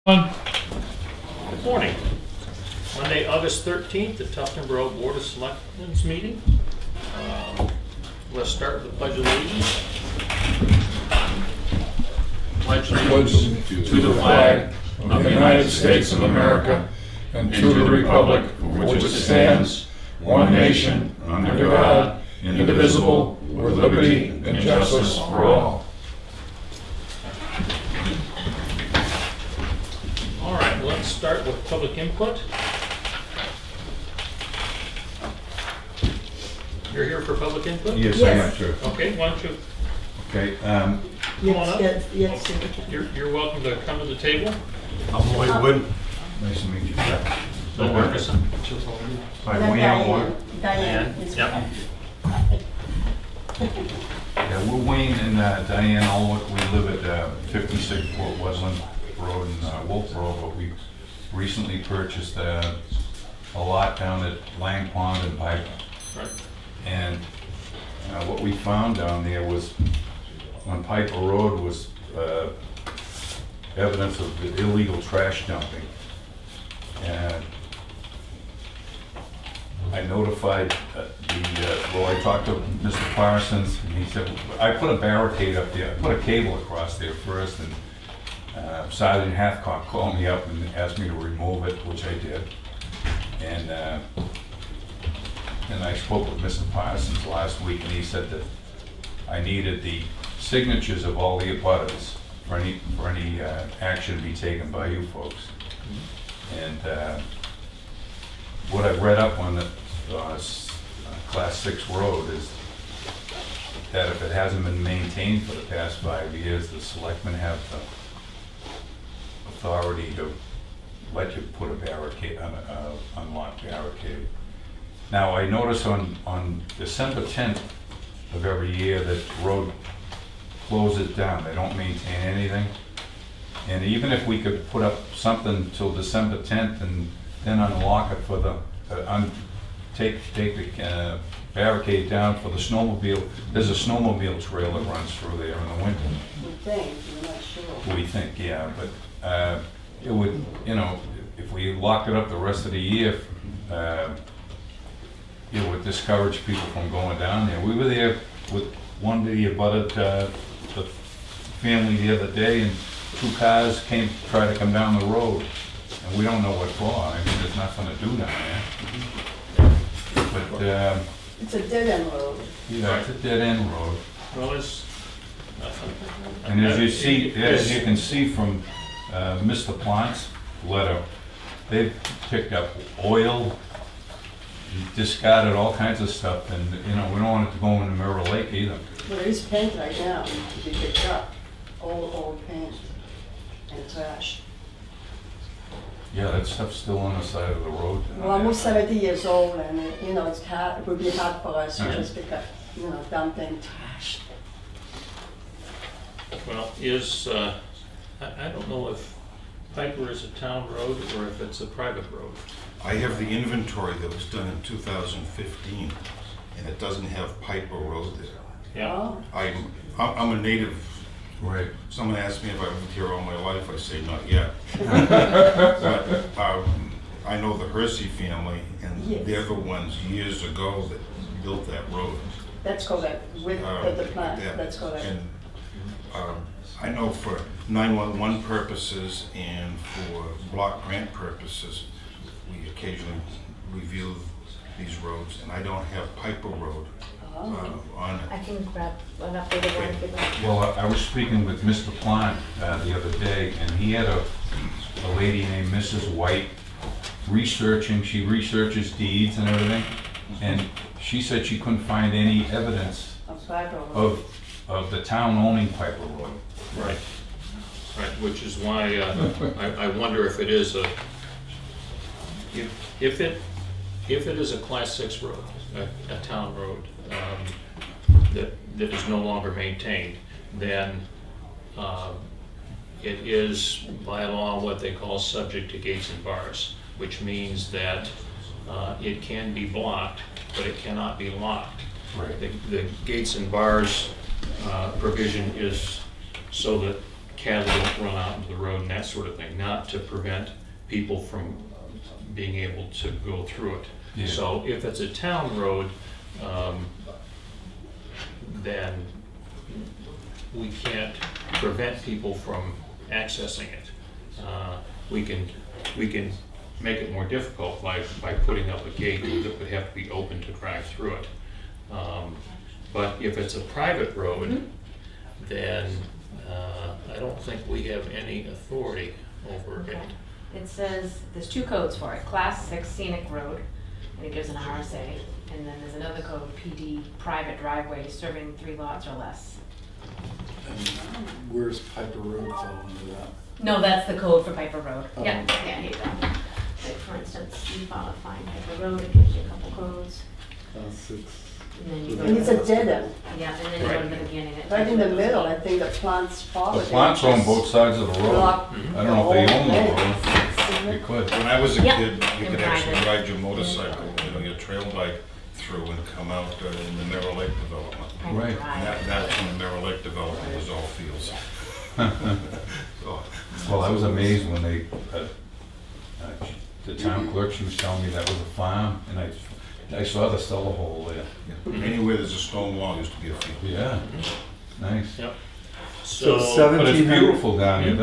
Good morning. Monday, August 13th, the Tufton Borough Board of Selectmen's meeting. Let's start with the Pledge of Allegiance. Pledge allegiance to the flag of the United States of America and to the republic for which it stands, one nation, under God, indivisible, with liberty and justice for all. All right, let's start with public input. You're here for public input? Yes, I am, sure. Okay, why don't you Okay, come on up? Yes. You're welcome to come to the table. I'm Lloyd Wood. Nice to meet you. Bill Marcusson. Hi, Wayne Wood. Diane. Yep. Yeah, we're Wayne and Diane Allwood. We live at 56 Fort Wesleyan Road in Wolfboro, but we recently purchased a lot down at Lang Pond and Piper. Right. And what we found down there was, on Piper Road, was evidence of the illegal trash dumping. And I notified I talked to Mr. Parsons, and he said, I put a barricade up there, I put a cable across there first, and Sergeant Hathcock called me up and asked me to remove it, which I did. And I spoke with Mr. Parsons last week, and he said that I needed the signatures of all the abutters for any action to be taken by you folks. And what I've read up on the Class 6 road is that if it hasn't been maintained for the past 5 years, the selectmen have the authority to let you put a barricade, unlocked barricade. Now, I notice on December 10th of every year that the road closes down. They don't maintain anything. And even if we could put up something till December 10th and then unlock it for the, take the barricade down for the snowmobile. There's a snowmobile trail that runs through there in the winter. We think, we're not sure. We think, yeah, but it would, if we locked it up the rest of the year, it would discourage people from going down there. We were there with one of the abutted the family the other day, and 2 cars came to try to come down the road, and we don't know what for. I mean, there's nothing to do down there. But It's a dead-end road. yeah, it's a dead-end road. Well, it's... And as you can see from Mr. Plant's letter, they've picked up oil, discarded all kinds of stuff, and we don't want it to go in the Mirror Lake either. Well, there is paint right now to be picked up, old paint and trash. Yeah, that stuff's still on the side of the road. Well, almost 70 years old, and it's hard. It would be hard for us to just pick up, dumping trash. Well, I don't know if Piper is a town road or if it's a private road. I have the inventory that was done in 2015, and it doesn't have Piper Road there. Yeah. Oh. I'm a native. Right. Someone asked me if I lived here all my life. I say not yet. But I know the Hersey family, and Yes. they're the ones years ago that built that road. That's correct, with the plant, Yeah. that's correct. And I know for 911 purposes and for block grant purposes, we occasionally review these roads, and I don't have Piper Road on I it. can grab an updated one if you'd like. Well, I was speaking with Mr. Plant the other day, and he had a lady named Mrs. White researching. She researches deeds and everything, and she said she couldn't find any evidence of the town owning Piper Road. Right. Right, which is why I wonder if it is if it is a Class 6 road, a town road, that is no longer maintained, then it is by law what they call subject to gates and bars, which means that it can be blocked, but it cannot be locked. Right. The gates and bars provision is so that cattle don't run out into the road and that sort of thing, not to prevent people from being able to go through it. Yeah. So if it's a town road, then we can't prevent people from accessing it. We can make it more difficult by putting up a gate that would have to be open to drive through it. But if it's a private road, then I don't think we have any authority over it. Okay. It says, there's two codes for it, Class 6 scenic road, and it gives an RSA, and then there's another code, PD, private driveway serving 3 lots or less. And where's Piper Road fall into that? No, that's the code for Piper Road. Oh. Yeah, here you go. Like, for instance, you find Piper Road, it gives you a couple codes, Class 6. and then you go And to it's a dead end. yeah, and then you go to the beginning. It Right in the tells you middle, those I think the plant's The property. plants own both sides of the road. Block I don't know if they own the road. the They could. When I was a Yep. kid, you And could actually private. ride your motorcycle, your trail bike through and come out in the Merrill Lake development. private Right. drive. And that's when the Merrill Lake development was all fields. So, Well, I was amazed when they, the town clerk, she was telling me that was a farm, and I saw the cellar hole there. yeah. Anywhere there's a stone wall used to be a field. Yeah, nice. Yep. So So, But it's 1700 beautiful down here.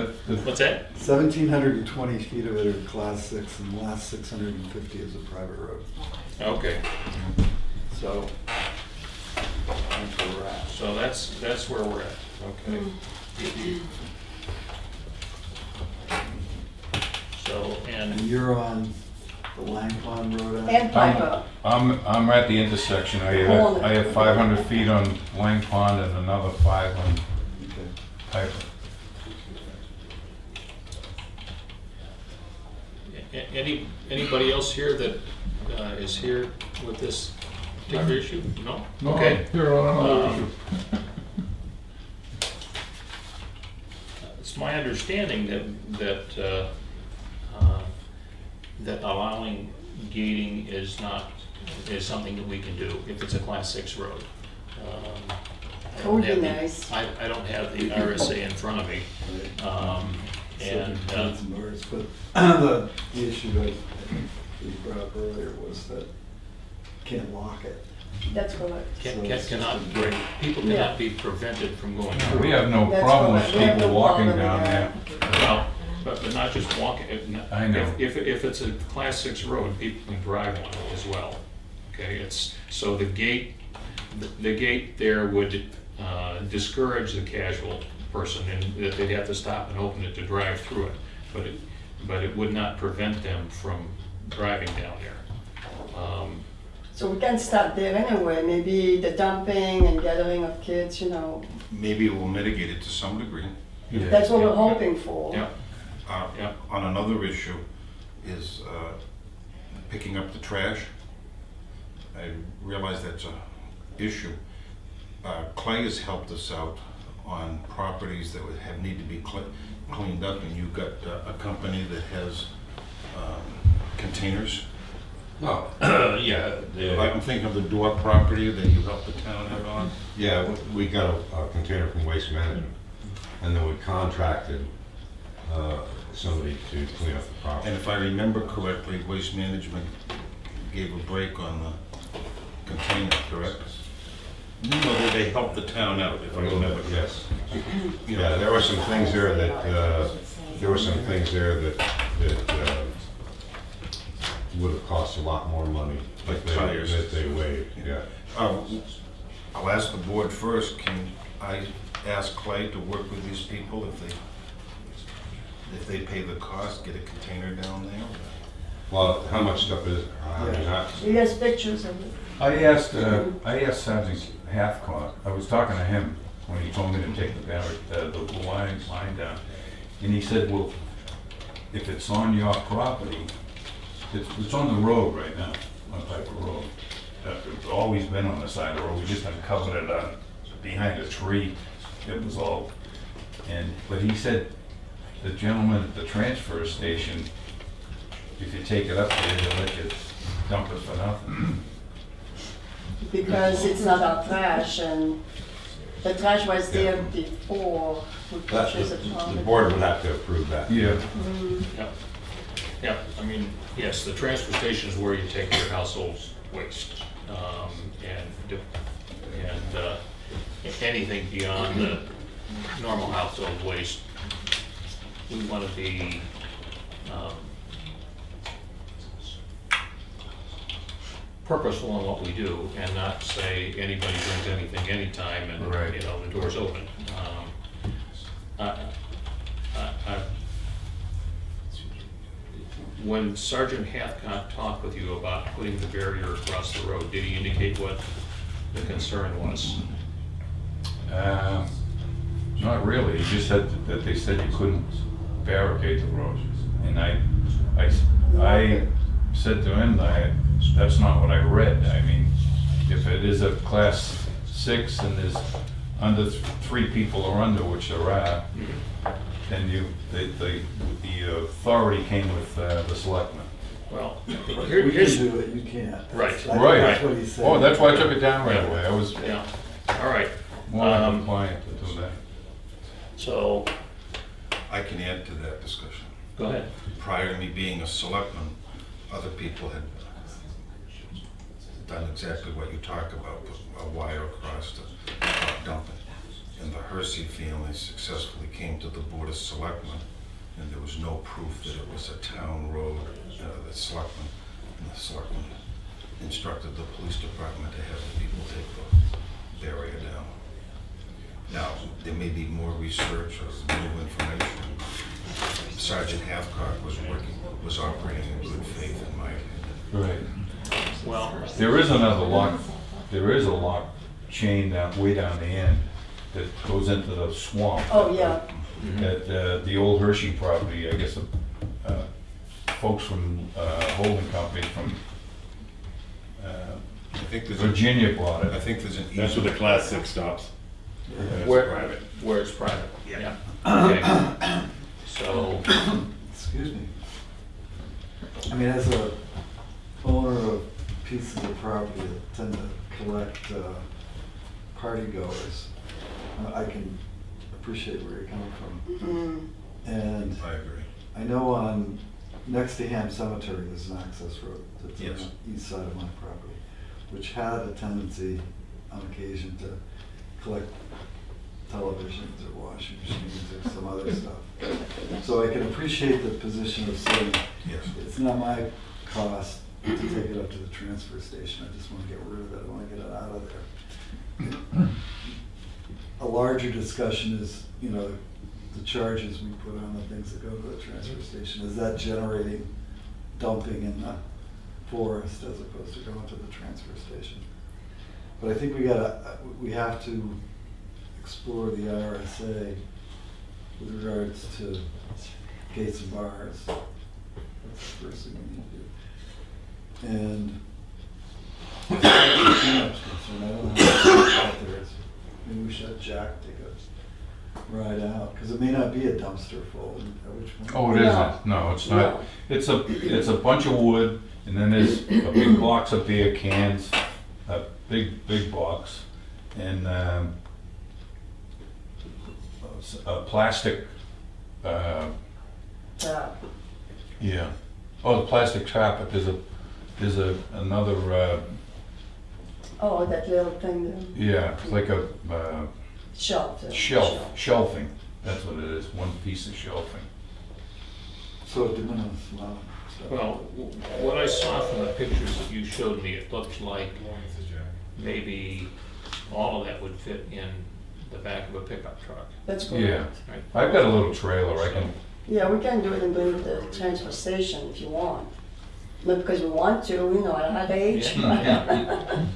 what's that? 1,720 feet of it are Class 6, and the last 650 is a private road. Okay, So that's where we're at. so that's where we're at, okay. So, And and you're on the Lang Pond Road end? And Piper. I'm at the intersection. I have 500 feet on Lang Pond and another 5 on Okay. Piper. anybody else here that is here with this particular issue? No? Okay. Here on another Um, issue. It's my understanding that allowing gating is something that we can do if it's a Class 6 road. I don't Would be have the- nice. I don't have the RSA in front of me. And, Subject to plans and doors, but the issue that you brought up earlier was that you can't lock it. That's correct. people Yeah. cannot be prevented from going through. We have no That's problem with correct. We have people no walking problem down with there. Well, but not just walking. I know. If it's a Class 6 road, people can drive on it as well. Okay, so the gate there would discourage the casual person, and that they'd have to stop and open it to drive through it. But it would not prevent them from driving down there. So we can start there anyway, maybe the dumping and gathering of kids, Maybe it will mitigate it to some degree. Yeah. that's what we're Yeah. hoping for. Yeah, Yeah. On another issue is picking up the trash. I realize that's a issue. Clay has helped us out on properties that would need to be cleaned up, and you've got a company that has containers. Oh, yeah, I'm thinking of the door property that you helped the town out on. yeah, we got a container from Waste Management, and then we contracted somebody to clean up the And property. if I remember correctly, Waste Management gave a break on the container, correct? No, they helped the town out, if I remember. Yes. You know, Yeah, there were some things there that, would have cost a lot more money. Like that tires. That they waived, yeah. I'll ask the board first, can I ask Clay to work with these people if they pay the cost, get a container down there? Well, how much stuff is, I mean, He has pictures of it. I asked Sergeant Hathcock, I was talking to him when he told me to take the line down. And he said, well, if it's on your property, it's on the road right now, on Piper Road. It's always been on the side of the road, we just uncovered it behind a tree. It was all, but he said, the gentleman at the transfer station, if you take it up there, they'll let you dump it for nothing. Because it's not our trash and The trash was there before we That's, purchased the the property. board would have to approve that. Yeah, Yeah, yeah, I mean, yes, the transfer station is where you take your household waste. Anything beyond the normal household waste, we want to be purposeful in what we do and not say anybody brings anything anytime and, Right. you know, the door's open. When Sergeant Hathcott talked with you about putting the barrier across the road, did he indicate what the concern was? not really, he just said that they said you couldn't barricade the road. And I said to him, that's not what I read. I mean, if it is a class 6 and there's under 3 people or under, which there are, then the authority came with the selectmen. Well, We can here's, do it, you can't. Right. I think Right. That's what he said. Oh, that's why I took it down right Yeah. away. I was yeah, all right. more than compliant to do that. So, I can add to that discussion. go ahead. Prior to me being a selectman, other people had done exactly what you talk about, put a wire across the dumping. And the Hersey family successfully came to the Board of Selectmen, and there was no proof that it was a town road. The selectmen instructed the police department to have the people take the barrier down. Now, there may be more research or new information. Sergeant Hathcock was operating in good faith, in my opinion. Right. Well, There is another lock, there is a lock chain way down the end that goes into the swamp. Oh, yeah. At the old Hershey property, I guess, folks from holding company from I think there's Virginia bought I it. think there's an That's where the easement. class 6 stops. That's where, private. where it's private, yeah. Okay. So, Excuse me. I mean, as a owner of pieces of property that tend to collect party goers, I can appreciate where you're coming from. And I agree. I know on, next to Ham Cemetery, there's an access road that's on Yes. the east side of my property, which had a tendency on occasion to collect televisions or washing machines or some other stuff. So I can appreciate the position of saying, Yes. it's not my cost to take it up to the transfer station, I just want to get rid of it, I want to get it out of there. A larger discussion is, you know, the charges we put on the things that go to the transfer station, is that generating dumping in the forest as opposed to going to the transfer station? But I think we have to explore the RSA with regards to gates and bars. That's the first thing we need to do. And as far as the cleanup's concerned, I don't know how much out there is. Maybe we should have Jack take a ride out, because it may not be a dumpster full, which one? Oh, it isn't, no, it's not. It's a bunch of wood, and then there's a big box up there, cans, a big box, and a plastic, Yeah. yeah. Oh, the plastic top, but there's another, Oh, that little thing there. yeah, it's like a Shelf. shelving, that's what it is, one piece of shelving. So de minimis amount. So- well, what I saw from the pictures that you showed me, it looked like maybe all of that would fit in the back of a pickup truck. That's Yeah, correct. Right. I've got a little trailer, I can, Yeah, we can do it and bring it to the transfer station if you want. Not because we want to, you know, at that age. Yeah.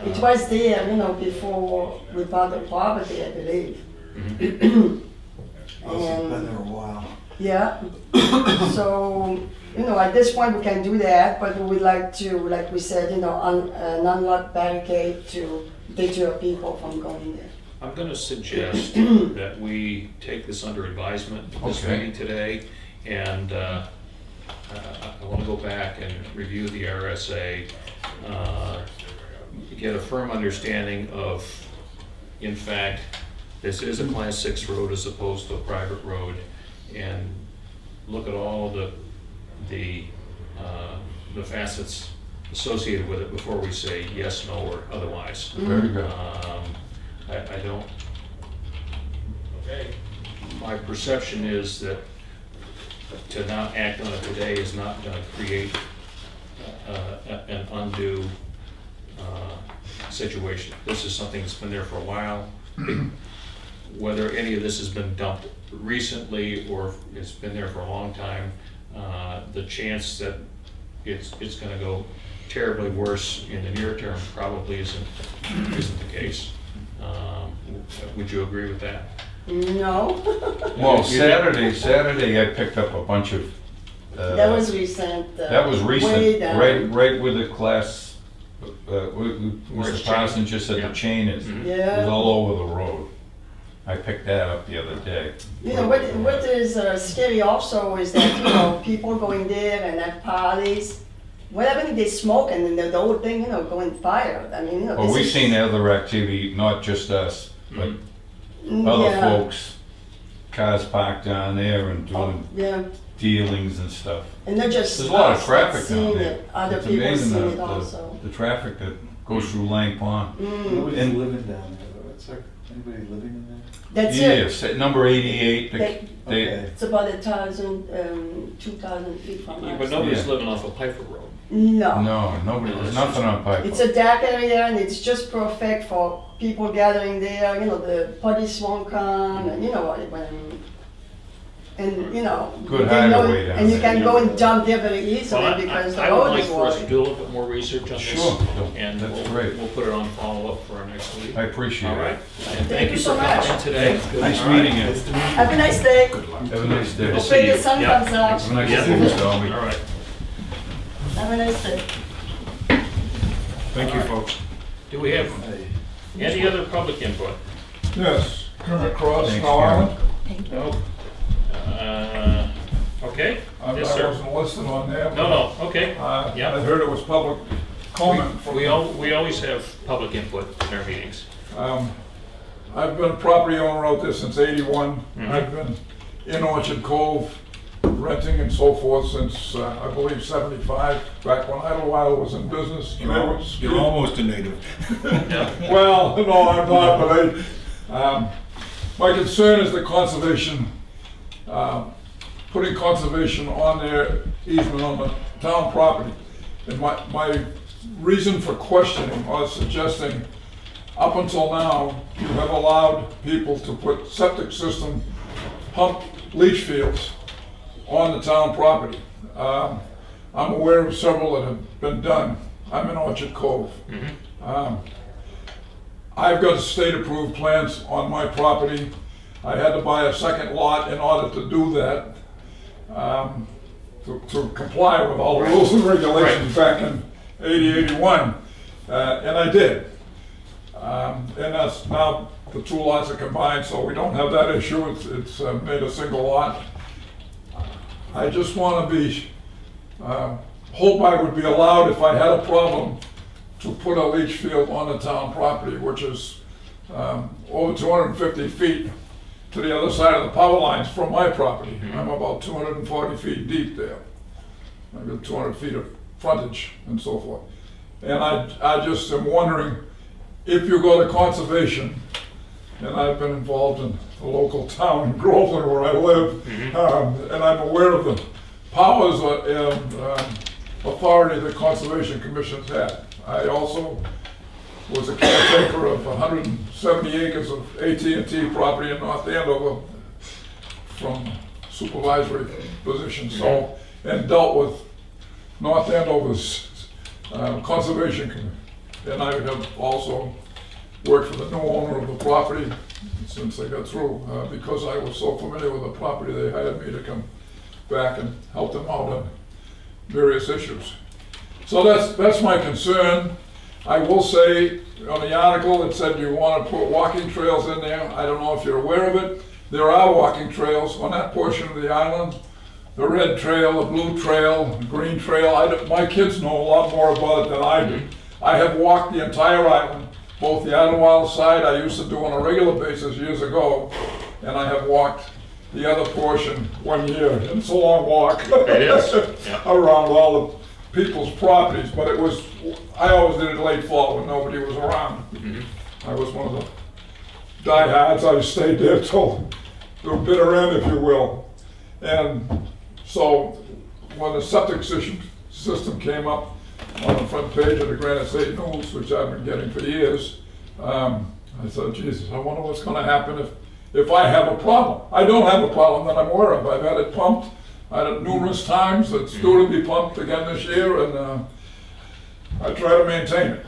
It was there, you know, before we bought the property, I believe. Mhm. Also been And, there a while. yeah, so, you know, at this point we can do that, but we would like to, like we said, you know, an unlocked barricade to deter people from going there. I'm going to suggest that we take this under advisement at this Okay. meeting today, and I want to go back and review the RSA, get a firm understanding of in fact, this is a Class 6 road as opposed to a private road, and look at all the facets associated with it before we say yes, no, or otherwise. Very good. I don't, my perception is that to not act on it today is not going to create an undue situation. This is something that's been there for a while. Whether any of this has been dumped recently or it's been there for a long time, the chance that it's going to go terribly worse in the near term probably isn't the case. Would you agree with that? No. Well, Saturday I picked up a bunch of. That was recent. That was recent, way down. right where the Class, Where's Mr. Parson just said Yeah. the chain is. Mhm. It Yeah. was all over the road. I picked that up the other day. You know, what is scary also is that, you know, people going there and at parties, whatever they smoke and then the whole thing, you know, going fire. I mean, you know. Well, this we've is- seen other activity, not just us, but other Yeah. folks, cars parked down there and Oh, doing yeah, dealings and stuff. and not just There's a lot of us traffic that's down seeing there. it, other It's people amazing seeing it also. the traffic that goes through Lang Pond. Nobody's And- living down there, though. Is there anybody living in there? That's it. Yes, at number 88, They- they, Okay. It's about 2,000 feet from us. But nobody's Yeah. living off of Piper Road. No. no, nobody, there's nothing on Piper. It's a dark area and it's just perfect for people gathering there, you know, the police won't come and you know what, and you know. Good they know- hideaway down And you there. can go and jump there very easily Well, because the I would road like is for us to wide. do a little bit more research on this. Sure, And that's we'll, great. we'll put it on follow-up for our next week. I appreciate All right. it. And thank you so for much. coming today. Nice All right. meeting you. Have a nice day. Good luck. Have a nice day. We'll see Hopefully you. the sun Yeah. comes out. Have a nice Yeah. day, Mr. All Albee. right. Have a nice day. Thank you, folks. Do we have any other public input? Yes, Kermit Cross, Thanks, Snow Island. No. Okay. I Yes, sir. wasn't listed on there. but, No, okay. Yeah. I heard it was public comment. from- We always have public input in our meetings. I've been a property owner out there since '81. Mhm. I've been in Orchard Cove, renting and so forth since, I believe '75, back when Idlewild was in business. And there was- You're almost a native. Yeah. Well, no, I'm not, but my concern is the conservation, putting conservation on their easement on the town property. And my reason for questioning or suggesting, up until now, you have allowed people to put septic system, pump leach fields on the town property. I'm aware of several that have been done. I'm in Orchard Cove. I've got state-approved plans on my property. I had to buy a second lot in order to do that, to comply with all the rules and regulations back in '80, '81, and I did. And that's now, the two lots are combined, so we don't have that issue. It's made a single lot. I just want to be, hope I would be allowed, if I had a problem, to put a leach field on the town property, which is over 250 feet to the other side of the power lines from my property. I'm about 240 feet deep there. I've got 200 feet of frontage and so forth. And I just am wondering, if you go to conservation, and I've been involved in the local town in Groveland where I live, and I'm aware of the powers and authority that Conservation Commission's had. I also was a caretaker of 170 acres of AT&T property in North Andover from supervisory position, so, and dealt with North Andover's Conservation Commission. And I have also worked for the new owner of the property since I got through. Because I was so familiar with the property, they hired me to come back and help them out on various issues. So that's my concern. I will say, on the article, it said you want to put walking trails in there. I don't know if you're aware of it. There are walking trails on that portion of the island. The red trail, the blue trail, the green trail. My kids know a lot more about it than I do. I have walked the entire island both the Idlewild side I used to do on a regular basis years ago, and I have walked the other portion one year, and it's a long walk. It is, yeah. Around all the people's properties, but it was, I always did it late fall when nobody was around. I was one of the diehards. I stayed there till the bitter end, if you will. And so when the septic system came up on the front page of the Granite State News, which I've been getting for years, I said, Jesus, I wonder what's gonna happen if I have a problem. I don't have a problem that I'm aware of. I've had it pumped. I had it numerous times. It's due to be pumped again this year, and I try to maintain it.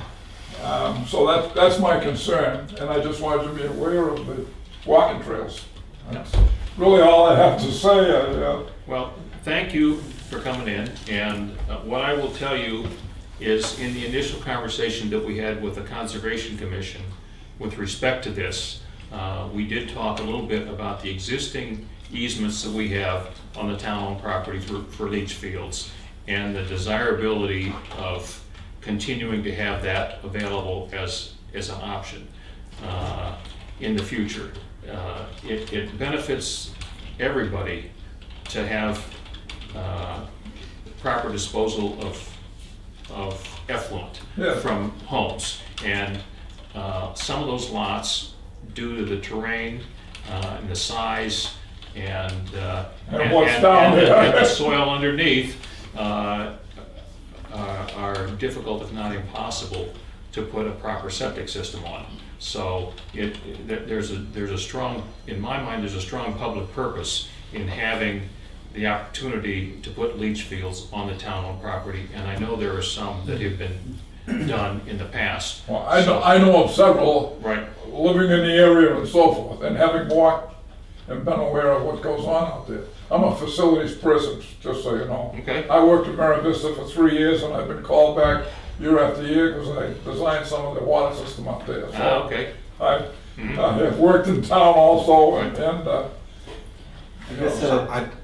So that's my concern, and I just wanted to be aware of the walking trails. That's really all I have to say. Well, thank you for coming in, and what I will tell you is in the initial conversation that we had with the Conservation Commission with respect to this, we did talk a little bit about the existing easements that we have on the town-owned property for leach fields and the desirability of continuing to have that available as an option in the future. It benefits everybody to have proper disposal of effluent from homes, and some of those lots, due to the terrain and the size and the soil underneath, are difficult, if not impossible, to put a proper septic system on. So there's a strong, in my mind, there's a strong public purpose in having the opportunity to put leach fields on the town-owned property, and I know there are some that have been done in the past. Well, I know of several, right, living in the area and so forth, and having walked and been aware of what goes on out there. I'm a facilities person, just so you know. Okay. I worked at Mara Vista for 3 years, and I've been called back year after year because I designed some of the water system up there. So okay. I have worked in town also, and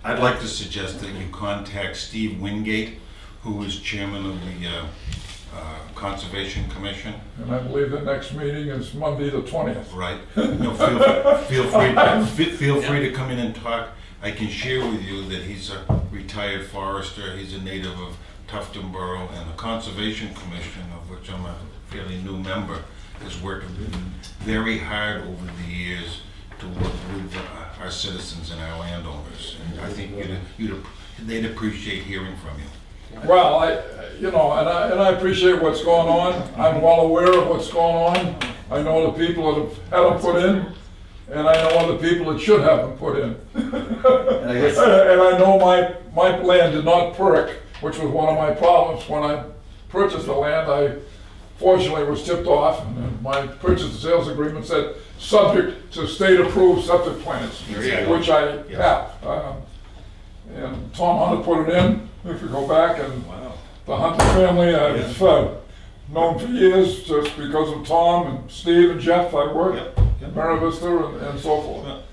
I'd like to suggest that you contact Steve Wingate, who is chairman of the Conservation Commission. And I believe the next meeting is Monday the 20th. Right. No, feel free to come in and talk. I can share with you that he's a retired forester. He's a native of Tufton Borough, and the Conservation Commission, of which I'm a fairly new member, has worked very hard over the years to work with our citizens and our landowners. And I think they'd appreciate hearing from you. Well, and I appreciate what's going on. I'm well aware of what's going on. I know the people that have had them put in, and I know other people that should have them put in. And I know my land did not perk, which was one of my problems when I purchased the land. I fortunately was tipped off, and my purchase and sales agreement said subject to state-approved septic plans, which I have. And Tom Hunter put it in. If you go back, and the Hunter family I've known for years just because of Tom and Steve and Jeff. I worked in Mara Vista and so forth.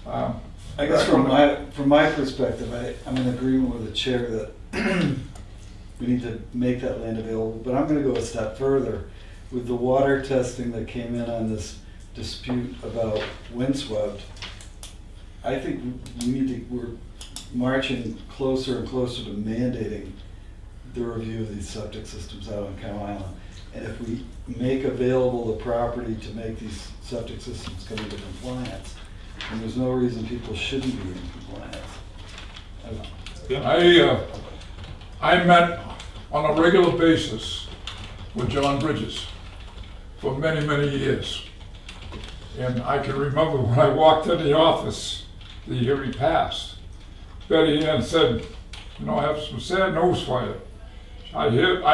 I guess from my perspective, I'm in agreement with the chair that we need to make that land available, but I'm going to go a step further. With the water testing that came in on this dispute about windswept, I think we're marching closer and closer to mandating the review of these septic systems out on Cow Island. And if we make available the property to make these septic systems come into compliance, then there's no reason people shouldn't be in compliance. I met on a regular basis with John Bridges for many, many years. And I can remember when I walked in the office the year he passed, Betty Ann said, I have some sad news for you. I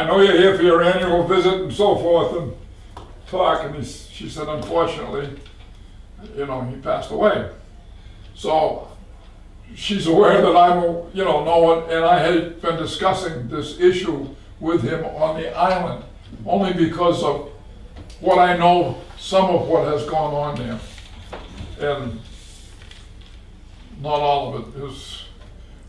know you're here for your annual visit and so forth and talk, and she said, unfortunately, he passed away. So she's aware that I'm, knowing, and I had been discussing this issue with him on the island, only because of what I know, some of what has gone on there. And not all of it is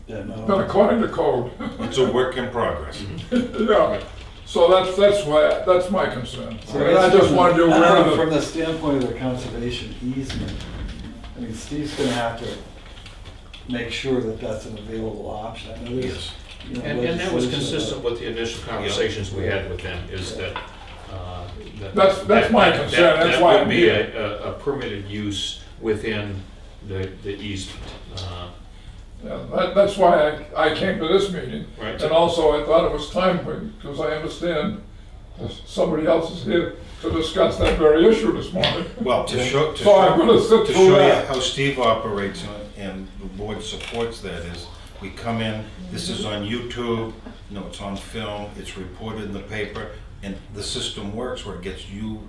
been according to code. It's a work in progress. Yeah. So that's why, that's my concern. So And I just wanted you aware of from it. the standpoint of the conservation easement, I mean, Steve's gonna have to make sure that that's an available option. I know there's, Yes. you know, And that was legislation consistent about- with the initial conversations we had with them, is that. That's my concern, that's why That I'm would be here. a permitted use within the easement. Yeah, that's why I came to this meeting. Right. And also I thought it was time, because I understand somebody else is here to discuss that very issue this morning. Well, So I'm gonna sit to through show you that. how Steve operates and the board supports that is, we come in, this is on YouTube, you know, it's on film, it's reported in the paper, and the system works where it gets you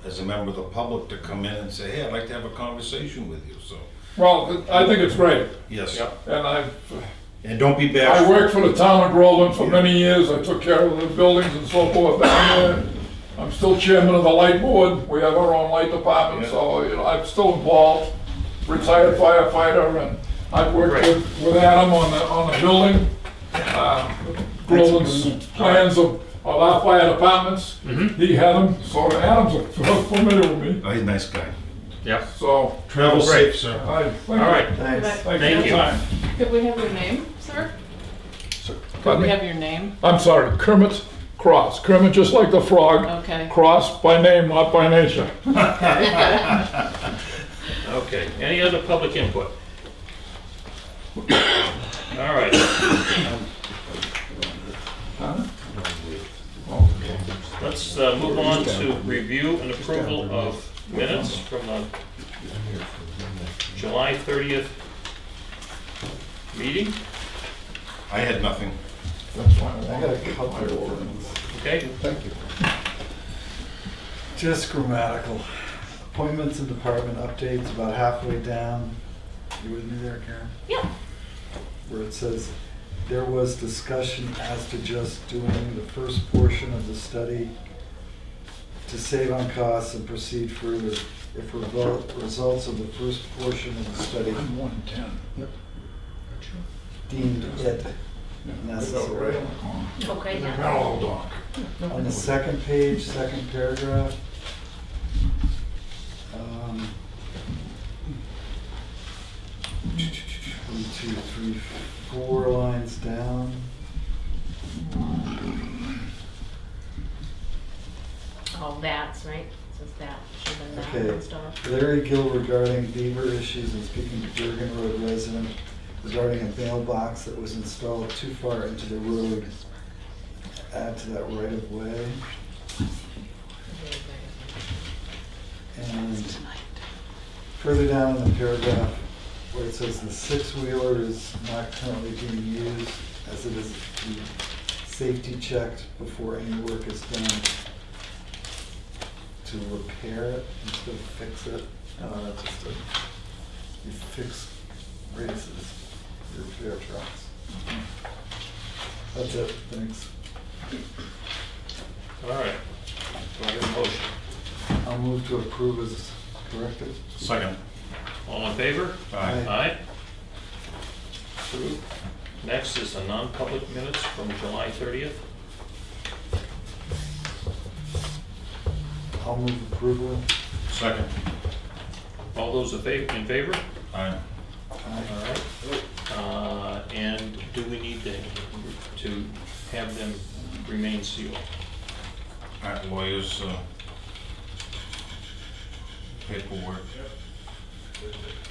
as a member of the public to come in and say, hey, I'd like to have a conversation with you, so, Well, I think it's great. yes. Yep. And And don't be I bashful. worked for the town of Groveland for many years. I took care of the buildings and so forth down there. I'm still chairman of the light board. We have our own light department, Yeah. so, you know, I'm still involved. Retired firefighter, and I've worked Great. with Adam on the building. Groveland's plans of our fire departments. Mhm. He had them, so Adam's familiar with me. Oh, he's a nice guy. Yep. So, Travel Great. safe, sir. I All right. Thanks. Thank you Thank for you. your time. Could we have your name, sir? Could Pardon we me? have your name? I'm sorry, Kermit Cross. Kermit just like the frog. Okay. Cross by name, not by nature. Okay, any other public input? All right. Let's move on to review and approval of minutes from the July 30th meeting. I had nothing. That's fine. I got a couple of things. Okay, Thank you. Just grammatical. Appointments and department updates about halfway down. You with me there, Karen? Yeah. Where it says, there was discussion as to just doing the first portion of the study to save on costs and proceed further if results of the first portion of the study 110. deemed it necessary. Okay, yeah. Mellow dock. On the second page, second paragraph, 1, 2, 3, 4 lines down. Oh, that's right. So it's that. Should have been that Okay. and stuff. Larry Gill regarding beaver issues and speaking to Bergen Road resident regarding a mailbox that was installed too far into the road. Add to that right of way. And further down in the paragraph where it says the six-wheeler is not currently being used as it is to be safety checked before any work is done to repair it instead of fix it. Just you fix races, you repair trucks. That's it, thanks. all right. Do I have a motion? I'll move to approve as corrected. Second. All in favor? Aye. Aye. Approved. Next is the non-public minutes from July 30th. I'll move approval. Second. All those in favor? Aye. All right. And do we need to have them remain sealed? All right, lawyers, paperwork.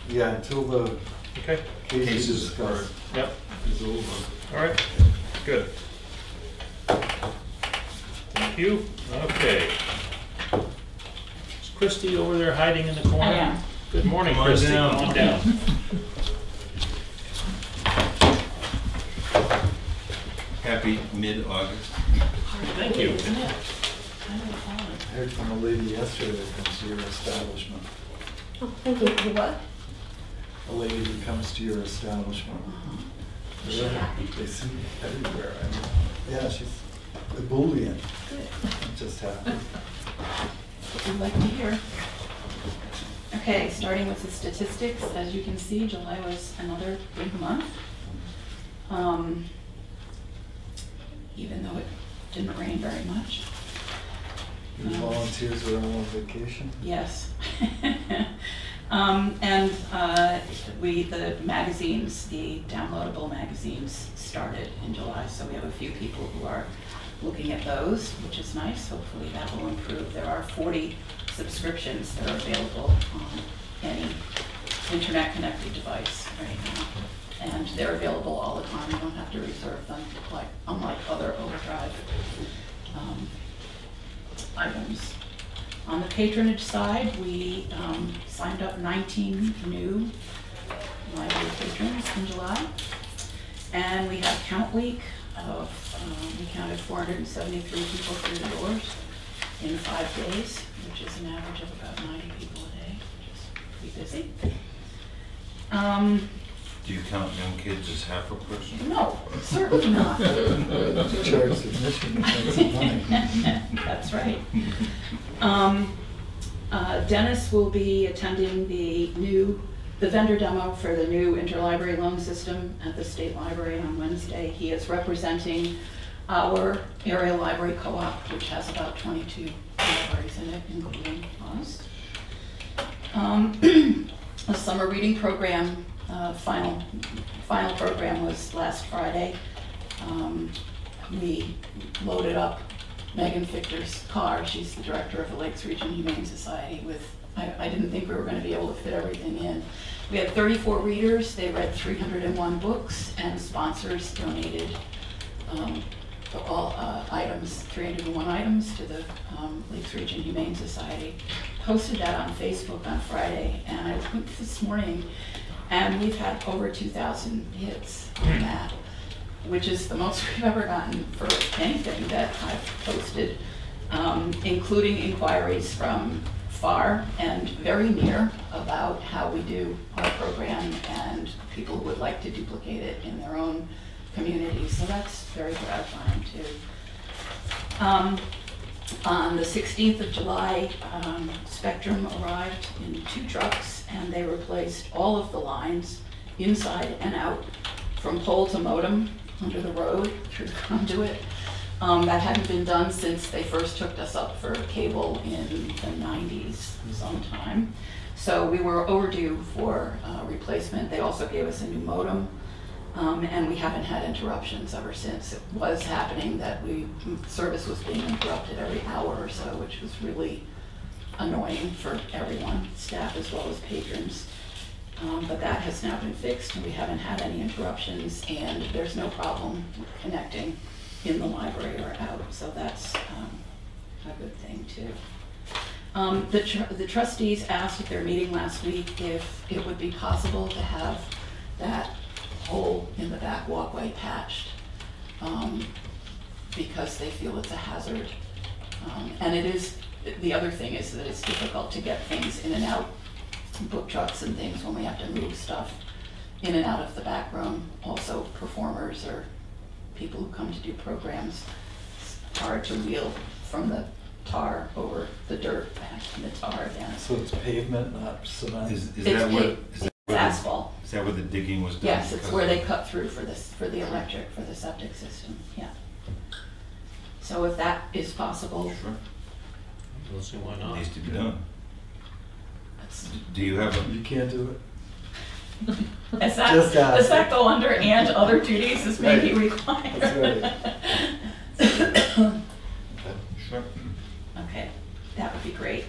Yeah, until the Okay. case is Cases discussed Yep. is over. All right. Good. Thank you. Okay. Is Christie over there hiding in the corner? I am. Good morning, Come on Christie. down. Come on down. Happy mid-August. Thank you. I heard from a lady yesterday that comes to your establishment. Oh, thank you. You what? A lady who comes to your establishment. They see me everywhere. I mean, yeah, she's a Boolean. Good. I'm just happy. What we'd like to hear. Okay, starting with the statistics, as you can see, July was another big month. Even though it didn't rain very much. Your volunteers are on vacation? Yes. The magazines, the downloadable magazines started in July, so we have a few people who are looking at those, which is nice. Hopefully that will improve. There are 40 subscriptions that are available on any internet-connected device right now. And they're available all the time. You don't have to reserve them, unlike other Overdrive items. On the patronage side, we signed up 19 new library patrons in July. And we had Count Week of, we counted 473 people through the doors in 5 days, which is an average of about 90 people a day, which is pretty busy. Do you count young kids as half a person? No, certainly not. Charge admission, make some money. That's right. Dennis will be attending the vendor demo for the new interlibrary loan system at the State Library on Wednesday. He is representing our area library co-op, which has about 22 libraries in it, including us. A summer reading program, final program was last Friday. We loaded up Megan Fictor's car. She's the director of the Lakes Region Humane Society with, I didn't think we were going to be able to fit everything in. We had 34 readers. They read 301 books, and sponsors donated all items, 301 items to the Lakes Region Humane Society. Posted that on Facebook on Friday, and I looked this morning, and we've had over 2,000 hits on that, which is the most we've ever gotten for anything that I've posted, including inquiries from far and very near about how we do our program and people who would like to duplicate it in their own communities. So that's very gratifying too. On the 16th of July, Spectrum arrived in 2 trucks, and they replaced all of the lines inside and out from pole to modem under the road through the conduit. That hadn't been done since they first hooked us up for cable in the 90s sometime. So we were overdue for replacement. They also gave us a new modem. And we haven't had interruptions ever since. It was happening that service was being interrupted every hour or so, which was really annoying for everyone, staff as well as patrons. But that has now been fixed, and we haven't had any interruptions, and there's no problem connecting in the library or out, so that's a good thing too. The trustees asked at their meeting last week if it would be possible to have that hole in the back walkway patched, because they feel it's a hazard. And it is, the other thing is that it's difficult to get things in and out, book trucks and things, when we have to move stuff in and out of the back room. Also performers or people who come to do programs, it's hard to wheel from the tar over the dirt back to the tar again. So it's pavement, not cement? Is It's that what? paved. Is that It's asphalt. Is that where the digging was done? Yes, it's because where of- they cut through for this, for the electric, for the septic system, yeah. So if that is possible, Sure, We'll see why it not. needs to be done. that's, Do you have a, You can't do it? does that, Just ask. does that go under and other duties as may be Right. required? That's sure, Okay, that would be great.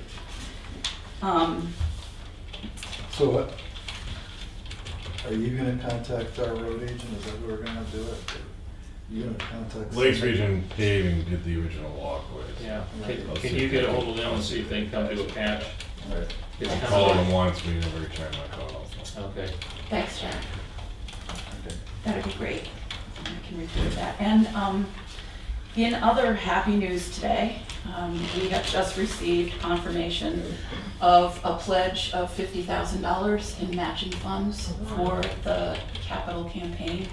So what, are you gonna contact our road agent? Is that who we're gonna do it? You gonna contact? Lakes somebody? Region Paving did the original walkways. Yeah, can you get a hold of them and see if they can come do a patch? Right. It's I kind called of them once, we never returned my calls. okay. Thanks, Jack. Okay. That'd be great. I can report that. And in other happy news today, we have just received confirmation of a pledge of $50,000 in matching funds for the capital campaign.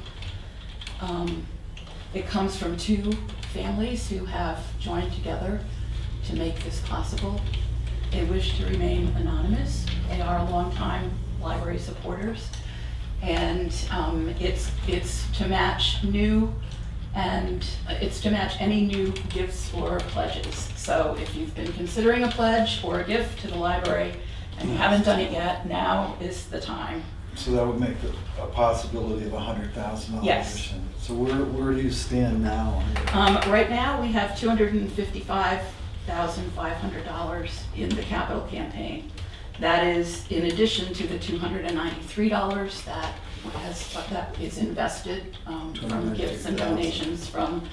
It comes from 2 families who have joined together to make this possible. They wish to remain anonymous. They are longtime library supporters. And it's to match new and it's to match any new gifts or pledges. So if you've been considering a pledge or a gift to the library and you haven't done it yet, now is the time. So that would make a possibility of $100,000. Yes. So where do you stand now? Right now, we have $255,500 in the capital campaign. That is in addition to the $293 that is invested from gifts and donations from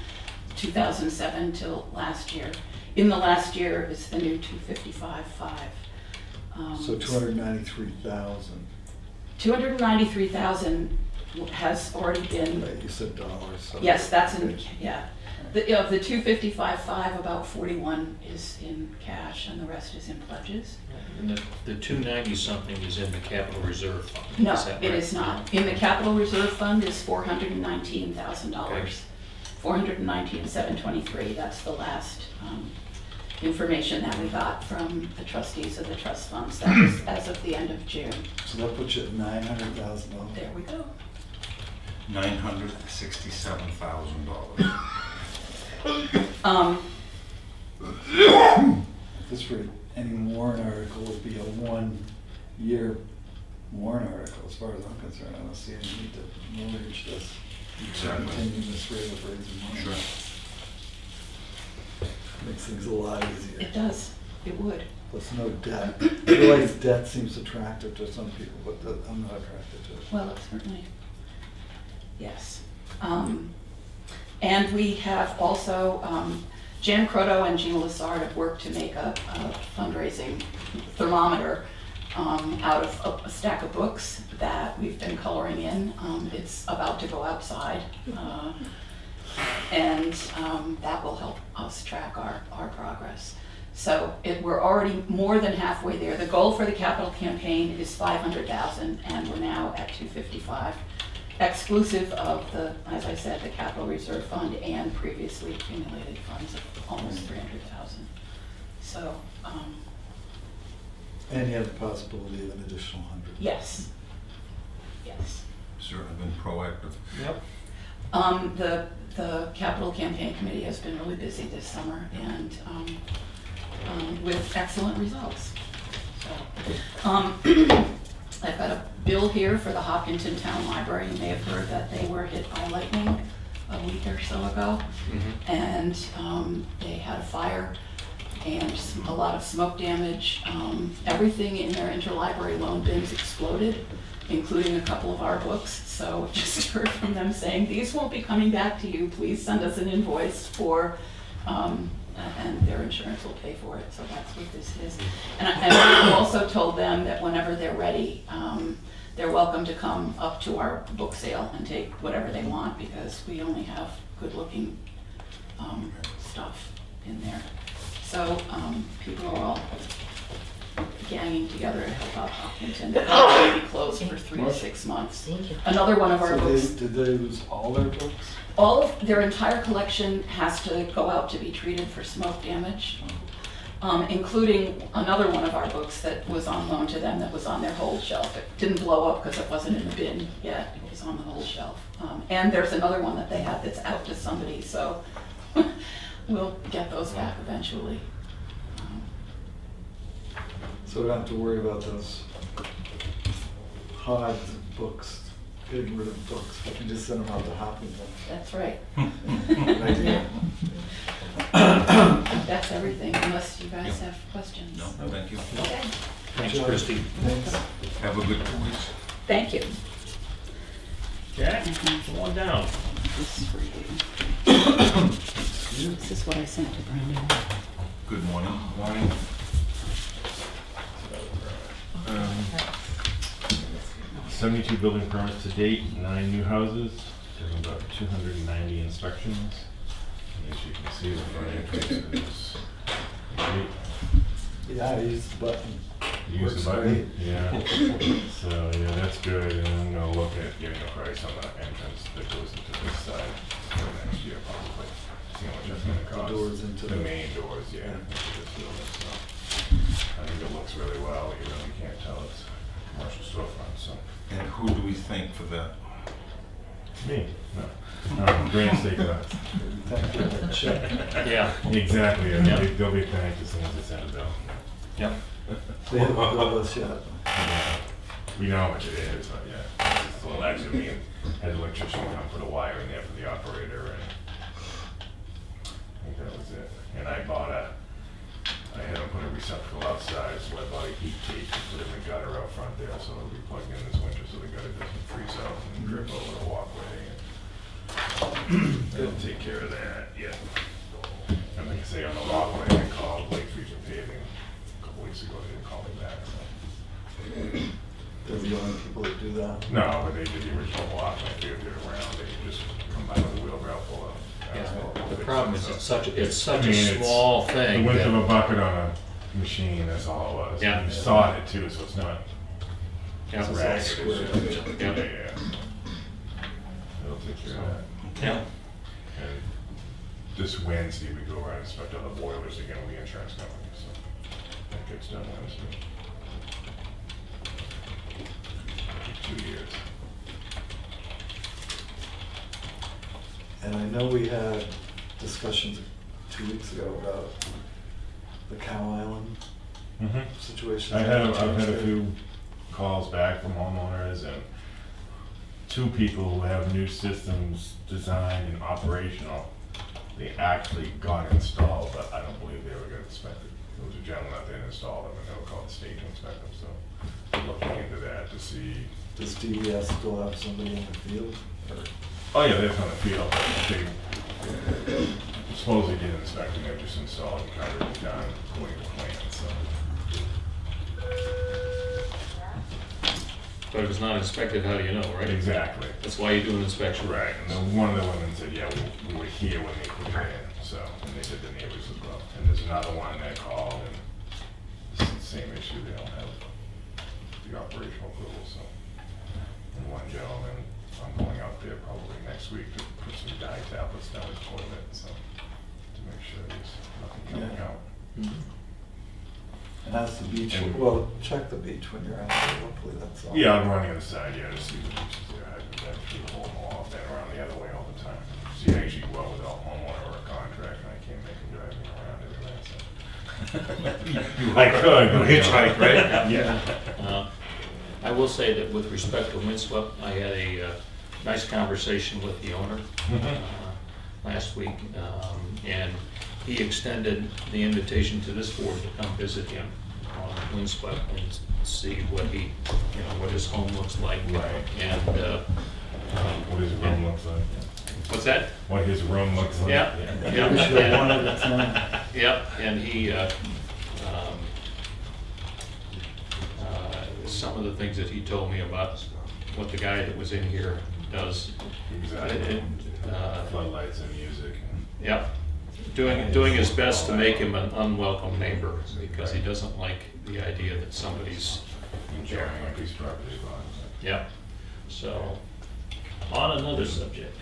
2007 till last year. In the last year is the new 255,500. So 293,000. 293,000 has already been. Right, you said dollars. So Yes, that's in, yeah. Of the 255,500, about 41 is in cash and the rest is in pledges. And the 290 something is in the capital reserve fund. No, Is that it right? is not. In the capital reserve fund is $419,000. Okay. 419,723, that's the last information that we got from the trustees of the trust funds. That was as of the end of June. So that puts you at $900,000. There we go. $967,000. This for any warrant article would be a 1-year warrant article, as far as I'm concerned. I don't see any need to mortgage this. Exactly. Continue this rate of raising money. Sure. Makes things a lot easier. It does. It would. Plus no debt. I realize debt seems attractive to some people, but I'm not attracted to it. Well, it certainly, yes. And we have also, Jan Croto and Gina Lassard have worked to make a fundraising thermometer out of a stack of books that we've been coloring in. It's about to go outside. And that will help us track our progress. So we're already more than halfway there. The goal for the capital campaign is 500,000, and we're now at 255, exclusive of the, as I said, the capital reserve fund and previously accumulated funds of almost 300,000. So, And you have the possibility of an additional 100. yes, yes. Certainly been proactive. Yep. The capital campaign committee has been really busy this summer and with excellent results. So, I've got a bill here for the Hopkinton Town Library. You may have heard that they were hit by lightning a week or so ago. Mm-hmm. And they had a fire and a lot of smoke damage. Everything in their interlibrary loan bins exploded, including a couple of our books. So just heard from them saying, these won't be coming back to you. Please send us an invoice for, and their insurance will pay for it. So that's what this is. And I also told them that whenever they're ready, they're welcome to come up to our book sale and take whatever they want, because we only have good-looking stuff in there. So people are all ganging together to help out Hopkinton. They'll probably be closed for 3 to 6 months. Another one of our So books. did they lose all their books? All of their entire collection has to go out to be treated for smoke damage, including another one of our books that was on loan to them that was on their hold shelf. It didn't blow up because it wasn't in the bin yet. It was on the hold shelf. And there's another one that they have that's out to somebody, so we'll get those back eventually. So we don't have to worry about those hogs of books, getting rid of books. We can just send them out to Hopkinton. That's right. Good idea. That's everything, unless you guys have questions. No, thank you. Okay, Thanks, Christie. Thanks. Have a good 2 weeks. thank you. Jack, come on down. This is for you. This is what I sent to Brandon. Good morning. Morning. 72 building permits to date, 9 new houses, doing about 290 inspections. And as you can see, the financials is great. Yeah, I used the button. Use Works the great. button, yeah. So yeah, that's good. And I'm gonna look at getting a price on the entrance that goes into this side for next year probably. See how much that's gonna The cost. doors into the the- main doors, yeah. Into this building, so I think it looks really well. You really can't tell it's a commercial storefront. So And who do we thank for that? me, no. Grants take a, Thank you for the check. Yeah, exactly, and Yeah. they'll be thanked as soon as they send a bill. yep. They haven't billed us yet. We know how much it is, but yeah. Well, actually, we had an electrician come put a wire in there for the operator, and I think that was it. And I had him put a receptacle outside, so I bought a heat tape and put it in the gutter out front there, so it'll be plugged in this winter, so the gutter doesn't freeze out and drip over the walkway. And they'll take care of that, yeah. And like I say, on the walkway, I called Lake Region Paving a couple weeks ago, they didn't call me back, so. They're the only people that do that. No, but they did the original block, and if they're around, they just come by with a wheelbarrow full of asphalt. Yeah, the problem is it's such I a mean, it's small The thing width of that, a bucket on a machine, that's all it was. Yeah. You sawed it too, so it's not yeah, ragged. It's square. just- Yeah. yeah. They'll take care of that. yeah, And this Wednesday, we go around and inspect all the boilers again with the insurance company, so that gets done Wednesday. 2 years. And I know we had discussions 2 weeks ago about the Cow Island situation. I've had a few calls back from homeowners and 2 people who have new systems designed and operational. They actually got installed, but I don't believe they ever got inspected. There was a gentleman out there that installed them and they were called the state to inspect them, so we're looking into that to see. Does DES still have somebody in the field? Or Oh yeah, they're on the field, but they supposedly did inspecting, they just installed and covered it down according to plan, so. but if it's not inspected, how do you know, right? Exactly. That's why you do an inspection. Right, and then one of the women said, yeah, we were here when they put it in, so, and they did the neighbors as well. And there's another one that called, and it's the same issue, they don't have the operational approval, so. And one gentleman, I'm going out there probably next week to put some dye tablets down his toilet, so, to make sure there's nothing coming Yeah. out. And that's the beach, And- well, check the beach when you're out there, hopefully that's all. Yeah, I'm running on the side, yeah, to see the beaches there. I've been through the whole mall, I've been around the other way all the time. See, I usually go out with a homeowner or a contract, and I can't make them drive me around everywhere, so. I could. You hitchhike, right? Yeah. I will say that with respect to Windswept, I had a nice conversation with the owner last week, and he extended the invitation to this board to come visit him on Windswept and see what what his home looks like. Right. And, What his room looks like. what's that? What his room looks like. Yeah. Maybe we should have one at a time. Yep, and he, some of the things that he told me about what the guy that was in here does. Exactly. Uh, Floodlights and music. Yep, doing his best to make him an unwelcome neighbor, because he doesn't like the idea that somebody's, Enjoying a piece of property. yep. So, on another subject,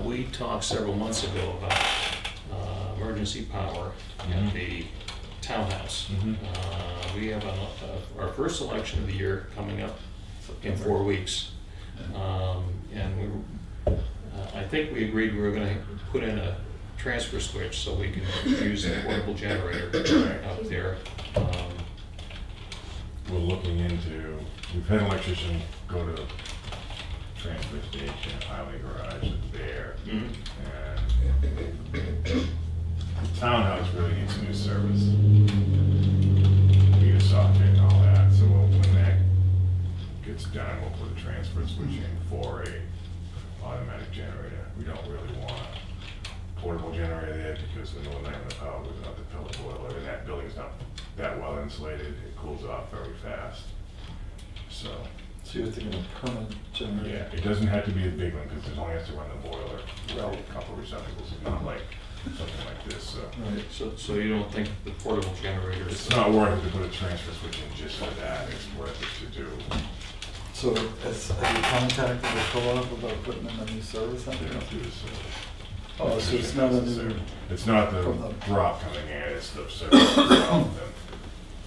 we talked several months ago about emergency power at the townhouse. We have our first election of the year coming up in 4 weeks. And I think we agreed we were gonna put in a transfer switch so we can use the portable generator up there. We're looking into, we've had an electrician go to the transfer station, highway garage, it's there. And the townhouse really needs new service. Need a socket and all that, so when that gets done, we'll put a transfer switch in for a automatic generator. We don't really want a portable generator there because in the middle of the night when the power goes out, the pellet boiler, and that building's not that well insulated, it cools off very fast. So, So you're thinking of permanent generator? yeah, it doesn't have to be a big one because it only has to run the boiler, well, a couple of receptacles, it's not like something like this, so. Right. So you don't think the portable generator is? It's not worth it to put a transfer switch in just for that, it's worth it to do. So have you contacted the co-op about putting in a new service They center? don't do this. Oh, so it's not a new, It's not the From the- drop coming in, it's the service itself,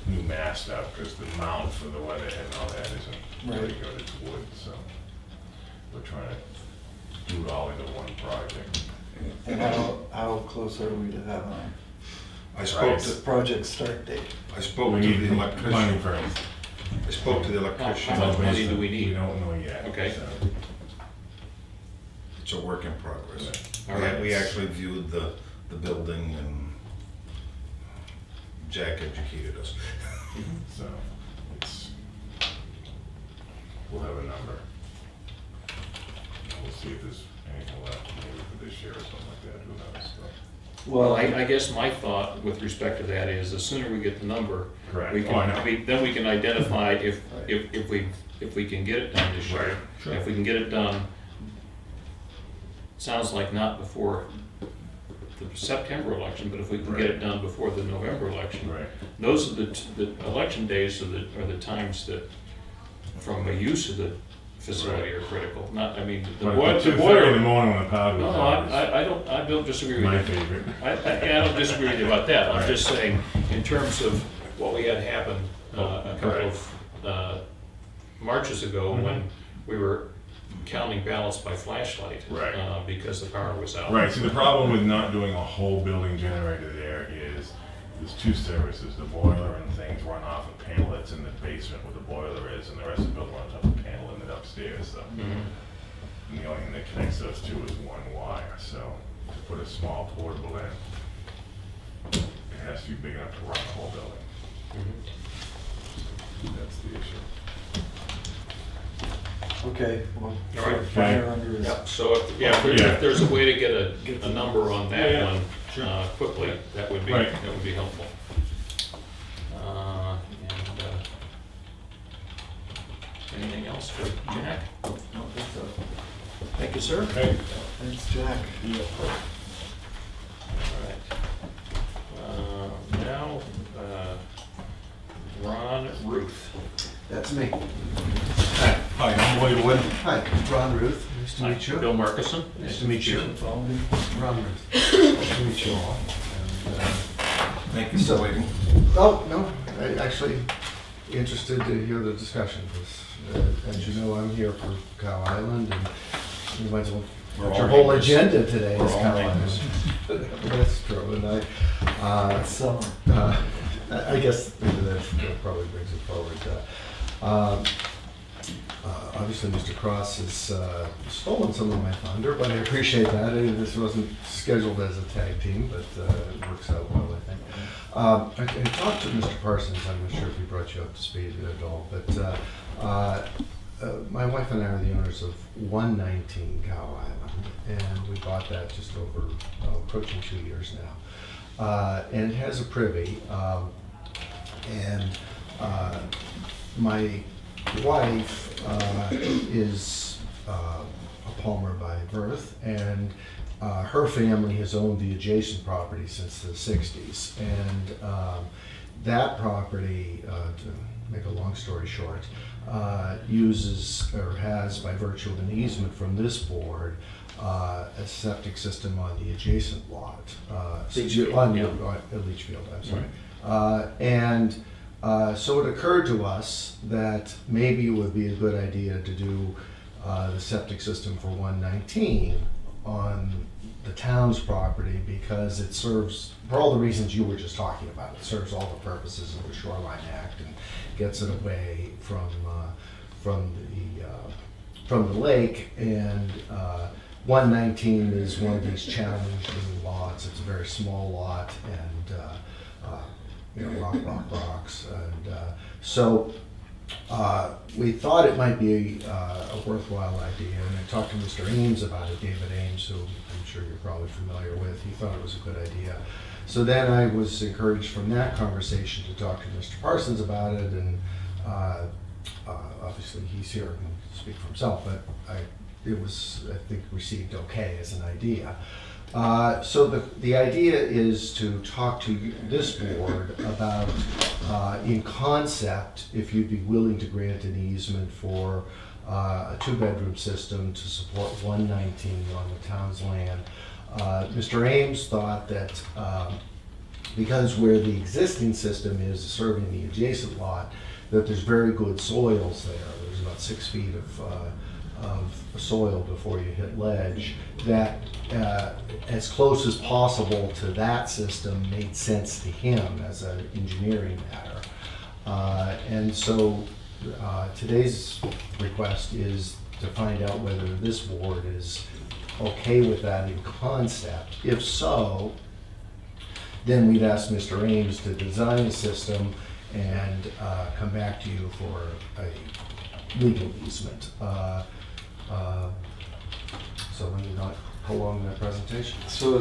the new mast up, because the mount for the weatherhead and all that isn't really Right. good, it's wood, so we're trying to do it all into one project. And how close are we to have I spoke the to, project start date? I spoke We to need the money electrician. first. I spoke to the electrician. How much money do we need? We don't know yet. Okay. so. It's a work in progress. All right. We actually viewed the building and Jack educated us. So, it's, we'll have a number. We'll see if there's anything left, maybe for this year or something like that, who knows, so. Well, I guess my thought with respect to that is the sooner we get the number, Correct. we Oh, I know. can, then we can identify if we can get it done this year. Right, sure. If we can get it done, sounds like not before the September election, but if we can get it done before the November election. Right. Those are the election days are the times that, from a use of the facility, are critical. Not, I mean, the But boiler. the 2:30 in the morning when the power No, goes no, out is I don't disagree with you. my favorite. I don't disagree with you about that. I'm Right. just saying, in terms of what we had happen a couple Right. of marches ago, when we were counting ballots by flashlight. Right. Because the power was out. Right, see, the problem with not doing a whole building generator there is, there's two services, the boiler and things run off a panel that's in the basement where the boiler is, and the rest of the building runs off a panel in it upstairs, so. And the only thing that connects those two is one wire, so to put a small portable in, it has to be big enough to run the whole building. That's the issue. Okay, well, All right. fire under his. Yep, so if there's a way to get a number on that Yeah, one sure. quickly, that would be Right. helpful. Anything else for Jack? I don't think so. Thank you, sir. Okay. Thanks, Jack. All right. Now, Ron Ruth. That's me. Hi, I'm Lloyd Wood. Hi, Ron Ruth. Nice to meet you. Bill Markison. Nice to meet you. Follow me. Ron Ruth. Nice to meet you all. And, Thank you for waiting. oh, no, I actually interested to hear the discussion because, as you know, I'm here for Cow Island, and you might as well. We're all Your whole neighbors. agenda today We're is all Cow Island. neighbors. That's true, and It's summer. I guess maybe that probably brings it forward. Obviously, Mr. Cross has stolen some of my thunder, but I appreciate that. This wasn't scheduled as a tag team, but it works out well, I think. I talked to Mr. Parsons. I'm not sure if he brought you up to speed at all, but my wife and I are the owners of 119 Cow Island, and we bought that just over approaching 2 years now. And it has a privy, and my wife is a Palmer by birth, and her family has owned the adjacent property since the 60s. And that property, to make a long story short, uses or has, by virtue of an easement from this board, a septic system on the adjacent lot. Leachfield, On yeah. Leachfield, I'm sorry. So it occurred to us that maybe it would be a good idea to do the septic system for 119 on the town's property, because it serves, for all the reasons you were just talking about, it serves all the purposes of the Shoreline Act and gets it away from the lake. And 119 is one of these challenging lots. It's a very small lot, and rocks. And so we thought it might be a worthwhile idea, and I talked to Mr. Ames about it, David Ames, who I'm sure you're probably familiar with. He thought it was a good idea. So then I was encouraged from that conversation to talk to Mr. Parsons about it, and obviously he's here and can speak for himself, but it was, I think, received okay as an idea. So the idea is to talk to this board about, in concept, if you'd be willing to grant an easement for a 2-bedroom system to support 119 on the town's land. Mr. Ames thought that because where the existing system is serving the adjacent lot, that there's very good soils there. There's about 6 feet of of soil before you hit ledge, that as close as possible to that system made sense to him as an engineering matter. And so today's request is to find out whether this board is okay with that in concept. If so, then we'd ask Mr. Ames to design a system and come back to you for a legal easement. So let me not prolong that presentation. So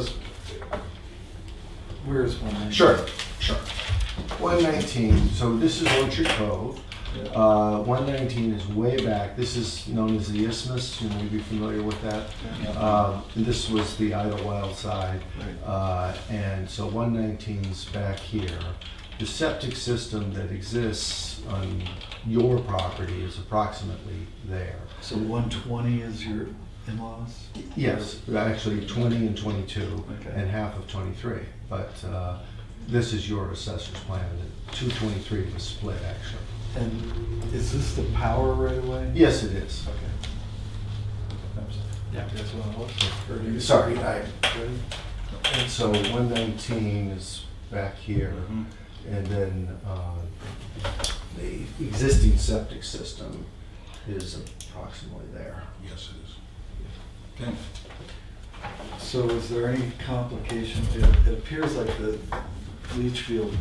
where's 119? Sure. 119, so this is Orchard Cove. 119 is way back. This is known as the Isthmus. You may be familiar with that. And this was the Idlewild side. And so 119 is back here. The septic system that exists on your property is approximately there. So 120 is your in-laws? Yes, actually 20 and 22, Okay. and half of 23. But this is your assessor's plan. The 223 was split, actually. And is this the power right away? Yes, it is. Okay. Yeah. You guys want to look? Or do you- Sorry, Ready? and so 119 is back here, and then the existing septic system is approximately there. Yes, it is. Okay. So is there any complication? It appears like the leach field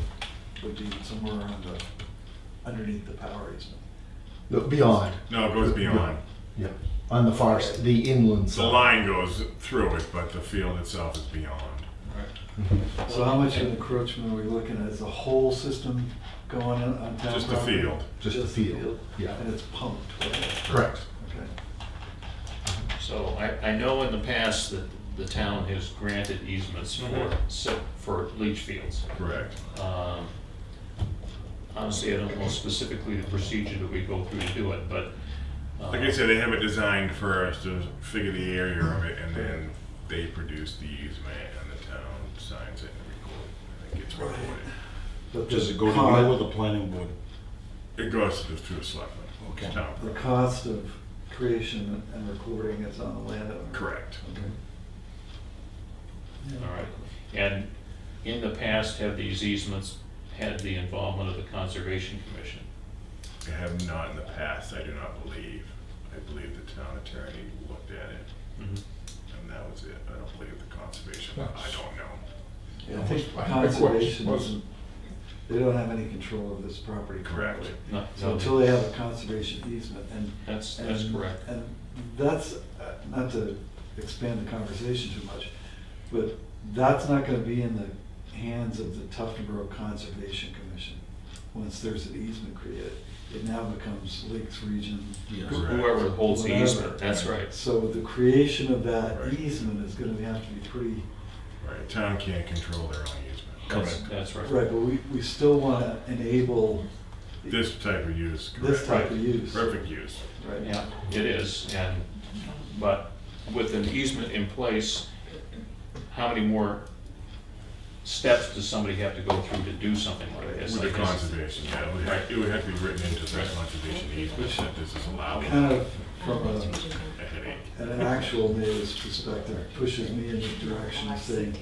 would be somewhere around underneath the power easement. No, beyond. No, it goes beyond. Yeah, on the far, the inland The side. line goes through it, but the field itself is beyond. So how much of an encroachment are we looking at? Is the whole system going on town Just the property? field. Just the field, yeah. And it's pumped, right? Correct. Okay. So I know in the past that the town has granted easements for leach fields. Correct. Honestly, I don't know specifically the procedure that we go through to do it, but. Like I said, they have it designed for us to figure the area of it, and then they produce the easement, and the town signs it and it gets recorded. But Does the it go to cost- you or the planning board? It goes to the selectmen. Okay. Town. The cost of creation and recording is on the landowner? Correct. Okay. All right. And in the past, have these easements had the involvement of the Conservation Commission? I have not in the past, I do not believe. I believe the town attorney looked at it, and that was it. I don't believe the conservation, I don't know. Yeah, I think My conservation question was- doesn't, they don't have any control of this property Correct. currently. No, So until they have a conservation easement and. That's and- correct. And that's, not to expand the conversation too much, but that's not gonna be in the hands of the Tuftonboro Conservation Commission. Once there's an easement created, it now becomes Lakes Region. Whoever holds the Whatever. easement, that's right. So the creation of that Right. easement is gonna have to be pretty, Right, town can't control their own easement. That's right. right, but we still wanna enable This type of use, this correct. type of use. Perfect use. Right. Yeah, it is, but with an easement in place, how many more steps does somebody have to go through to do something like this? With the I guess- conservation, yeah, it would have to be written into the conservation easement that this is allowed. Kind of from A headache. an actual neighbor's perspective, pushes me in the direction of saying,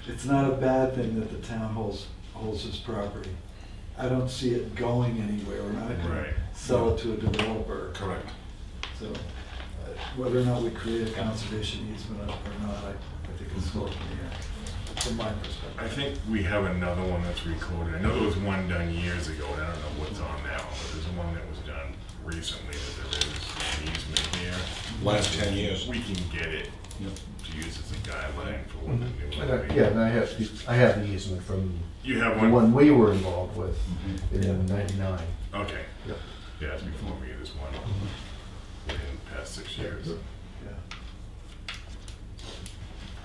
it's not a bad thing that the town holds this property. I don't see it going anywhere, we're not gonna Right. sell it to a developer. Correct. So, whether or not we create a conservation easement or not, I think it's still up in the air, from my perspective. I think we have another one that's recorded. I know there was one done years ago, and I don't know what's on now, but there's one that was done recently that there is an easement here. Last 10 years. We can get it to use as a guideline for what the new And one I- would be. Yeah, and I have the easement from You have the one? one we were involved with in '99. Okay. Yep. Yeah, it's before me, this one, within the past 6 years. Yeah.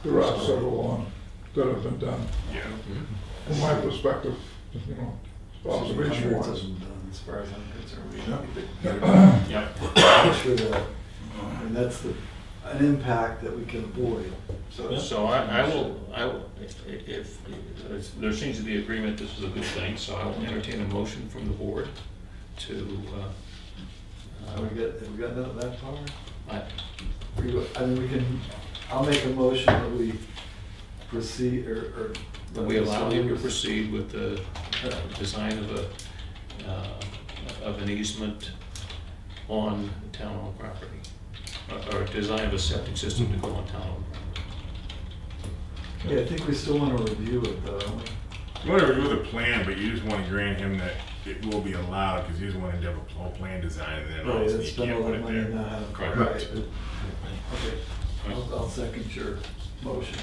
There are several that have been done, Yeah. from my perspective, observation Hundreds of wise. them done, as far as I'm concerned. We need to Yeah. make sure that, and that's an impact that we can avoid, so. So I will, if there seems to be agreement, this is a good thing, so I will entertain a motion from the board to, Have we gotten that far? I mean, we can, I'll make a motion that we proceed, or. That we allow him to proceed with the design of an easement on town-owned property, or design of a septic system to go on town-owned property. Yeah, I think we still want to review it though, don't we? You want to review the plan, but you just want to grant him that it will be allowed, because you just want to have a whole plan design, and then Right, obviously it's you been a can't lot put of it money there. not having. Correct. Right. Okay, I'll second your motion.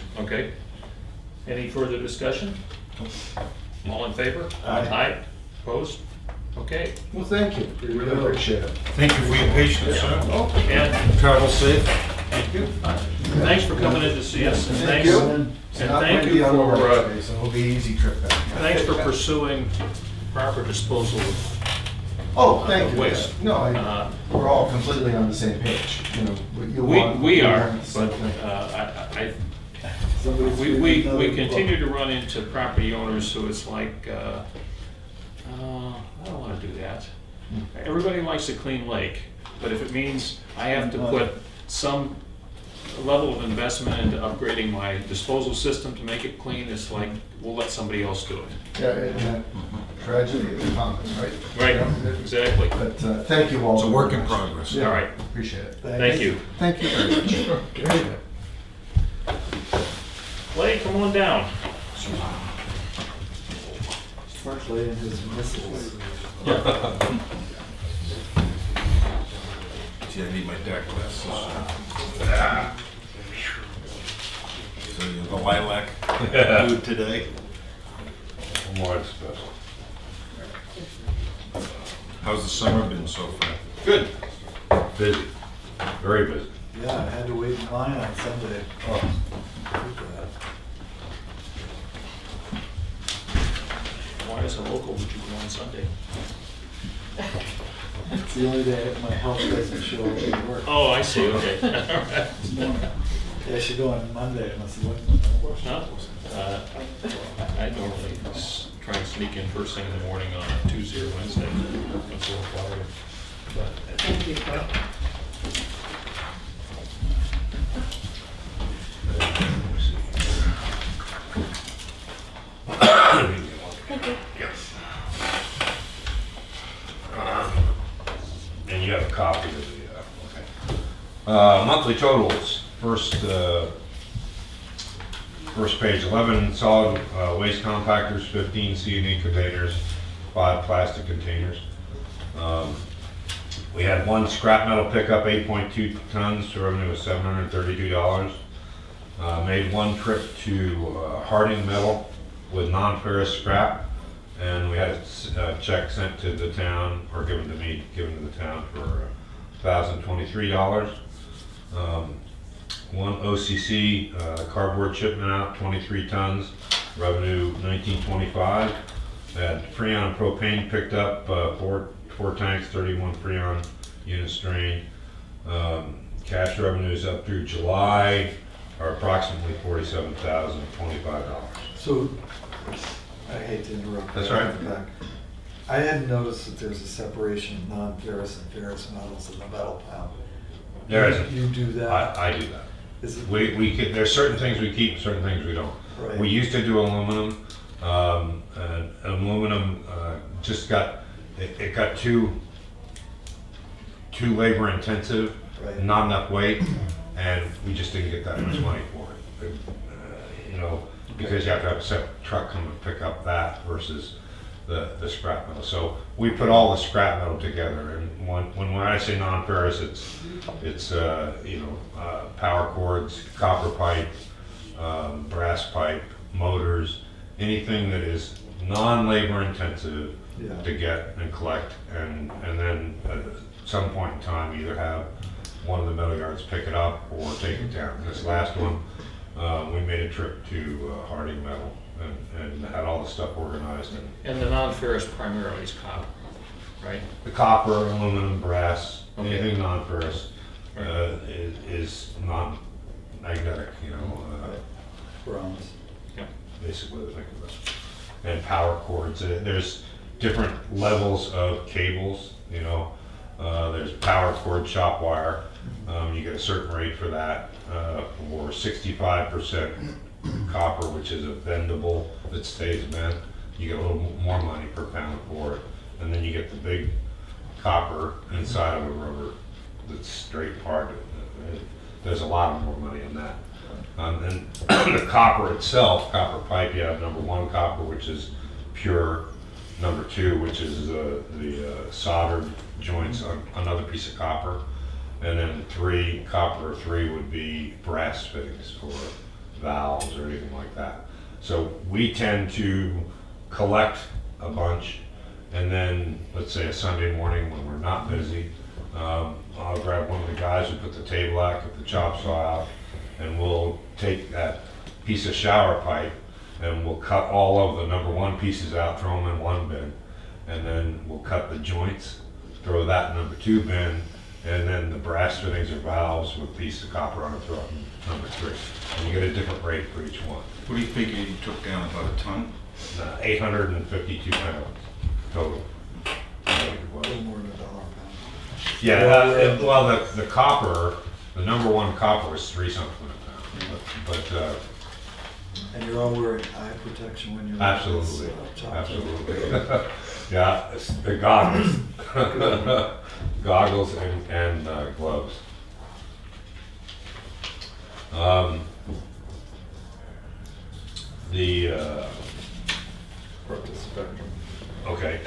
Any further discussion? All in favor? Aye. Opposed? Okay. Well, thank you. There you Really go. appreciate it. Thank you for your patience, sir. And Travel safe. thank you. Thanks for coming in to see us. And Thank thanks, you. and It's not thank going to you be on the for, Wednesday, so it'll be an easy trip back. thanks for pursuing proper disposal of Oh, thank you. waste. No, Uh, we're all completely on the same page. You know, what you want. We you are, want the same but thing. Somebody's we reading another continue book. to run into property owners who it's like, I don't want to do that. Everybody likes a clean lake, but if it means I have to put some level of investment into upgrading my disposal system to make it clean, it's like, we'll let somebody else do it. Yeah, and that tragedy of the commons, right? Right, Yeah. exactly. But thank you all. It's a work in very much. progress. All right, Appreciate it. thank you. Thank you very much. Very good. Clay, come on down. Clay and his missiles. See, I need my dark glasses. So you're the lilac dude today. More special. How's the summer been so far? Good. Busy, very busy. Yeah, I had to wait in line on Sunday. Oh, Why as a local would you go on Sunday? it's the only day my health doesn't show up at work. Oh, I see, okay. All right. Yeah, I should go on Monday unless it No, I normally try and sneak in first thing in the morning on a Tuesday or Wednesday. That's a little quieter. But Thank you, Clay. And you have a copy of the, monthly totals. First page, 11 solid waste compactors, 15 C&E containers, 5 plastic containers. We had 1 scrap metal pickup, 8.2 tons, so revenue was $732. Made 1 trip to Harding Metal with non-ferrous scrap, and we had a check sent to the town, or given to me, given to the town for $1,023. 1 OCC cardboard shipment out, 23 tons, revenue $1925. Had Freon propane picked up, 4 tanks, 31 Freon units drained. Cash revenues up through July are approximately $47,025. So, I hate to interrupt. That's right right. off the back. I hadn't noticed that there's a separation of non-ferrous and ferrous metals in the metal pile. There isn't. You do that? I do that. Is it? There's certain things we keep, certain things we don't. Right. We used to do aluminum. And aluminum just got, it got too labor intensive, Right. not enough weight, and we just didn't get that much money for it. You know, because you have to have a separate truck come and pick up that versus the scrap metal. So we put all the scrap metal together, and when I say non-ferrous, it's power cords, copper pipe, brass pipe, motors, anything that is non-labor intensive Yeah. to get and collect, and then at some point in time either have one of the metal yards pick it up or take it down. This last one, we made a trip to Harding Metal and had all the stuff organized. And the non-ferrous primarily is copper, right? The copper, aluminum, brass, Okay. anything non-ferrous is non-magnetic, Bronze. basically the thing of it. And power cords, there's different levels of cables, there's power cord, shop wire, You get a certain rate for that, or 65% copper, which is a bendable that stays bent. You get a little more money per pound for it. And then you get the big copper inside of a rubber that's straight part. There's a lot more money in that. And the copper itself, copper pipe, you have number 1 copper, which is pure. Number 2, which is the soldered joints on another piece of copper. And then 3, copper 3 would be brass fittings for valves or anything like that. So we tend to collect a bunch, and then let's say a Sunday morning when we're not busy, I'll grab one of the guys who put the table out, get the chop saw out, and we'll take that piece of shower pipe and we'll cut all of the number 1 pieces out, throw them in one bin, and then we'll cut the joints, throw that in number 2 bin, and then the brass fittings or valves with a piece of copper on it, throw it in number 3. And you get a different rate for each one. What do you figure you took down, about a ton? 852 pounds total. I think it A was. little more than $1 a pound. Yeah, well, the copper, the number 1 copper is 3 something a pound. But And you're all wearing eye protection when you're absolutely, on this, absolutely. Yeah, the goggles, goggles and gloves. Okay,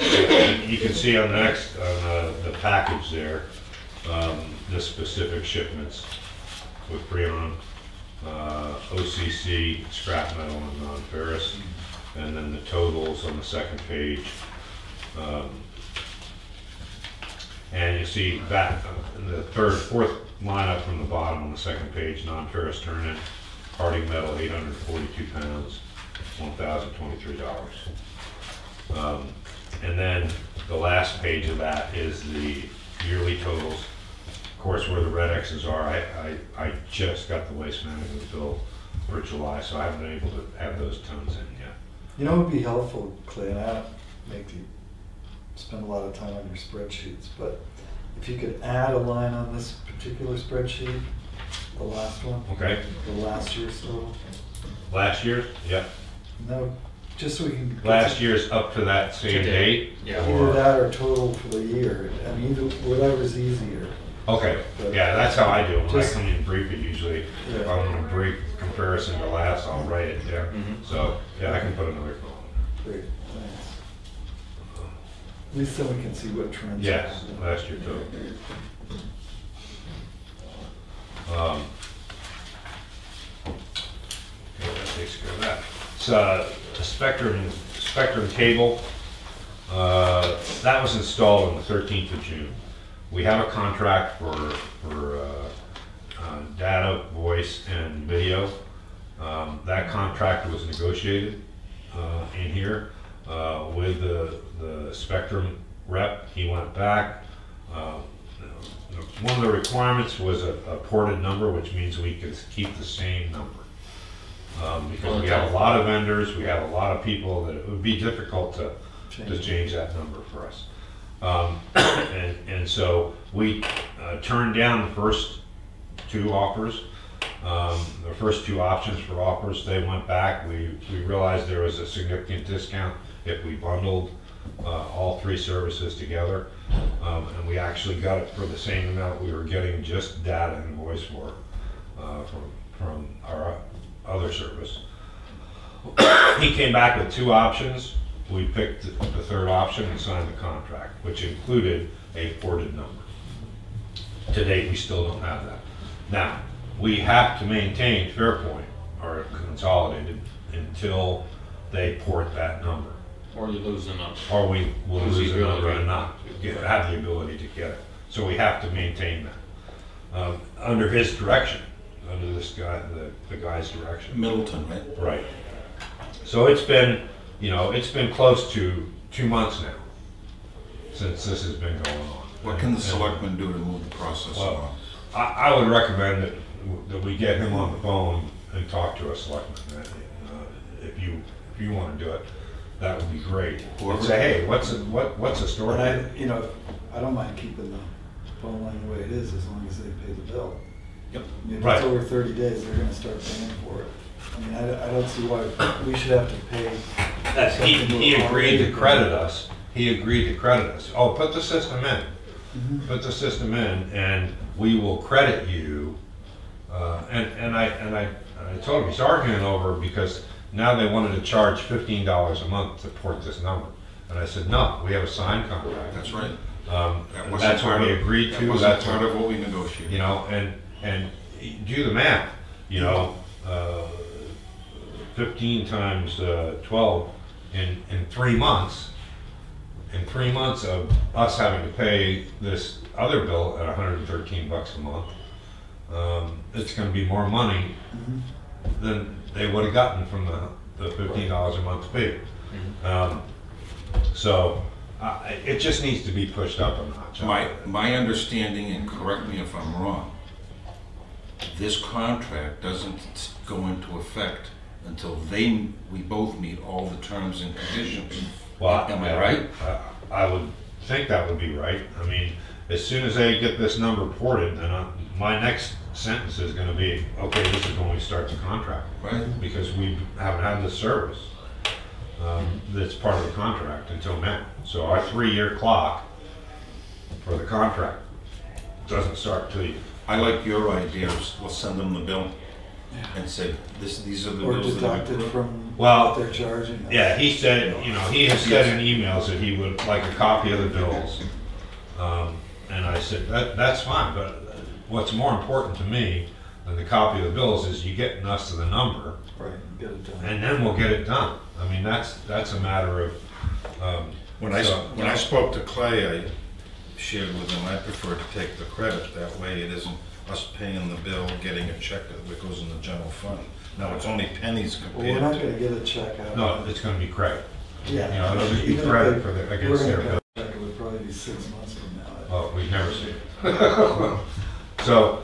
you can see on the next, on the package there, the specific shipments with Freon, OCC, scrap metal, and non-ferrous, and then the totals on the second page. And you see that in the fourth line up from the bottom on the second page, non-ferrous turn-in, parting metal, 842 pounds, $1,023. And then the last page of that is the yearly totals. Of course, where the red X's are, I just got the waste management bill for July, so I haven't been able to have those tons in yet. You know, it would be helpful, Clay, and I don't make you spend a lot of time on your spreadsheets, but if you could add a line on this particular spreadsheet, the last one. Okay. The last year's total. Last year's? Yep. No, just so we can. Last year's up to that same date? Yeah. Either that or total for the year. I mean, either, whatever's easier. Okay, yeah, that's how I do it. When I Just- come in and brief it usually, if Yeah. I'm gonna brief comparison to last, I'll write it there. Mhm. So, yeah, I can put another column. Great, thanks. At least then we can see what trends. Yes, are. last year too. Okay, that takes care of that. So, the spectrum cable, that was installed on the 13th of June. We have a contract for data, voice, and video. That contract was negotiated in here with the Spectrum rep. He went back. One of the requirements was a ported number, which means we could keep the same number. Because we have a lot of vendors, we have a lot of people that it would be difficult to change that number for us. And so we turned down the first 2 offers, the first 2 options for offers. They went back. We realized there was a significant discount if we bundled all 3 services together, and we actually got it for the same amount we were getting just data and voice for from our other service. He came back with 2 options. We picked the third option and signed the contract, which included a ported number. To date, we still don't have that. Now, we have to maintain Fairpoint or Consolidated until they port that number. Or you lose the number. Or we will Lose the lose the number ability. and not have the ability to get it. So we have to maintain that. Under his direction, under this guy, the guy's direction. Middleton, right? Right. So it's been, it's been close to 2 months now since this has been going on. What can the And- selectmen do to move the process Well, along? I would recommend that we get him on the phone and talk to a selectman. If you want to do it, that would be great. And say, hey, what's the story? And I don't mind keeping bottom line the way it is, as long as they pay the bill. Yep. I mean, if Right. it's over 30 days, they're gonna start paying for it. I mean, I don't see why we should have to pay. He agreed to credit us. He agreed to credit us. Oh, put the system in. Mhm. Put the system in, and we will credit you. And I told him he's arguing over because now they wanted to charge $15 a month to port this number, and I said no. We have a signed contract. That's right. And that's what we agreed to. That wasn't That's part of what we negotiated. you know, and do the math. You know, 15 times 12 in 3 months. In 3 months of us having to pay this other bill at $113 a month, it's going to be more money than they would have gotten from the $15 a month fee. So it just needs to be pushed up a notch. My understanding, and correct me if I'm wrong, this contract doesn't go into effect until we both meet all the terms and conditions. Well, am I right? I would think that would be right. I mean, as soon as they get this number ported, then my next sentence is going to be, okay, this is when we start the contract. Right. Because we haven't had this service that's part of the contract until now. So our 3-year clock for the contract doesn't start till you. I like your idea of, we'll send them the bill and say, these are the Or bills that deduct we it put. from Well, what they're charging. Yeah, he said, you know, he has said in emails that he would like a copy of the bills. And I said, that's fine, but what's more important to me than the copy of the bills is you getting us to the number, Right, get it done. and then we'll get it done. I mean, that's a matter of, When I spoke to Clay, I shared with him, I prefer to take the credit. That way it isn't us paying the bill, getting a check that goes in the general fund. Now, it's only pennies Well, we're not compared gonna to. get a check out. no, it's gonna be credit. Yeah. You know, it'll just be Even if credit they- for the, We're against gonna their get bill. a check, it would probably be 6 months from now. Well, we've never seen it. So,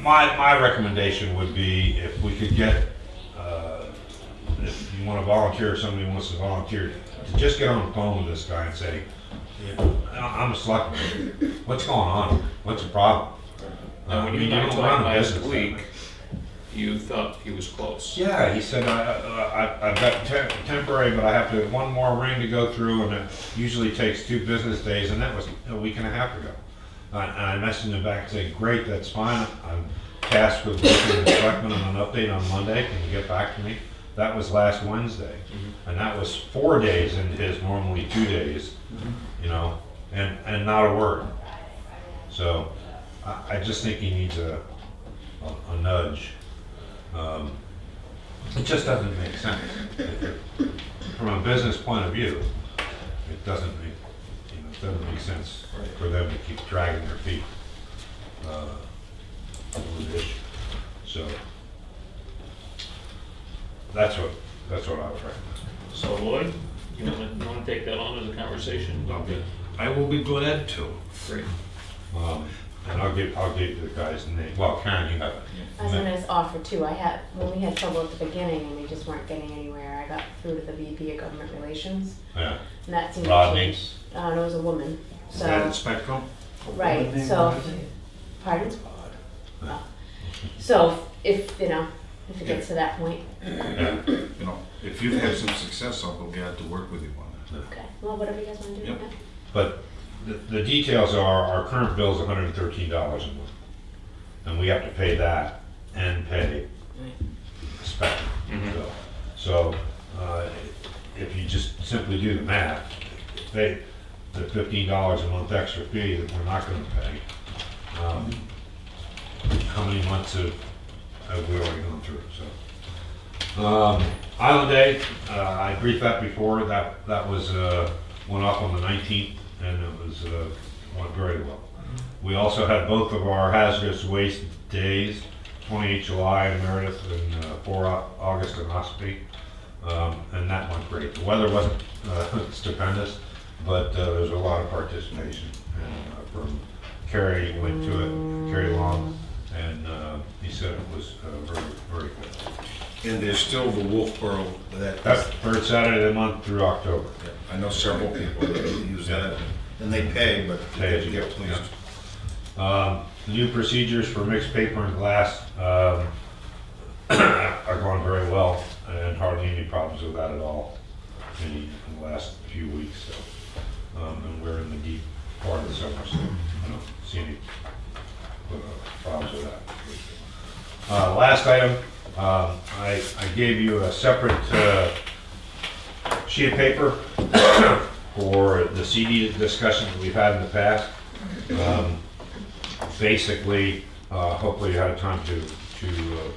my recommendation would be if we could get, if you want to volunteer, somebody wants to volunteer, to just get on the phone with this guy and say, I'm a selectman, what's going on? What's the problem? And when you and I don't talked run a last business that week, way. you thought he was close. Yeah, he said, I've got temporary, but I have to, one more ring to go through, and it usually takes 2 business days, and that was a week and a half ago. And I messaged him back saying, great, that's fine, I'm tasked with working the selectmen on an update on Monday, can you get back to me? That was last Wednesday, and that was 4 days into his normally 2 days, you know, and not a word. So, I just think he needs a nudge. It just doesn't make sense. From a business point of view, it doesn't make, it doesn't make sense for them to keep dragging their feet over the issue. So that's what I would recommend. So Lloyd, you want to take that on as a conversation? Okay. I will be glad to. Great. And I'll give the guy's name. Well, Karen, you have it. I was gonna offer too, when we had trouble at the beginning and we just weren't getting anywhere, I got through to the VP of Government Relations, Yeah. and that seemed to Rodney? change. No, it was a woman, Is that in so, Spectrum? right, Woman named so, Rodney? pardon? Oh. So, if it gets to that point, Yeah. You know, if you've had some success, I'll be glad to work with you on that. okay, well, whatever you guys wanna do. Yep. okay. But the details are, our current bill is $113 a month. And we have to pay that and pay Spectrum. So, if you just simply do the math, the $15 a month extra fee that we're not gonna pay, how many months have we already gone through, so. Island Day, I briefed that before, that was, went off on the 19th, and it was, went very well. We also had both of our hazardous waste days, 28 July in Meredith and 4 August in Ospey, and that went great. The weather wasn't stupendous, but there was a lot of participation. And from Kerry went to it, Kerry Long, and he said it was very, very good. And there's still the Wolfboro, That's third Saturday of the month through October. I know several people that use that. And they pay, but Pay as you get go, pleased. New procedures for mixed paper and glass are going very well, and hardly any problems with that at all in the last few weeks. So, and we're in the deep part of the summer, so I don't see any problems with that. Last item, I gave you a separate sheet of paper for the CD discussions that we've had in the past. Basically, hopefully you had time to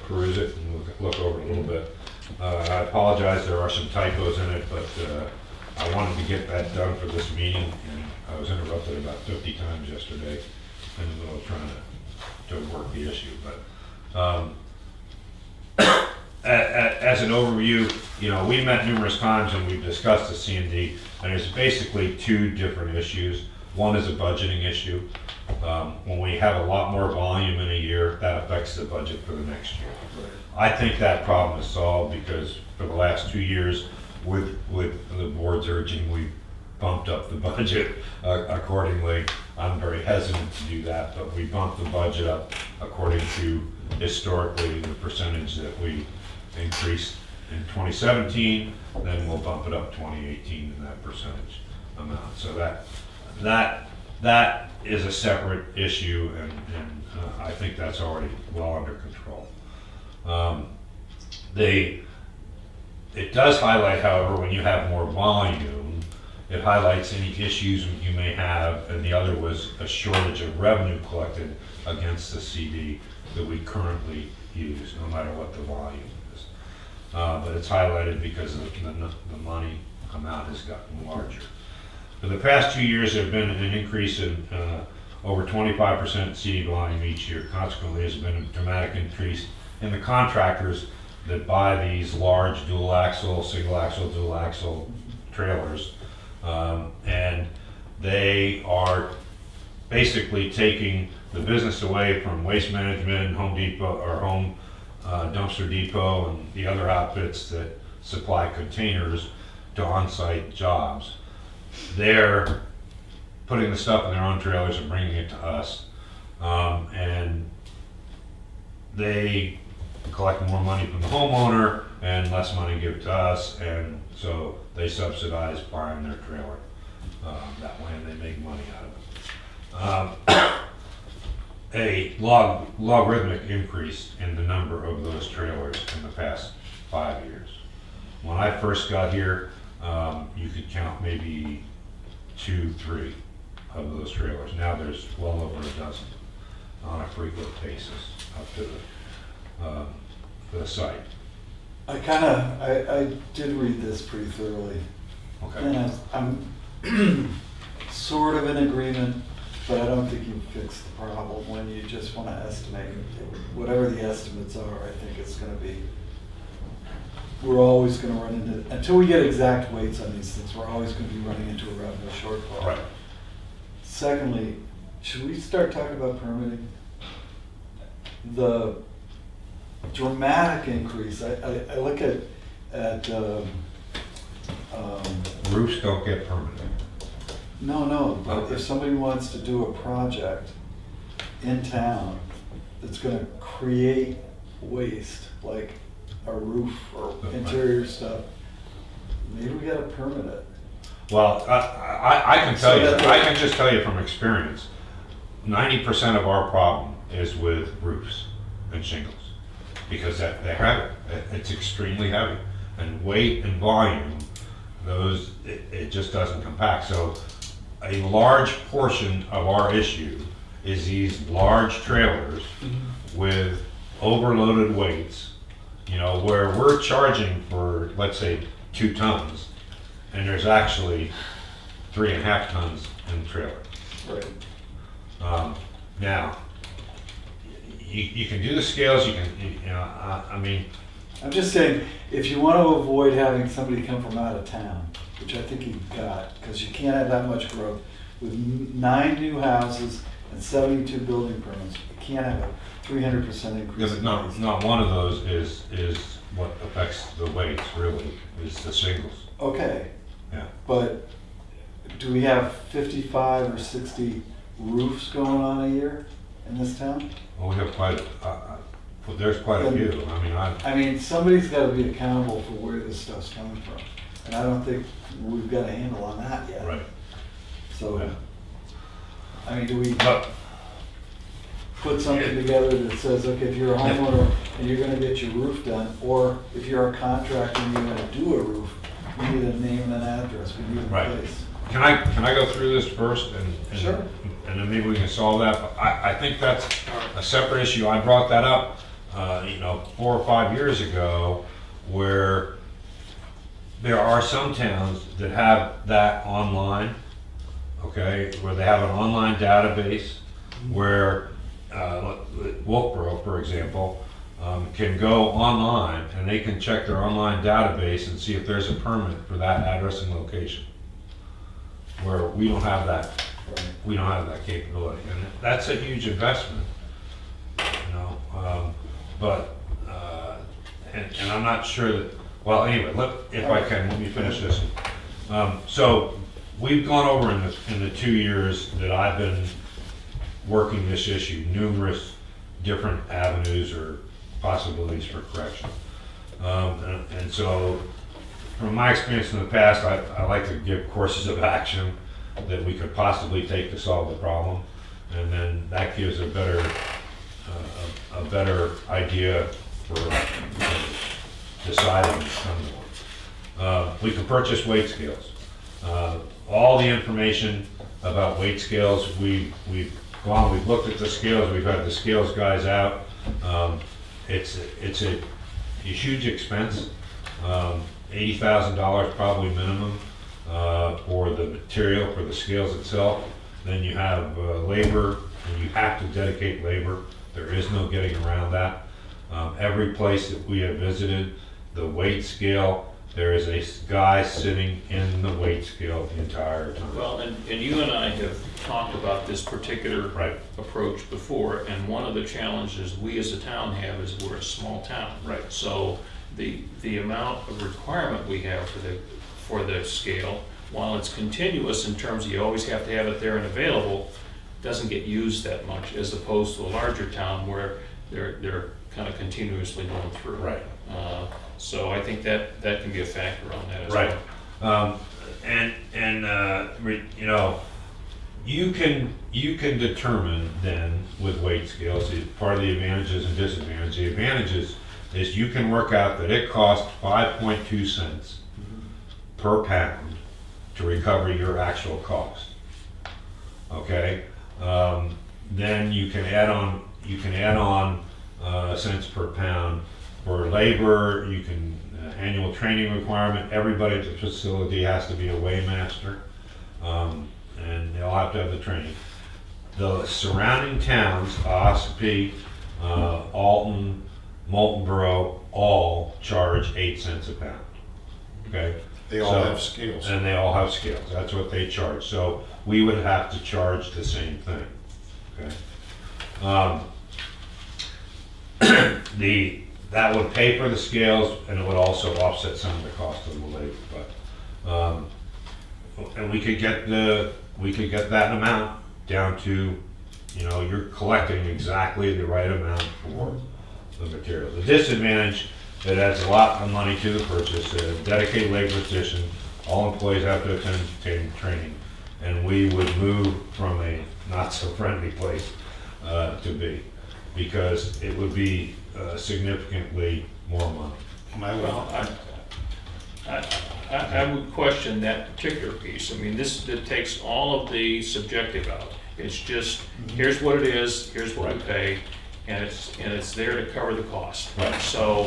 peruse it and look over it a little bit. I apologize, there are some typos in it, but I wanted to get that done for this meeting, and I was interrupted about 50 times yesterday in the middle of trying to work the issue. But as an overview, we met numerous times and we've discussed the C&D, and there's basically two different issues. One is a budgeting issue. When we have a lot more volume in a year, that affects the budget for the next year. I think that problem is solved because for the last 2 years, with the board's urging, we bumped up the budget accordingly. I'm very hesitant to do that, but we bumped the budget up according to historically the percentage that we increased in 2017, then we'll bump it up 2018 in that percentage amount. So that is a separate issue, and I think that's already well under control. It does highlight, however, when you have more volume, it highlights any issues you may have, and the other was a shortage of revenue collected against the CD that we currently use, no matter what the volume is. But it's highlighted because the money amount has gotten larger. For the past 2 years, there have been an increase in over 25% CD volume each year. Consequently, there's been a dramatic increase in the contractors that buy these large dual axle, single axle, dual axle trailers. And they are basically taking the business away from Waste Management, Home Depot, or Home Dumpster Depot, and the other outfits that supply containers to on-site jobs. They're putting the stuff in their own trailers and bringing it to us, and they collect more money from the homeowner and less money give to us, and so they subsidize buying their trailer that way, and they make money out of it. A logarithmic increase in the number of those trailers in the past 5 years. When I first got here, you could count maybe 2, 3 of those trailers. Now there's well over a dozen on a frequent basis up to the site. I did read this pretty thoroughly. Okay. And I'm sort of in agreement, but I don't think you fix the problem when you just want to estimate. Whatever the estimates are, I think it's going to be, we're always going to run into, until we get exact weights on these things, we're always going to be running into a revenue shortfall. Right. Secondly, should we start talking about permitting? The dramatic increase, I look at roofs don't get permitted. No, but if somebody wants to do a project in town that's gonna create waste, like a roof or interior stuff, maybe we gotta permit it. Well, I can tell you, I can just tell you from experience, 90% of our problem is with roofs and shingles, because they're heavy. It's extremely heavy, and weight and volume, it just doesn't compact. So a large portion of our issue is these large trailers with overloaded weights, where we're charging for, let's say, 2 tons, and there's actually 3.5 tons in the trailer. Right. Now, you can do the scales, I mean. I'm just saying, if you want to avoid having somebody come from out of town, which I think you've got, because you can't have that much growth, with 9 new houses and 72 building permits, you can't have a 300% increase. Yeah, but not one of those is what affects the weights, really, is the shingles. Okay. Yeah. But do we have 55 or 60 roofs going on a year in this town? Well, we have quite, well, there's quite a few. I mean, somebody's got to be accountable for where this stuff's coming from. And I don't think we've got a handle on that yet. Right. So, Yeah. I mean, do we But, put something together that says, okay, if you're a homeowner and you're gonna get your roof done, or if you're a contractor and you're gonna do a roof, we need a name and an address, we need a Right. place. can I go through this first and Sure. and then maybe we can solve that? But I think that's a separate issue. I brought that up, 4 or 5 years ago, where there are some towns that have that online, okay, where they have an online database where Wolfboro, for example, can go online and they can check their online database and see if there's a permit for that address and location. Where we don't have that, we don't have that capability, and that's a huge investment, and I'm not sure that. Well, anyway, if I can, let me finish this. So we've gone over in the 2 years that I've been working this issue, numerous different avenues or possibilities for correction. And so from my experience in the past, I like to give courses of action that we could possibly take to solve the problem. And then that gives a better idea for deciding. We can purchase weight scales. All the information about weight scales, we've looked at the scales, we've had the scales guys out. It's a huge expense, $80,000 probably minimum for the material, for the scales itself. Then you have labor, and you have to dedicate labor. There is no getting around that. Every place that we have visited, the weight scale, there is a guy sitting in the weight scale the entire time. Well, and you and I have talked about this particular approach before, and one of the challenges we as a town have is we're a small town. Right. So the amount of requirement we have for the scale, while it's continuous in terms of you always have to have it there and available, doesn't get used that much, as opposed to a larger town where they're kind of continuously going through. Right. So I think that can be a factor on that as Right. well. You can determine then with weight scales, part of the advantages and disadvantages. The advantages is you can work out that it costs 5.2 cents per pound to recover your actual cost. Okay, then you can add on cents per pound for labor. You can annual training requirement. Everybody at the facility has to be a weighmaster, and they'll have to have the training. The surrounding towns, Ossipee, Alton, Moultonboro, all charge 8 cents a pound. Okay. They all have scales. And they all have scales. That's what they charge. So we would have to charge the same thing. Okay. That would pay for the scales, and it would also offset some of the cost of the labor. But and we could get that amount down to, you're collecting exactly the right amount for the material. The disadvantage, it adds a lot of money to the purchase. A dedicated labor position, all employees have to attend training, and we would move from a not so friendly place to be, because it would be significantly more money. Well, I would question that particular piece. I mean, it takes all of the subjective out. It's just, here's what it is, here's what we pay, and it's there to cover the cost. Right. So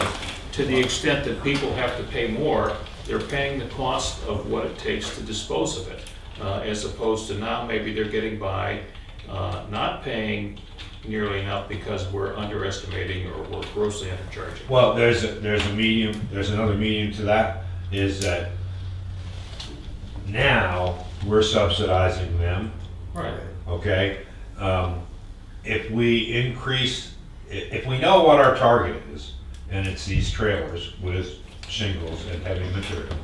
to the extent that people have to pay more, they're paying the cost of what it takes to dispose of it, as opposed to now maybe they're getting by not paying nearly enough because we're underestimating or we're grossly undercharging. Well, there's another medium to that, is that now we're subsidizing them. Right. Okay, if we know what our target is, and it's these trailers with shingles and heavy material,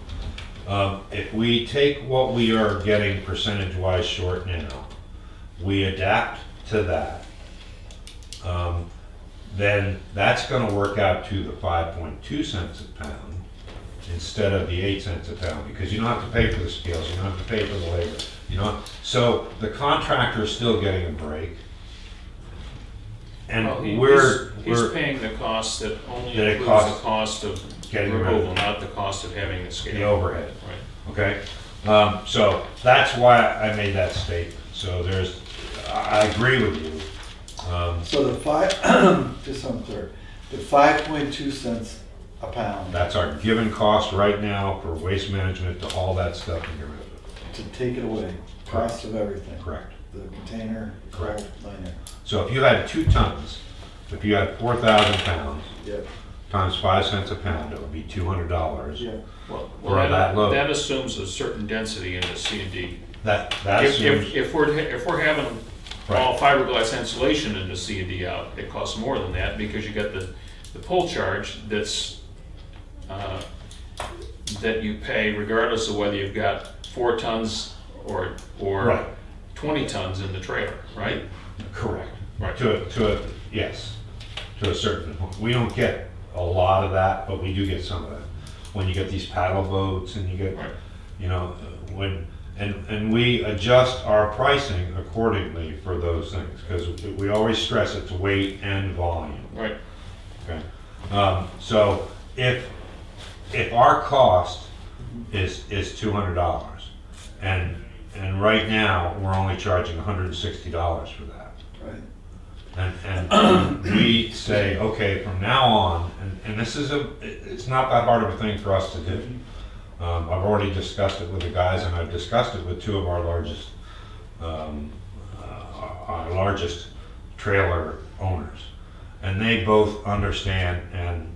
If we take what we are getting percentage-wise short now, we adapt to that, then that's gonna work out to the 5.2 cents a pound instead of the 8 cents a pound, because you don't have to pay for the scales, you don't have to pay for the labor, you know? So the contractor is still getting a break. And Well, he's paying the cost that only That it includes costs the cost of getting rid of removal, not the cost of having the scale. the overhead. Right. Okay, so that's why I made that statement. So I agree with you. So the just so I'm clear, the 5.2 cents a pound That's our given cost right now for waste management to haul that stuff and get rid of it. to take it away, cost of everything. Correct. The container, Correct. liner. So if you had 2 tons, if you had 4,000 pounds Yep, times 5 cents a pound, it would be $200. yep. Well, For that load. that assumes a certain density in the C and D. That If assumes, we're having all Right. fiberglass insulation in the C and D out, it costs more than that because you got the pull charge that you pay regardless of whether you've got 4 tons or Right. 20 tons in the trailer, right? correct. Right. Yes, to a certain point. We don't get a lot of that, but we do get some of that. When you get these paddle boats and you get, Right. you know, and we adjust our pricing accordingly for those things, because we always stress it's weight and volume. Right. Okay, so if our cost is $200, and right now we're only charging $160 for that, Right. and we say, okay, from now on, and this is it's not that hard of a thing for us to do. I've already discussed it with the guys, and I've discussed it with 2 of our largest trailer owners, and they both understand and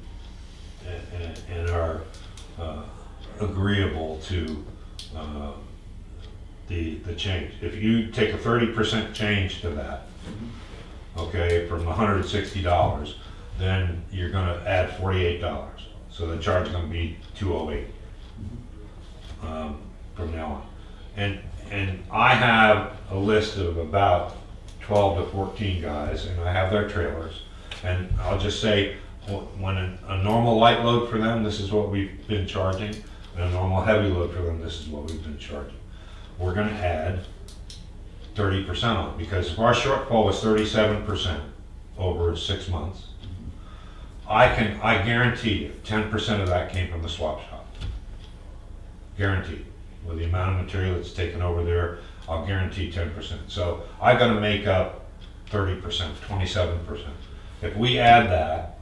are agreeable to the change. If you take a 30% change to that, okay, from $160, then you're going to add $48. So the charge is going to be $208 from now on. And I have a list of about 12 to 14 guys, and I have their trailers. And I'll just say, when a normal light load for them, this is what we've been charging, and a normal heavy load for them, this is what we've been charging. We're going to add 30% on, because if our shortfall was 37% over 6 months, I guarantee you 10% of that came from the swap shop. Guaranteed. With the amount of material that's taken over there, I'll guarantee 10%. So I got to make up 30%, 27%. If we add that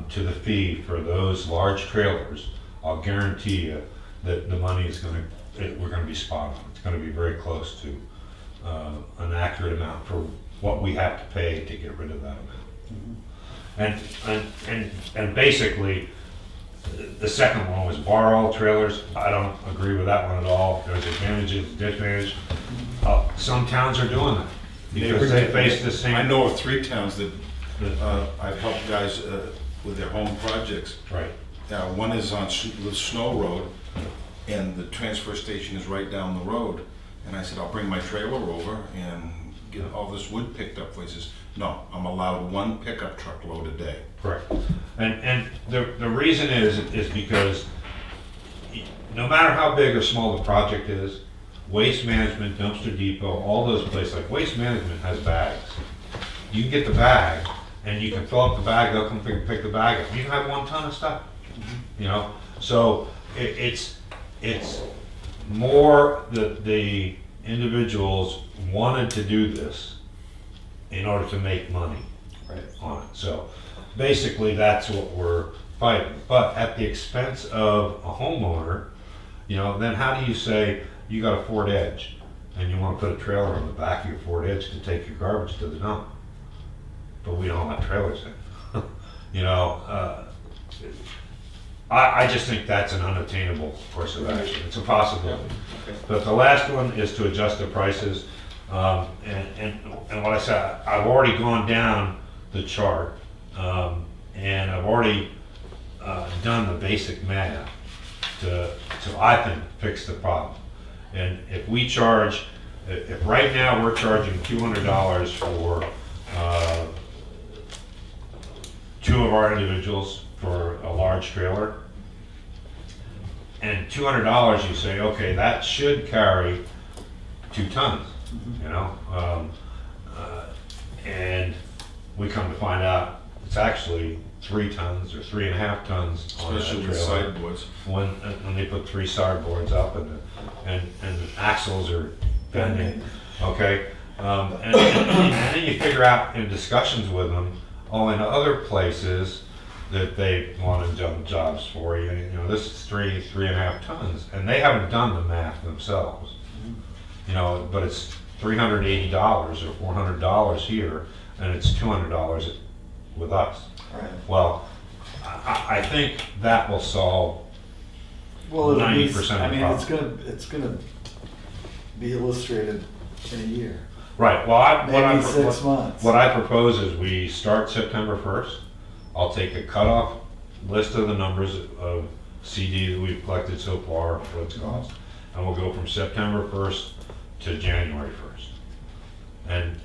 to the fee for those large trailers, I'll guarantee you that the money is we're going to be spot on. It's going to be very close to an accurate amount for what we have to pay to get rid of that amount. And basically, the second one was bar all trailers. I don't agree with that one at all. There's advantages, disadvantages. Some towns are doing that because they face the same. I know of 3 towns that I've helped guys with their home projects. Right. One is on the Snow Road, and the transfer station is right down the road. And I said, I'll bring my trailer over and get all this wood picked up. He says, no, I'm allowed 1 pickup truck load a day. Correct. And the reason is because no matter how big or small the project is, Waste Management, Dumpster Depot, all those places, like Waste Management has bags. You can get the bag and you can fill up the bag, they'll come pick the bag up. You can have 1 ton of stuff, you know? So it's more that the individuals wanted to do this in order to make money on it. So basically that's what we're fighting. But at the expense of a homeowner, you know, then how do you say you got a Ford Edge and you want to put a trailer on the back of your Ford Edge to take your garbage to the dump? But we don't have trailers in. You know, I just think that's an unattainable course of action. It's a possibility. Okay. But the last one is to adjust the prices. And what I said, I've already gone down the chart, and I've already done the basic math to So I think fix the problem. And if we charge, if right now we're charging $200 for 2 of our individuals for a large trailer, and $200 you say, okay, that should carry 2 tons, you know? And we come to find out it's actually 3 tons or 3.5 tons on that Especially with trailer. sideboards. When they put 3 sideboards up and the axles are bending, okay? And then you figure out in discussions with them, in other places that they want to jump jobs for you, you know, this is 3.5 tons, and they haven't done the math themselves. You know, but it's $380 or $400 here, and it's $200 with us. Right. Well, I think that will solve Well, it'll be, 90% of the I mean, problem. it's gonna be illustrated in a year, Right, well, maybe 6 months. what I propose is we start September 1st. I'll take a cutoff list of the numbers of CD that we've collected so far, what it's cost, and we'll go from September 1st to January 1st.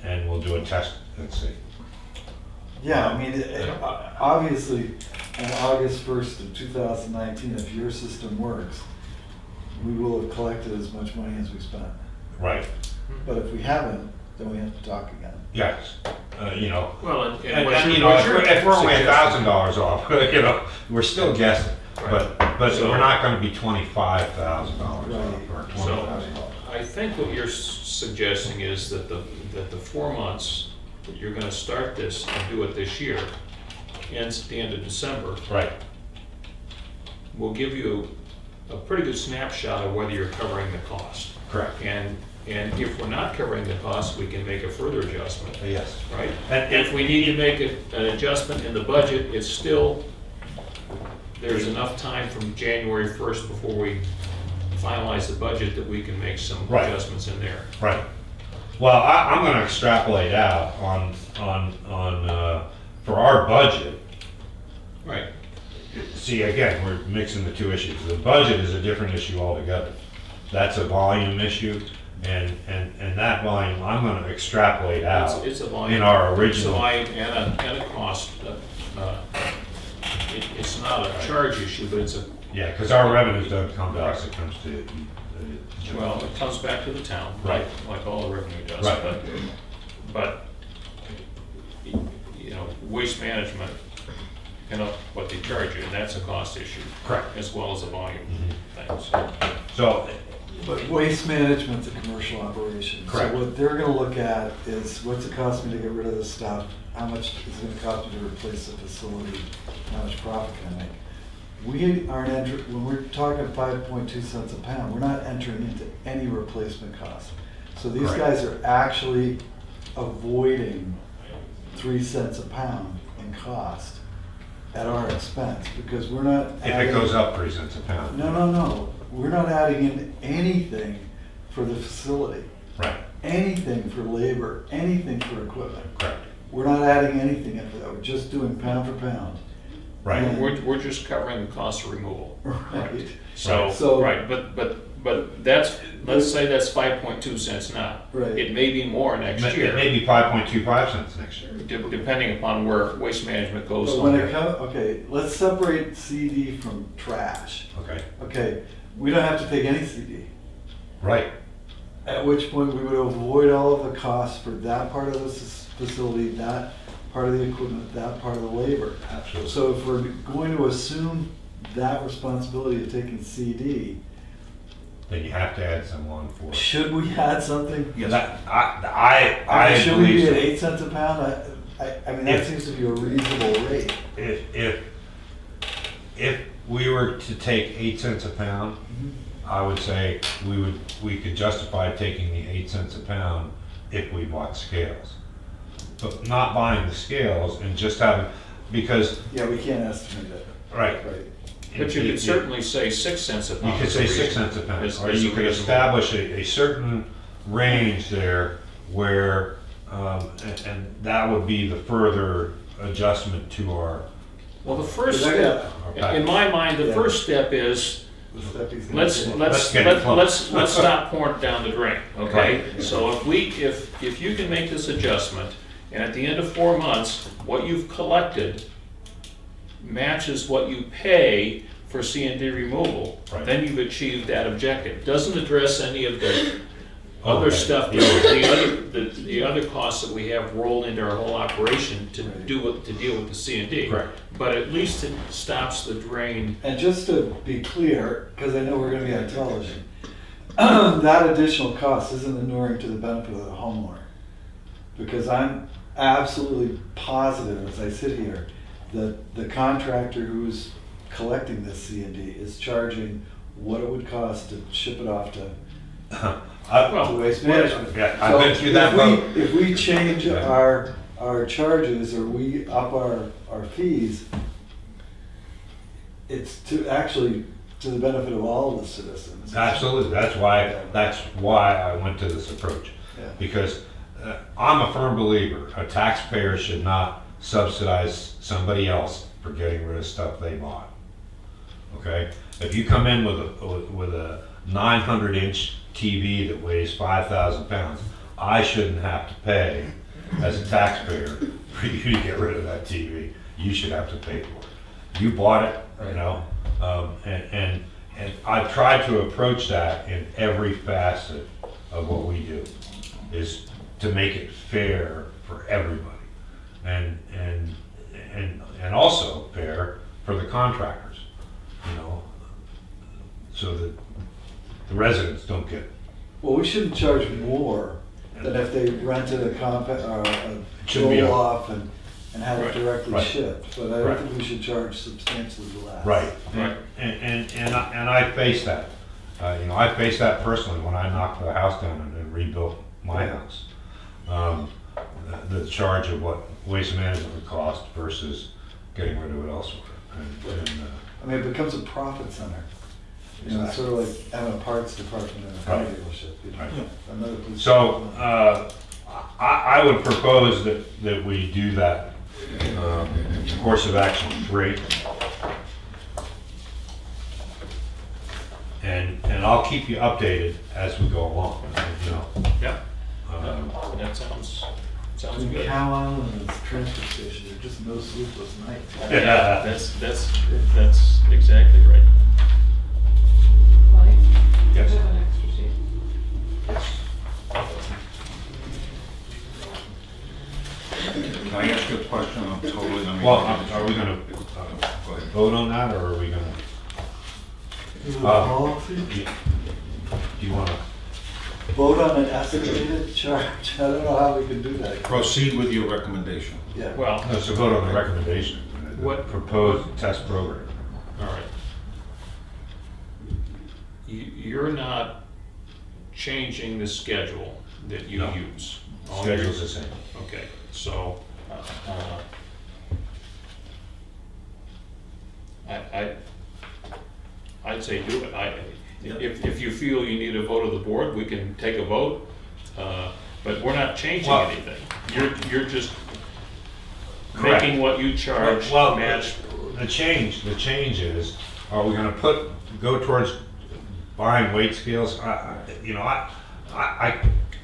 And we'll do a test and see. Yeah, I mean, obviously, on August 1st of 2019, if your system works, we will have collected as much money as we spent. Right, But if we haven't, then we have to talk again. yes, you know. Well, and And, what you you're- know, what if we're only suggesting- $1,000 off, you know, we're still guessing. Right. But So- we're not gonna be $25,000 Right. off or So, $20,000. I think what you're suggesting is that the 4 months that you're gonna start this and do it this year, ends at the end of December, Right, will give you a pretty good snapshot of whether you're covering the cost. correct. And if we're not covering the cost, we can make a further adjustment, Yes. right? And If we need to make an adjustment in the budget, it's still, there's enough time from January 1st before we finalize the budget that we can make some Right. adjustments in there. Right. Well, I'm gonna extrapolate out for our budget. Right. See, again, we're mixing the 2 issues. The budget is a different issue altogether. That's a volume issue, and that volume, I'm gonna extrapolate out It's a volume. in our It's a original. volume and a cost. It's not a charge issue, but it's a, Yeah, because our revenues don't come to us, it comes to. well, it comes back to the town. Right. Like all the revenue does. Right. But, you know, waste management, you know, what they charge you, and that's a cost issue. Correct. As well as a volume thing, So, But waste management's a commercial operation. Correct. So what they're gonna look at is, what's it cost me to get rid of this stuff? How much is it gonna cost me to replace the facility? How much profit can I make? We aren't entering, when we're talking 5.2 cents a pound, we're not entering into any replacement costs. So these Correct. guys are actually avoiding 3 cents a pound in cost at our expense, because we're not if adding. it goes up 3 cents a pound. No. We're not adding in anything for the facility, Right, anything for labor, anything for equipment. correct, We're not adding anything in for that. We're just doing pound for pound. right. And- we're just covering the cost of removal. Right. So, So- right, but that's, let's say that's 5.2 cents now. Right. It may be more next It year, may be 5.25 cents next year. depending upon where waste management goes But on when it there. comes, okay, let's separate CD from trash. Okay, Okay, we don't have to take any CD. right, At which point we would avoid all of the costs for that part of the facility, that part of the equipment, that part of the labor. absolutely. So if we're going to assume that responsibility of taking CD, Then you have to add some on for it. should we add something? Yeah, that, I Should we believe be at so. 8 cents a pound? I mean, that If- seems to be a reasonable rate. If we were to take 8 cents a pound, I would say we could justify taking the 8 cents a pound if we bought scales. But not buying the scales and just having, because, Yeah, we can't estimate it. right. Right. But you could certainly say 6 cents a You pound. could is say a 6 reason- cents a pound, is- or is you a could reasonable- establish a certain range there where, and that would be the further adjustment to our. Well, the first Because I step, got- in my mind, the Yeah. first step is the step he's gonna take. Let's stop pouring it down the drain, okay? So if you can make this adjustment, and at the end of 4 months, what you've collected matches what you pay for C&D removal, Right. then you've achieved that objective. Doesn't address any of the other Okay. stuff, the other costs that we have rolled into our whole operation to deal with the C&D. Correct. But at least it stops the drain. And just to be clear, because I know we're gonna be on television, that additional cost isn't inuring to the benefit of the homeowner. Because I'm absolutely positive, as I sit here, that the contractor who's collecting this C&D is charging what it would cost to ship it off to Well, Waste Management. Yeah, I've been through that boat. If we change our charges, or we up our fees, it's actually to the benefit of all of the citizens. Absolutely, that's why I went to this approach. Yeah. Because I'm a firm believer, a taxpayer should not subsidize somebody else for getting rid of stuff they bought. Okay? If you come in with a 900-inch TV that weighs 5,000 pounds, I shouldn't have to pay, as a taxpayer, for you to get rid of that TV. You should have to pay for it. You bought it, you know, and I've tried to approach that in every facet of what we do, is to make it fair for everybody, and also fair for the contractors, you know, so that the residents don't get. Well, we shouldn't charge more than if they rented a Shouldn't be roll off and had it directly Right. shipped. But I don't Right. think we should charge substantially less. Right, Right. and I face that. You know, I faced that personally when I knocked the house down and rebuilt my house. The charge of what waste management would cost versus getting rid of it elsewhere. I mean, it becomes a profit center. You know, it's sort of like having a parts department in a car Right. dealership. You know? Right. Another place. So, I would propose that we do that course of action 3. And I'll keep you updated as we go along, you know. Yeah, Um, that sounds In good. Cow Island and its transfer station, there's just no sleepless nights. Yeah, that's exactly right. Mike? Yes. Do you have an extra sheet? Can I ask you a question? I'm totally, I mean. Well, are we gonna Go ahead. vote on that, or are we gonna? Is it a policy? Do you wanna? Vote on an estimated charge. I don't know how we can do that. Proceed with your recommendation. Yeah. Well, No, so vote on the recommendation. What- Proposed test program. all right. You're not changing the schedule that you No. use. All you're- Schedule's the same. Okay, so, I'd say do it. If you feel you need a vote of the board, we can take a vote, but we're not changing Well- anything. You're just Correct. making what you charge Well, match. the change is, are we gonna go towards buying weight scales? You know, I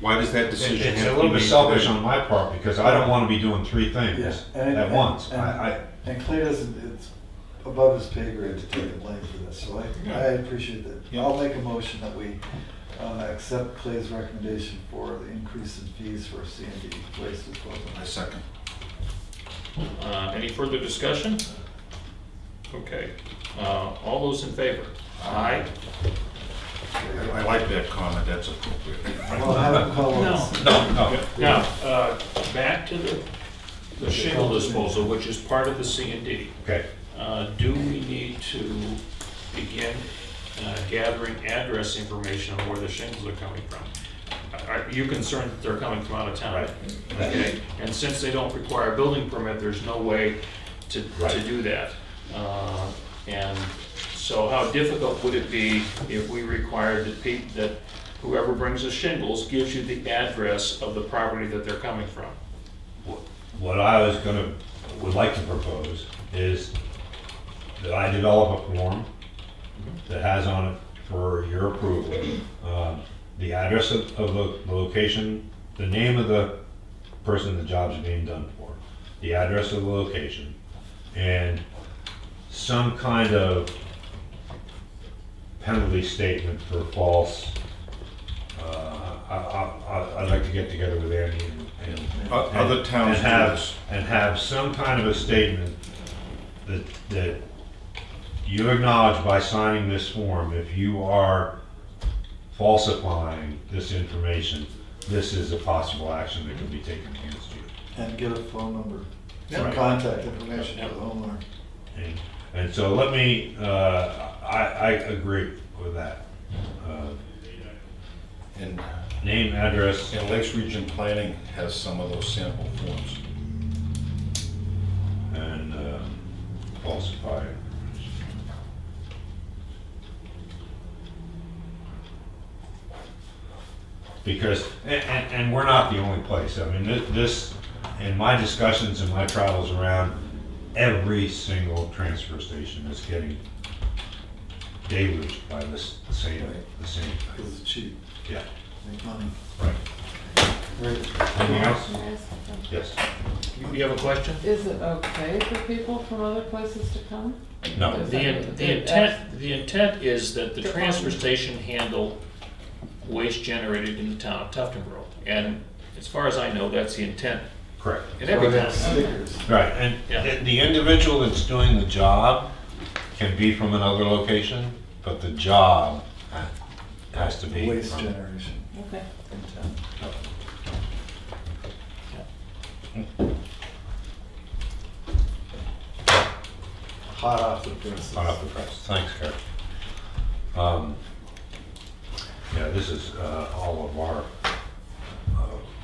Why does that decision have it's to a be little bit made selfish today? on my part, because I don't wanna be doing 3 Yeah. things And- at once. And Clay doesn't, it's above his pay grade to take the blame for this, so I appreciate that. Yeah. I'll make a motion that we accept Clay's recommendation for the increase in fees for C&D waste disposal. I second. Any further discussion? Okay, all those in favor? Aye. I like that comment, that's appropriate. Well, have him call us. No. Now, back to the shingle disposal, which is part of the C&D. Okay. Do we need to begin gathering address information on where the shingles are coming from? Are you concerned that they're coming from out of town? Right. Okay, and since they don't require a building permit, there's no way to Right. do that. And so how difficult would it be if we required that whoever brings the shingles gives you the address of the property that they're coming from? What I would like to propose is that I develop a form that has on it for your approval, the address of the location, the name of the person the job's being done for, the address of the location, and some kind of penalty statement for false. I'd like to get together with Andy and Other towns do this. and have some kind of a statement that you acknowledge by signing this form, if you are falsifying this information, this is a possible action that can be taken against you. And get a phone number, some Right. contact information for the homeowner. And so let me, I agree with that. And Name, address, Lakes Region Planning has some of those sample forms. and falsify. Because, and we're not the only place. I mean, this, in my discussions and my travels around, every single transfer station is getting deluged by the same thing. Because it's cheap, Yeah, make money. right. Right. Anything else? Can I ask something? Yes. You have a question? Is it okay for people from other places to come? No. Is The that- the intent is that the The transfer farm. station handle waste generated in the town of Tuftonboro. And as far as I know, that's the intent Correct. in every Or town. that stickers. Right, and Yeah. the individual that's doing the job can be from another location, but the job has to be Waste from. generation Okay. in town. Hot off the presses. Hot off the press. Thanks, Karen. Yeah, this is all of our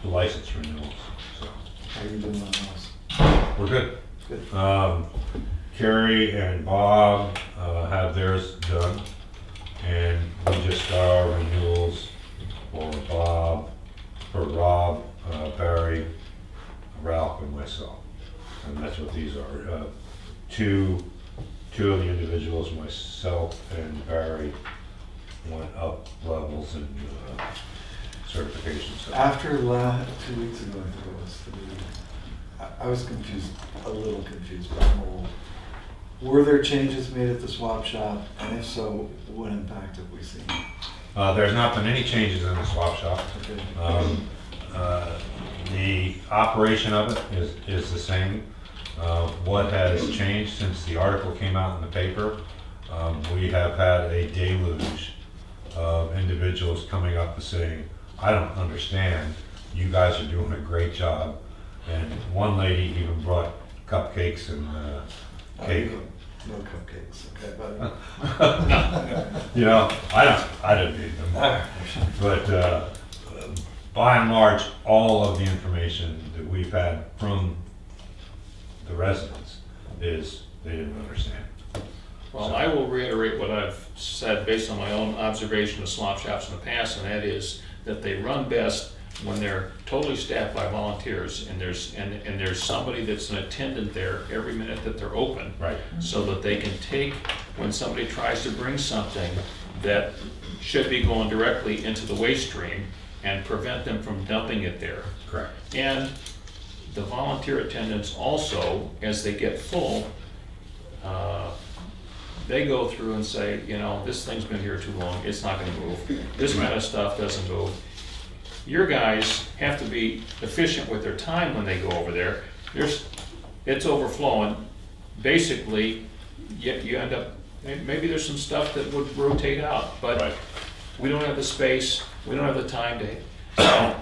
license renewals, so How are you doing on those? we're good. Good. Carrie and Bob have theirs done, and we just got our renewals for Rob, Barry, Ralph, and myself. And that's what these are. Two of the individuals, myself and Barry, went up levels in certifications. After 2 weeks ago, I think it was, I was confused, a little confused by the whole. Were there changes made at the swap shop? And if so, what impact have we seen? There's not been any changes in the swap shop. Okay. The operation of it is the same. What has changed since the article came out in the paper, we have had a deluge of individuals coming up and saying, I don't understand, you guys are doing a great job. And one lady even brought cupcakes and cake. No cupcakes, okay, buddy. You know, I didn't need them. But by and large, all of the information that we've had from the residents is they didn't understand. Well, I will reiterate what I've said based on my own observation of slop shops in the past, and that is that they run best when they're totally staffed by volunteers, and there's somebody that's an attendant there every minute that they're open. Right. So that they can take, when somebody tries to bring something that should be going directly into the waste stream, and prevent them from dumping it there. Correct. And the volunteer attendants also, as they get full, they go through and say, you know, this thing's been here too long, it's not gonna move. This kind of stuff doesn't move. Your guys have to be efficient with their time when they go over there. It's overflowing. Basically, you end up, maybe there's some stuff that would rotate out, but Right. we don't have the space, we don't have the time to. So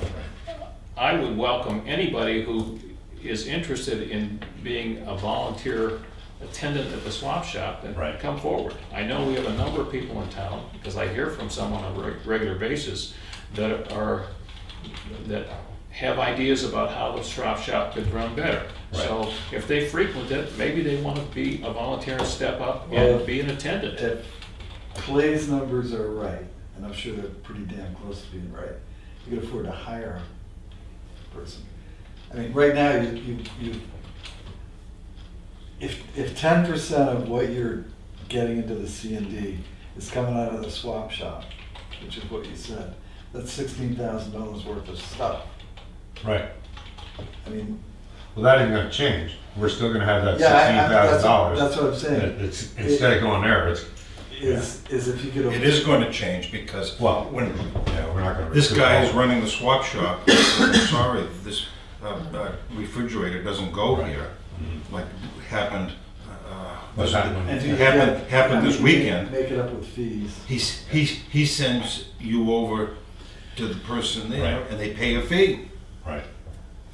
I would welcome anybody who is interested in being a volunteer attendant at the swap shop and Right. come forward. I know we have a number of people in town, because I hear from some on a regular basis, that have ideas about how the swap shop could run better. So if they frequent it, maybe they want to be a volunteer and step up Well, and be an attendant. If Clay's numbers are right, and I'm sure they're pretty damn close to being right, you can afford to hire a person. I mean, right now, if 10% of what you're getting into the C&D is coming out of the swap shop, which is what you said. That's $16,000 worth of stuff. Right. I mean, Well, that ain't gonna change. We're still gonna have that yeah, $16,000. that's what I'm saying. It's, instead of going there, it's, Is if you could. It is going to change because well, when yeah, we're not gonna. this recoup guy all is of it. running the swap shop, I'm sorry, this refrigerator doesn't go Right. here, like happened, What's happening? And you- happened this weekend. Make it up with fees. He sends you over to the person there Right. and they pay a fee. Right,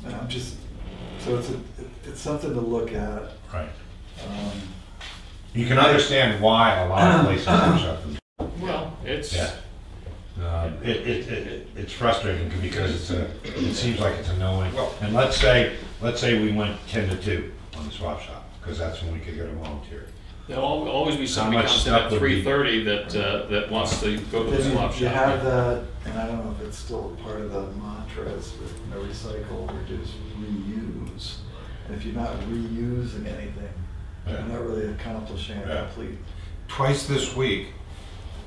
And I'm just, so it's something to look at. right. Um, You can understand why a lot of places are shut them. Well, it's, Yeah. It's frustrating because it seems like it's a no-win. And let's say we went 10 to 2 on the swap shop, because that's when we could get a volunteer. there'll always be somebody How much comes in stuff at would be- 3:30 that wants to go to the Then swap you shop. have that, and I don't know if it's still part of the mantras, but recycle, reduce, reuse. And if you're not reusing anything, you're Yeah. not really accomplishing a Yeah. complete. Twice this week,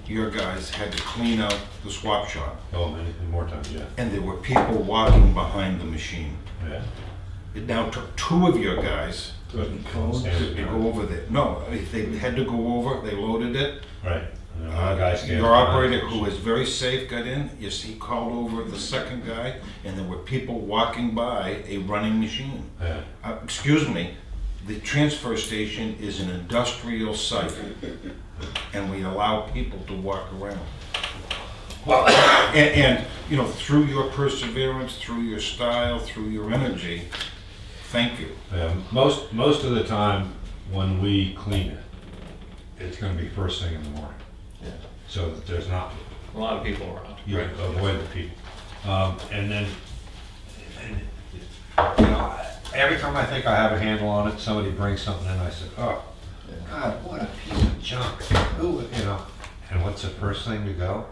your guys had to clean out the swap shop Oh, many more times, yeah. and there were people walking behind the machine. Yeah. It now took 2 of your guys Good. Cones? to go over there. No, if they had to go over, they loaded it. Right. And then one guy stands Your operator, behind who the was very safe, got in. Yes, he called over the second guy, and there were people walking by a running machine. Yeah. Excuse me, the transfer station is an industrial site, and we allow people to walk around. Well, And you know, through your perseverance, through your style, through your energy, thank you. most of the time when we clean it, it's gonna be first thing in the morning. Yeah. So that there's not, A lot of people around. you Right. avoid the people. And then, you know, every time I think I have a handle on it, somebody brings something in, I said, oh, God, what a piece of junk. Who would, you know, and what's the first thing to go?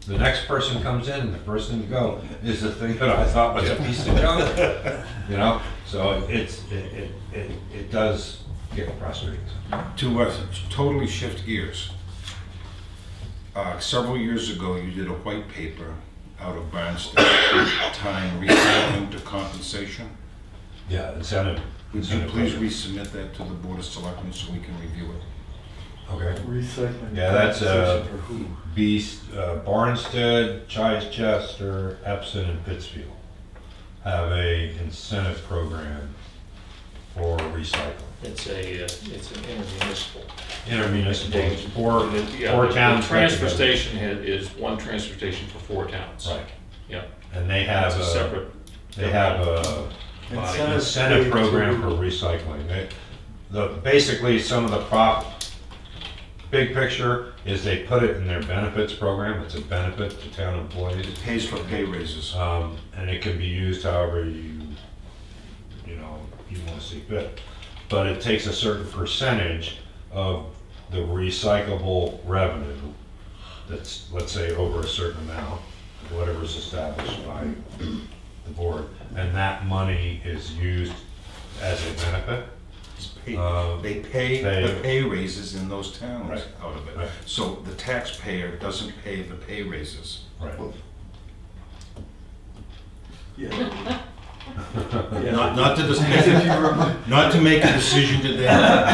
The next person comes in, and the first thing to go is the thing that I thought was a piece of junk. You know, so it does get frustrating. To totally shift gears. Several years ago, you did a white paper out of Barnstead, tying recycling to compensation. Yeah, incentive. Would you incentive please program. resubmit that to the Board of Selectmen so we can review it? Okay. Recycling. Yeah, that's, compensation for who? Barnstead, Chichester, Epsom, and Pittsfield have a incentive program for recycling. It's an intermunicipal. Intermunicipal, it's Yeah, four the towns. transfer together. station is one transfer station for 4 towns. Right, Yeah, and they have it's a separate. they have a Incentive incentive paid program to- for recycling. Basically, some of the big picture is they put it in their benefits program. It's a benefit to town employees. It pays for pay raises. And it can be used however you want to see fit. But it takes a certain percentage of the recyclable revenue that's, let's say, over a certain amount, whatever's established by the board, and that money is used as a benefit. It's paid- Uh, They pay they- the pay raises in those towns Right. out of it. Right. So the taxpayer doesn't pay the pay raises. Right. Yeah. Not to discuss, not to make a decision today.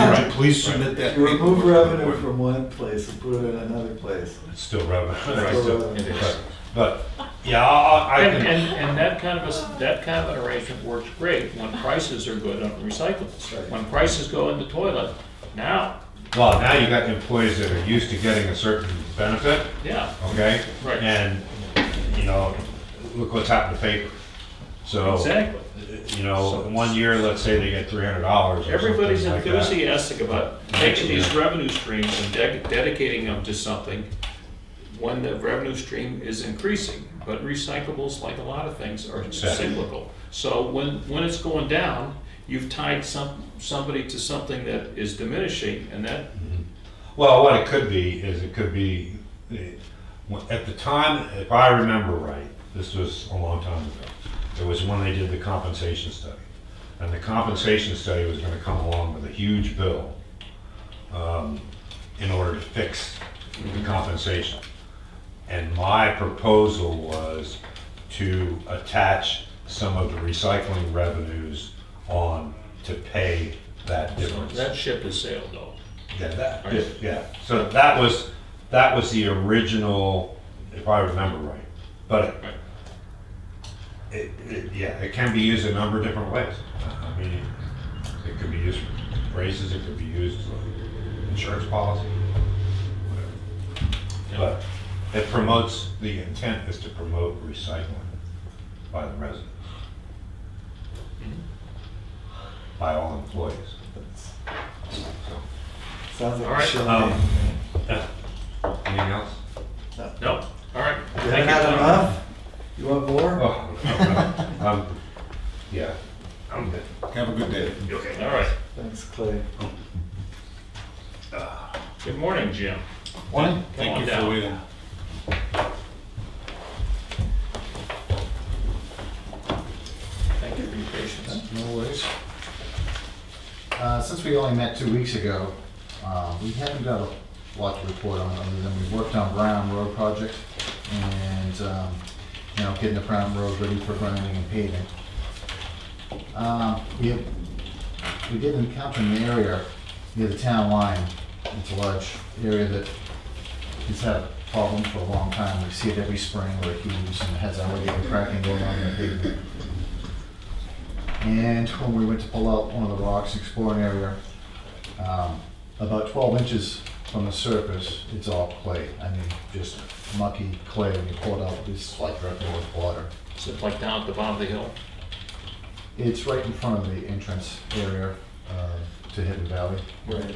Would you please submit that You remove paperwork? revenue from one place and put it in another place. It's still revenue. It's still revenue. It is. But, yeah, I And, can, and that kind of an arrangement works great when prices are good on recyclables. Right. When prices go in the toilet, now, well, now you got employees that are used to getting a certain benefit, yeah, okay? Right. And, look what's happened to paper. So, exactly. So one year, let's say they get $300 or Everybody's something like that. enthusiastic about taking these revenue streams and dedicating them to something when the revenue stream is increasing. But recyclables, like a lot of things, are cyclical. So when it's going down, you've tied somebody to something that is diminishing, and that, Well, what it could be is at the time, if I remember right, this was a long time ago, it was when they did the compensation study. And the compensation study was going to come along with a huge bill in order to fix the compensation. And my proposal was to attach some of the recycling revenues on to pay that So difference. that ship has sailed though. Yeah, Right. yeah. So that was the original, if I remember right. But Right. it can be used a number of different ways. I mean, it could be used for raises, it could be used for insurance policy, whatever. But it promotes, the intent is to promote recycling by the residents, by all employees. Sounds like All a right, show. Anything else? No, all right. You Thank haven't had Tom. enough? You want more? Oh, yeah, I'm good. Have a good day. Okay, all right. Thanks, Clay. Good morning, Jim. Morning. Come on Thank you down. for waiting. Thank you for your patience. No worries. Since we only met 2 weeks ago, we haven't got a lot to report on, other than we worked on Brown Road project and, getting the Brown Road ready for grinding and paving. We did encounter an area near the town line. It's a large area that has had a problem for a long time. We see it every spring where it heaves and has alligator cracking going on in the pavement. And when we went to pull out one of the rocks, explore an area, about 12 inches from the surface, it's all clay. I mean, just mucky clay. When you pull it out, it's like dripping with water. Is it like down at the bottom of the hill? It's right in front of the entrance area to Hidden Valley. Right.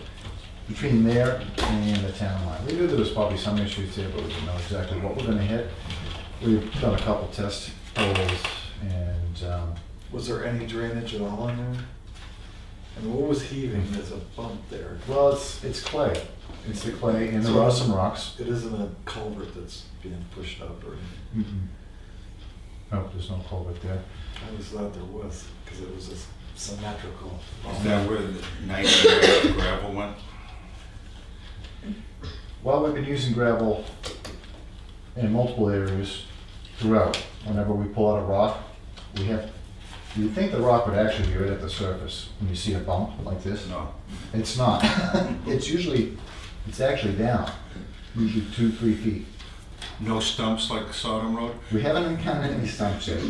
Between there and the town line. We knew there was probably some issues there, but we didn't know exactly what we're gonna hit. We've done a couple test holes and Was there any drainage at all in there? And what was heaving? There's a bump there. well, it's clay. It's the clay, and there are some rocks. It isn't a culvert that's being pushed up or anything. No, there's no culvert there. I always thought there was, because it was just symmetrical. Is that where the 90 gravel went? Well, we've been using gravel in multiple areas throughout. Whenever we pull out a rock, you'd think the rock would actually be right at the surface when you see a bump like this. No. It's not. It's actually down, usually 2-3 feet. No stumps like Sodom Road? We haven't encountered any stumps yet.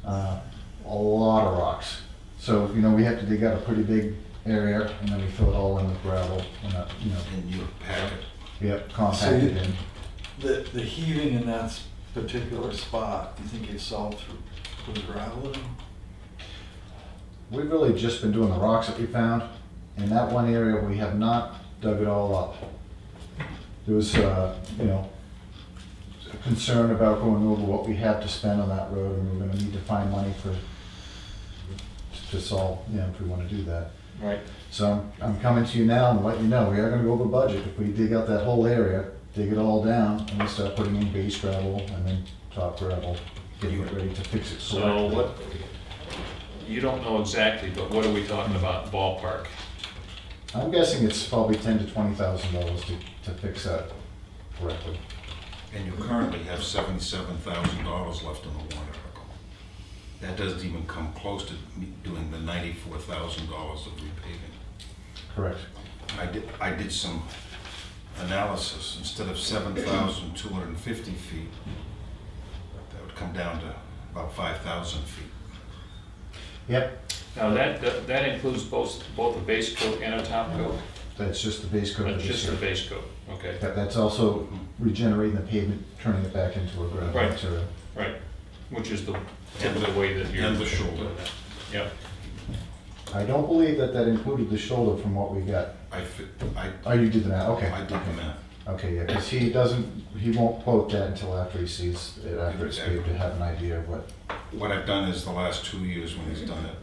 A lot of rocks. So, we have to dig out a pretty big area and then we fill it all in with gravel and And you pack it? compact it in. The heaving in that particular spot, you think you solved through the gravel in? We've really just been doing the rocks that we found. In that one area, we have not dug it all up. There was, a concern about going over what we have to spend on that road, and we're gonna need to find money to solve, if we wanna do that. Right. So I'm coming to you now and letting you know, we are gonna go over budget. If we dig out that whole area, dig it all down, and we start putting in base gravel and then top gravel, getting it ready to fix it So correctly. what, you don't know exactly, but what are we talking about ballpark? I'm guessing it's probably $10,000 to $20,000 to fix that correctly. And you currently have $77,000 left in the warrant article. That doesn't even come close to doing the $94,000 of repaving. Correct. I did some analysis. Instead of 7,250 feet, that would come down to about 5,000 feet. Yep, Now, that includes both a base coat and a top coat? that's just the base coat. That's of this just the year. base coat, okay. That's also regenerating the pavement, turning it back into a gravel Right. material. Right, which is the typical way that you're. And the shoulder. doing that. Yep, I don't believe that included the shoulder from what we got. Oh, you did the math, okay. I did the math. Okay, yeah, because he won't quote that until after he sees it, after it's paved, to have an idea of what. What I've done is the last 2 years when he's done it,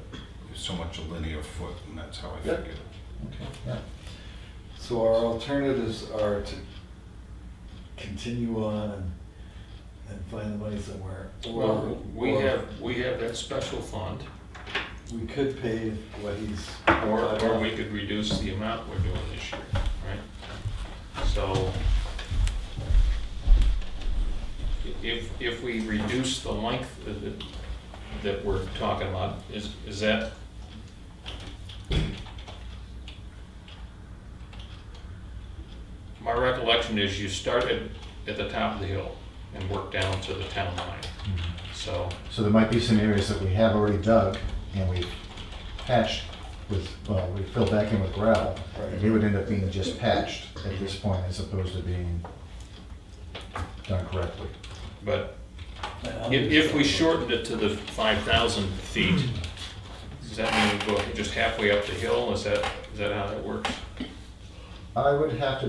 there's so much a linear foot, and that's how I Yep. figured it. Okay, yeah. So our alternatives are to continue on and find the money somewhere. well, we or have that special fund, We could pay what he's. or we could reduce the amount we're doing this year, right? So, if we reduce the length that we're talking about, is that? My recollection is you started at the top of the hill and worked down to the town line. So So there might be some areas that we have already dug and we've patched with, well, we filled back in with gravel. And they would end up being just patched at this point as opposed to being done correctly. but if we shortened it to the 5,000 feet, does that mean we go just halfway up the hill? Is that how that works? I would have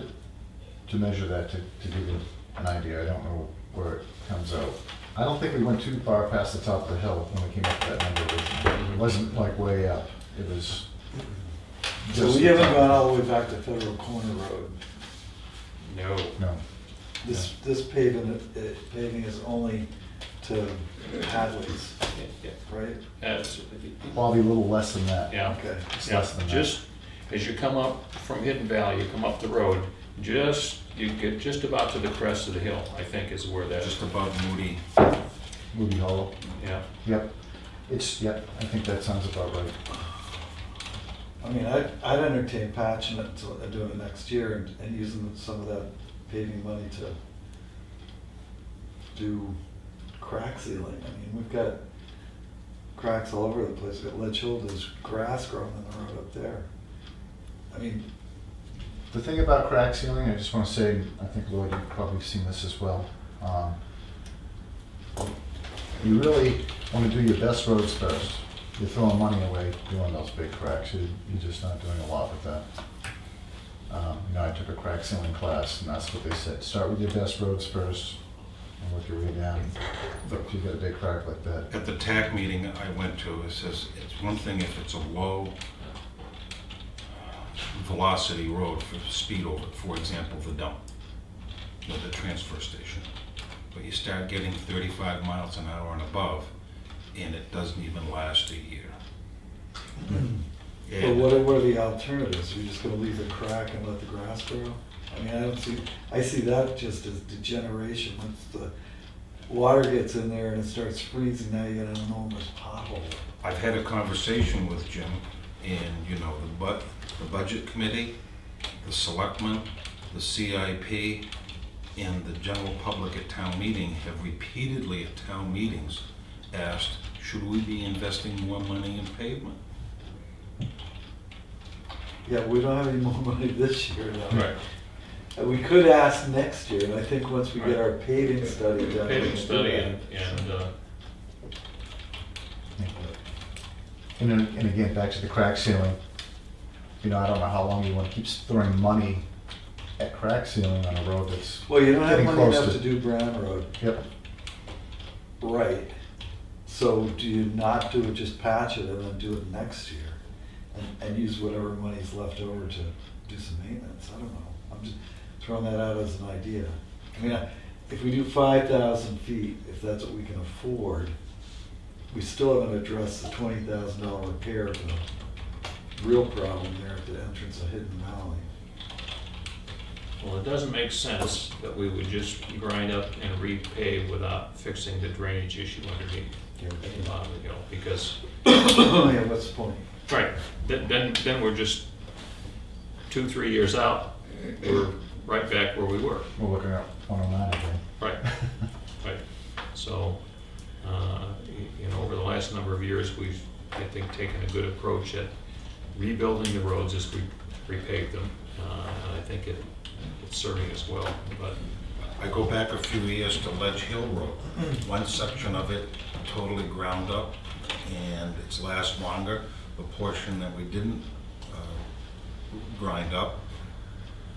to measure that to give you an idea. I don't know where it comes out. I don't think we went too far past the top of the hill when we came up with that number originally. It wasn't like way up. It was So just we the haven't top. gone all the way back to Federal Corner Road. No. No. This paving is only to Hadley's, Yeah. right? That's, Probably a little less than that. yeah. Okay. It's Yeah, less than that. just as you come up from Hidden Valley, you come up the road, you get just about to the crest of the hill, I think is where that is. Just above Moody. Movie Hollow. Yeah. Yep. Yep, I think that sounds about right. I mean, I'd entertain patching it and doing it next year and using some of that paving money to do crack sealing. I mean, we've got cracks all over the place. We've got Ledge Hill, there's grass growing in the road up there. I mean, The thing about crack sealing, I just want to say, I think Lloyd, you've probably seen this as well. You really want to do your best roads first. You're throwing money away doing those big cracks. You're just not doing a lot with that. I took a crack sealing class, and that's what they said. Start with your best roads first, and work your way down. If you get a big crack like that. At the TAC meeting I went to, it says it's one thing if it's a low velocity road for speed over, for example, the dump, or the transfer station. But you start getting 35 miles an hour and above, and it doesn't even last a year. but And what are the alternatives? Are we just gonna leave the crack and let the grass grow? I mean, I see that just as degeneration. Once the water gets in there and it starts freezing, now you get an enormous pothole. I've had a conversation with Jim, and the budget committee, the selectmen, the CIP, and the general public at town meeting have repeatedly at town meetings asked, should we be investing more money in pavement? Yeah, we don't have any more money this year though. Right. We could ask next year, and I think once we get our paving study done. we Paving can do study that. And again, back to the crack sealing. I don't know how long you want to keep throwing money at crack sealing on a road that's Well, you don't have getting money close enough to. to do Brown Road. Yep. Right. So do you not do it, just patch it and then do it next year? And use whatever money's left over to do some maintenance? I don't know. I'm just throwing that out as an idea. I mean, if we do 5,000 feet, if that's what we can afford, we still haven't addressed the $20,000 repair of the real problem there at the entrance of Hidden Valley. Well, it doesn't make sense that we would just grind up and repave without fixing the drainage issue underneath at the bottom of the hill, because, Yeah, what's the point? right, then we're just 2-3 years out, we're right back where we were. We're looking at 109 again. Right, right. So, over the last number of years, we've, I think, taken a good approach at rebuilding the roads as we repave them. And I think it's serving us well, but. I go back a few years to Ledge Hill Road. One section of it totally ground up, and it's last longer. The portion that we didn't grind up,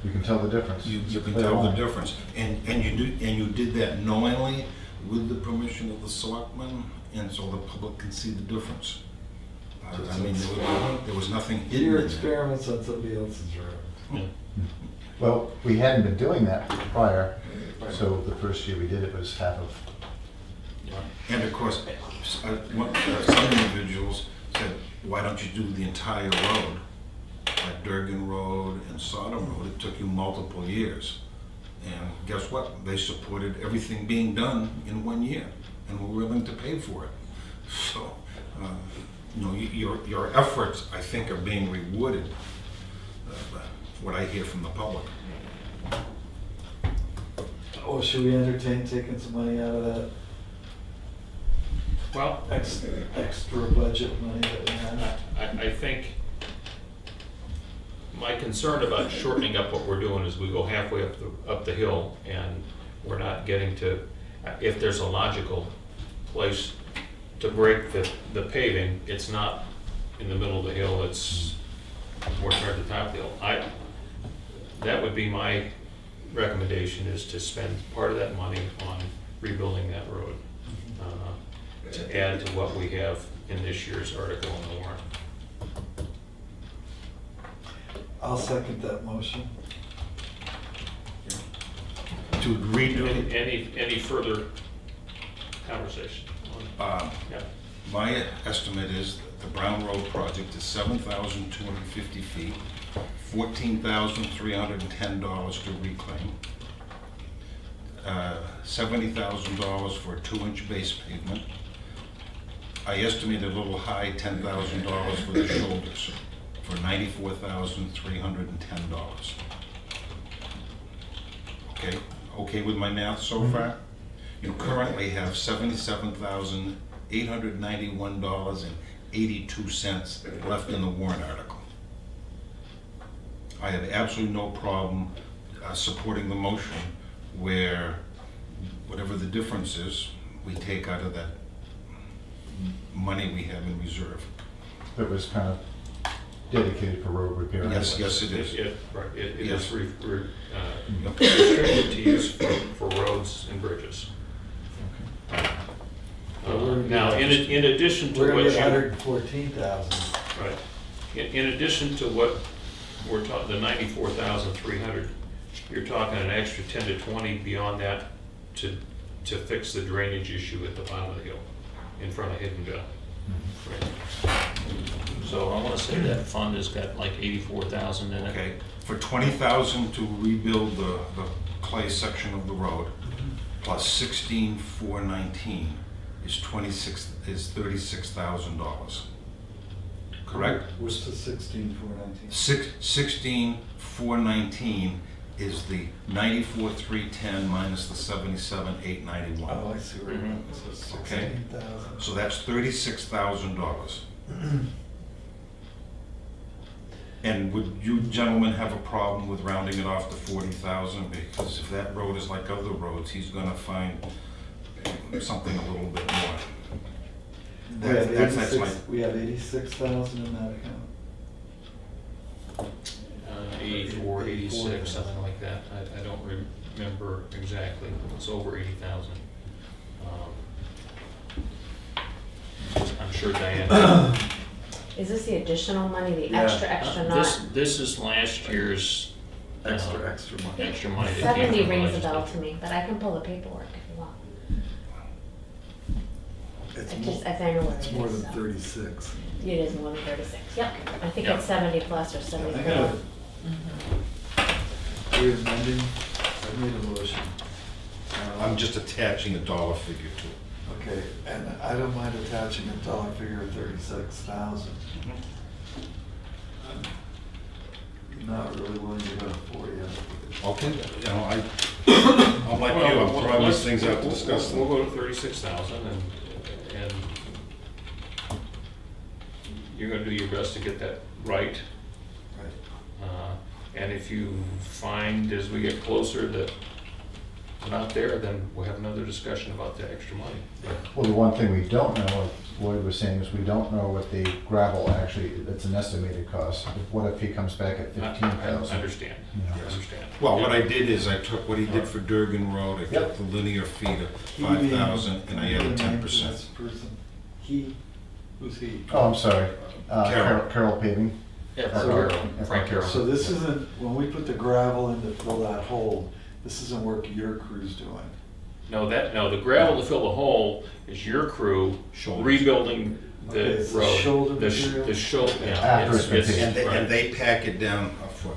You can tell the difference. you It's a can clear tell the line. difference. And you did that knowingly with the permission of the selectmen, and so the public can see the difference. I mean, there was nothing hidden Your in there. experiments on somebody else's road. Well, we hadn't been doing that prior, so the first year we did it was half of. And of course, some individuals said, why don't you do the entire road, like Durgan Road and Sodom Road? It took you multiple years. And guess what? They supported everything being done in 1 year, and were willing to pay for it. So, you know, your efforts, I think, are being rewarded, what I hear from the public. Oh, should we entertain taking some money out of that Well, extra budget money that we have? I think my concern about shortening up what we're doing is we go halfway up the hill and we're not getting to, if there's a logical place to break the paving, it's not in the middle of the hill, it's more toward the top of the hill. That would be my recommendation, is to spend part of that money on rebuilding that road, to add to what we have in this year's article in the warrant. I'll second that motion. To redo it, Any further conversation? Yeah. my estimate is that the Brown Road project is 7,250 feet, $14,310 to reclaim, $70,000 for a 2-inch base pavement. I estimate a little high, $10,000 for the shoulders, for $94,310. Okay with my math so far? You currently have $77,891.82 left in the warrant article. I have absolutely no problem supporting the motion where whatever the difference is, we take out of that money we have in reserve. That was kind of dedicated for road repair. Yes, yes, it is. Right, it is Yes. restricted to use for roads and bridges. Now, in addition to We're what gonna get you... 114,000. Right. In addition to what we're talking, the 94,300, you're talking an extra 10 to 20 beyond that to fix the drainage issue at the bottom of the hill, in front of Hiddenville. Right. So I want to say that fund has got like 84,000 in it. Okay, for 20,000 to rebuild the clay section of the road, plus 16,419 is $36,000. Correct? What's the 16,419? 16,419 is the 94,310 minus the 77,891. Oh, I see where you're going. So Okay. 16,000. So that's $36,000. And would you gentlemen have a problem with rounding it off to 40,000? Because if that road is like other roads, he's gonna find something a little bit more. That's my... We have 86,000 in that account. 84, 86, something like that. I don't remember exactly. It's over 80,000. I'm sure Diane... Is this the additional money, the Yeah. extra not? This is last year's Extra money. extra money that came 70 from rings a legislature. bell to me, but I can pull the paperwork if you want. It's I more, just, I know what it's it more is, than so. 36. It is more than 36, yep. I think Yep. it's 70 plus or I 73. gotta, we're amending, I made a motion. I'm just attaching a dollar figure to it. Okay, and I don't mind attaching a dollar figure of 36,000. I'm not really willing to go for you. Okay, you know, I'm like you, I'm throwing these things out to discuss them. We'll go to 36,000 and you're gonna do your best to get that right. Right. And if you find as we get closer that we're not there, then we'll have another discussion about the extra money. Well, the one thing we don't know, like Lloyd was saying, is we don't know what the gravel actually, it's an estimated cost. What if he comes back at I 15,000? understand, I understand. Well, what I did is I took what he did for Durgan Road, I took the linear feet of 5,000 and I added 10%. He, who's he? Oh, I'm sorry. Carol. Carol Paving. Yeah, So- Frank Carroll. So this isn't, when we put the gravel in to fill that hole, this isn't work your crew's doing. No, the gravel to fill the hole is your crew rebuilding Okay, the it's the road. shoulder The material? shoulder, yeah. After it's been it's- paved. right. And they pack it down a foot.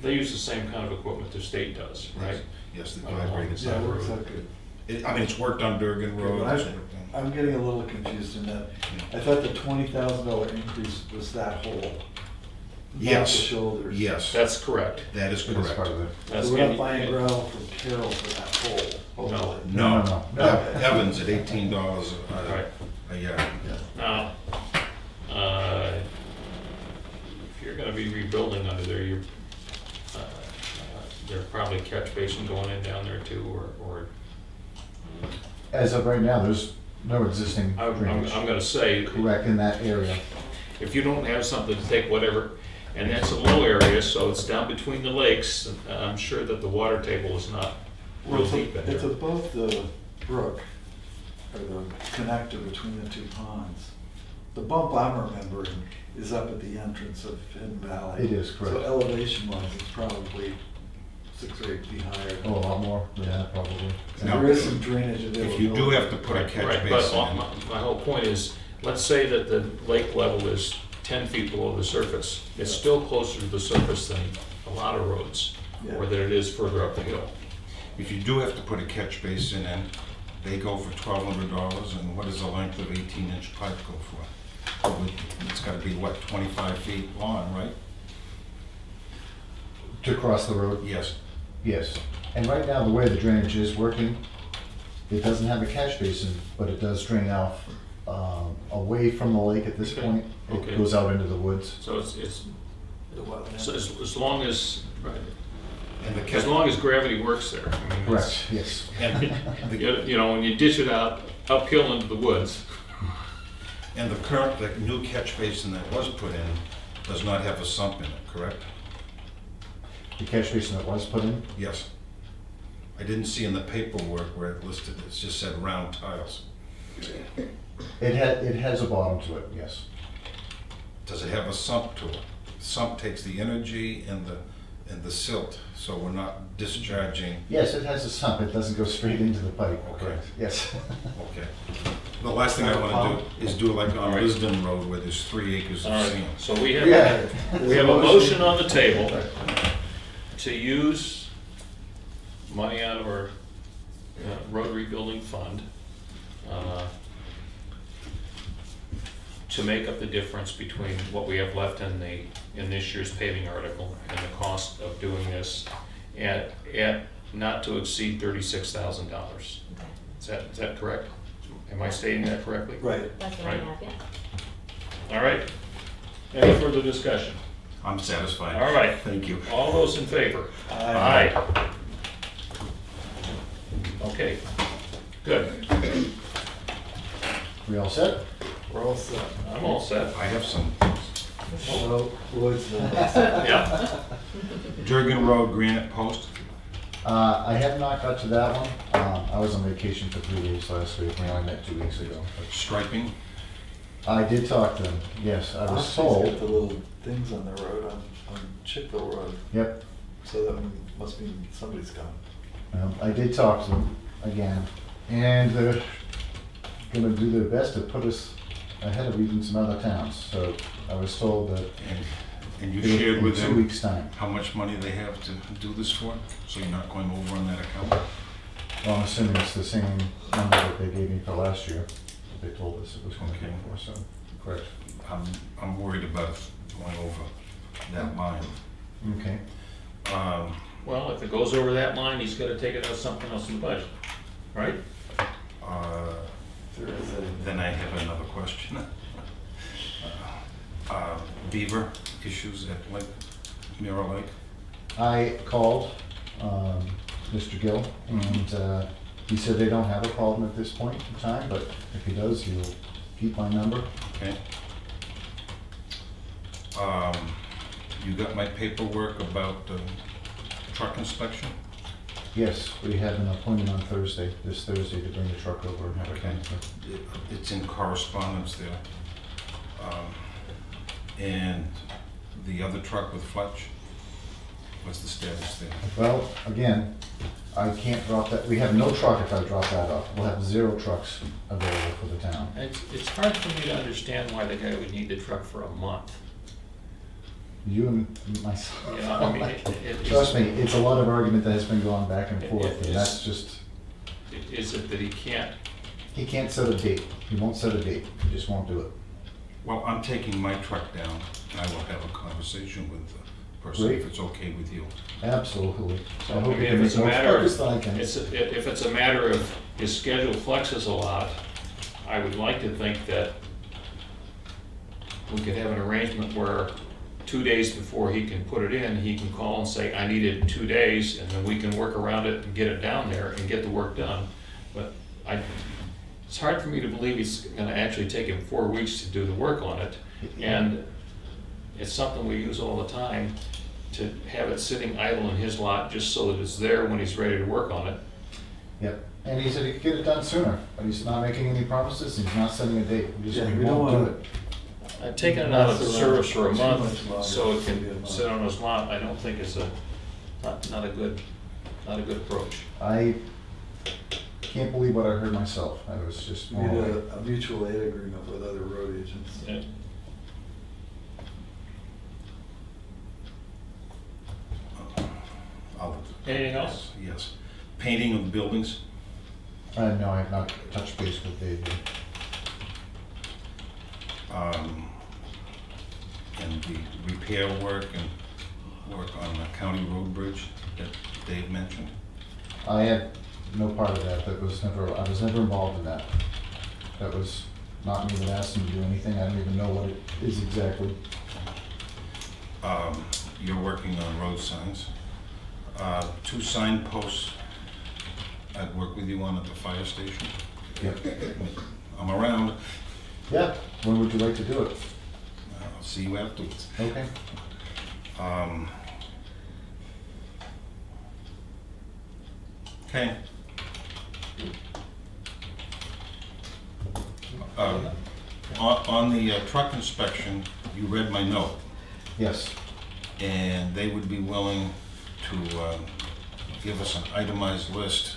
They use the same kind of equipment the state does, right? Yes, the Oh, vibrated Yeah, side it works road. out good. I mean, it's worked on Durgan Road. But it's worked on- I'm getting a little confused in that. I thought the $20,000 increase was that whole. Not the Yes, shoulders. yes, That's correct. that is It is part correct. of it. That's So we're not and- buying gravel from Carroll for that whole. No. hopefully. No, No. Evans at $18 Right. a yard. Now, if you're gonna be rebuilding under there, there's probably catch basin going in down there too, or, As of right now, there's no existing I'm drainage. gonna say, Correct, in that area. if you don't have something to take whatever, and that's a low area, so it's down between the lakes, I'm sure that the water table is not Well, real it's, deep in it's there. above the brook, or the connector between the two ponds. The bump I'm remembering is up at the entrance of Hidden Valley. It is, correct. So elevation wise, it's probably 6 or 8 feet higher. Oh, a lot more than that, probably. So Now, there is some drainage available. If you do have to put a catch Right, but basin in, my whole point is, let's say that the lake level is 10 feet below the surface. It's Yeah. still closer to the surface than a lot of roads, Yeah. or that it is further up the hill. if you do have to put a catch basin in, they go for $1,200, and what does the length of 18-inch pipe go for? It's gotta be, what, 25 feet long, right? To cross the road? Yes. Yes. And right now, the way the drainage is working, it doesn't have a catch basin, but it does drain out away from the lake at this Okay. point. Okay. It goes out into the woods. So it's, The wetland. so as long as, And the as catch, long as gravity works there. I mean, Correct, yes. and You know, when you dish it out uphill into the woods, and the new catch basin that was put in does not have a sump in it, correct? The catch basin that was put in, Yes. I didn't see in the paperwork where it listed, it just said round tiles. it has a bottom to it, yes. Does it have a sump to it? Sump takes the energy and the silt, so we're not discharging. Yes, it has a sump. It doesn't go straight into the pipe. Okay. Correct. Yes. Okay. The last thing I want to do is do like on All right. Lisbon Road where there's 3 acres all of right, sand. so we Yeah. have a motion on the table to use money out of our road rebuilding fund to make up the difference between what we have left in this year's paving article and the cost of doing this at not to exceed $36,000. Is that correct? Am I stating that correctly? Right. That's what I Right. have, yeah. All right. Any further discussion? I'm satisfied. All right. Thank you. All those in favor? Aye. Aye. Okay, good. We all set? We're all set. I'm all set. I have some. Well, Woodsville. Yeah. Durgan Road granite post. I have not got to that one. I was on vacation for 3 days last week. We only met 2 weeks ago. Striping. I did talk to them. Yes, I was Austin's told. got the little things on the road, on Chickville Road, Yep. so that must mean somebody's coming. I did talk to them again, and they're gonna do their best to put us ahead of even some other towns. So I was told that And you in shared with 2 them weeks' time. how much money they have to do this for? So you're not going over on that account? Well, I'm assuming it's the same number that they gave me for last year. That they told us it was going to Okay. pay for. So correct. I'm worried about going over that line. Okay. Well, if it goes over that line, he's gotta take it out of something else in the budget, right? There is a, Then I have another question. Beaver issues at Lake, Mirror Lake. I called Mr. Gill, and he said they don't have a problem at this point in time, but if he does, he'll keep my number. Okay. You got my paperwork about truck inspection? Yes, we have an appointment on Thursday, this Thursday, to bring the truck over and have it Okay. done. So, It's in correspondence there. And the other truck with Fletch, what's the status there? well, again, I can't drop that, we have no truck if I drop that off. We'll have 0 trucks available for the town. It's hard for me to understand why the guy would need the truck for a month. You and myself. Yeah, I mean, Trust me, it's a lot of argument that has been going back and forth, It and that's just, is it that he can't? he can't set a date. He won't set a date. He just won't do it. Well, I'm taking my truck down, and I will have a conversation with the person, Great. if it's okay with you. Absolutely. So, I I hope mean, you if can it's a make matter focus that I of, can. if it's a matter of his schedule flexes a lot, I would like to think that we could have an arrangement where 2 days before he can put it in, he can call and say, I need it in 2 days, and then we can work around it and get it down there and get the work done. But it's hard for me to believe he's gonna actually take him 4 weeks to do the work on it. And it's something we use all the time, to have it sitting idle in his lot just so that it's there when he's ready to work on it. Yep. And he said he could get it done sooner, but he's not making any promises. He's not setting a date. He just Yeah, we don't won't do wanna- it. I've taken it out of service for a Too month, much longer. so it can sit on his lot. I don't think it's not a good approach. I can't believe what I heard myself. I was just We more need like, a mutual aid agreement with other road agents. Yeah. Anything else? Yes. Painting of buildings. no, I have not touched base with Dave. And the repair work and work on the county road bridge that Dave mentioned. I had no part of that. I was never involved in that. That was not me that asked him to do anything. I don't even know what it is exactly. You're working on road signs. 2 signposts I'd work with you on at the fire station. Yep. I'm around. Yeah. When would you like to do it? I'll see you afterwards. Okay. Okay. On the truck inspection, you read my note, Yes. and they would be willing to give us an itemized list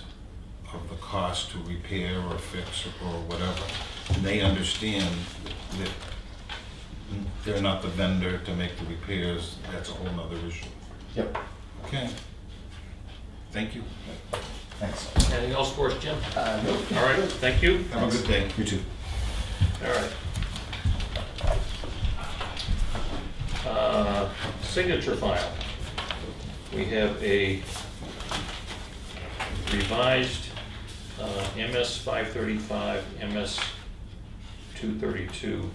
of the cost to repair or fix or whatever. And they understand that they're not the vendor to make the repairs. That's a whole nother issue. Yep. Okay. Thank you. Thanks. Anything else for us, Jim? Nope. All right, thank you. Have a good day. You too. All right. Signature file. We have a revised MS 535, MS 232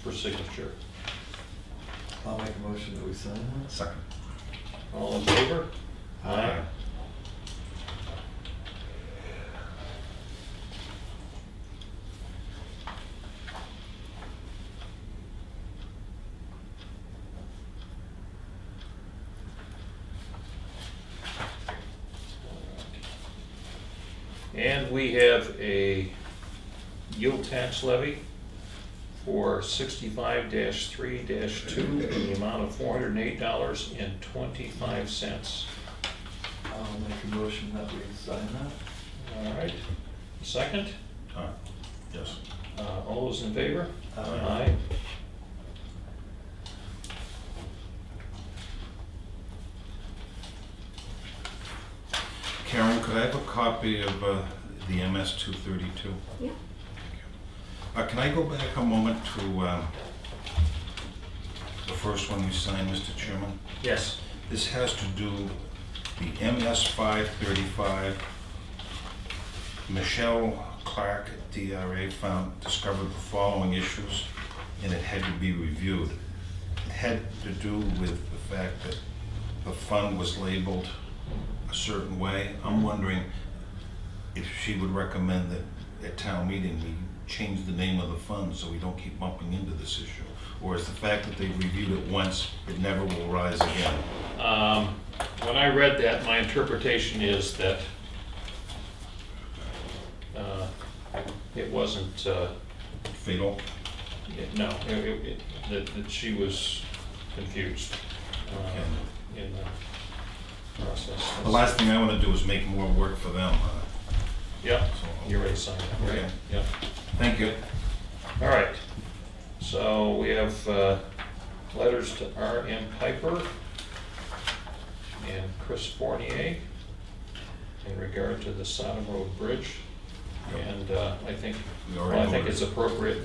for signature. I'll make a motion that we sign that. Second. All in favor? Aye. And we have a yield tax levy for 65-3-2 in the amount of $408.25. I'll make a motion that we sign that. All right, second? Yes. All those in favor? Aye. Karen, could I have a copy of the MS 232? Yeah. Can I go back a moment to the first one you signed, Mr. Chairman? Yes. This has to do the MS 535. Michelle Clark, DRA, discovered the following issues, and it had to be reviewed. It had to do with the fact that the fund was labeled a certain way. I'm wondering if she would recommend that at town meeting we change the name of the fund so we don't keep bumping into this issue. Or is the fact that they reviewed it once, it never will rise again? When I read that, my interpretation is that it wasn't, Fatal? no, that she was confused in the process. The last thing I want to do is make more work for them. Yep, So- you're ready to sign it, right? Okay. Yep. Thank you. All right, so we have letters to R.M. Piper and Chris Fournier in regard to the Sodom Road Bridge. And I think it's appropriate.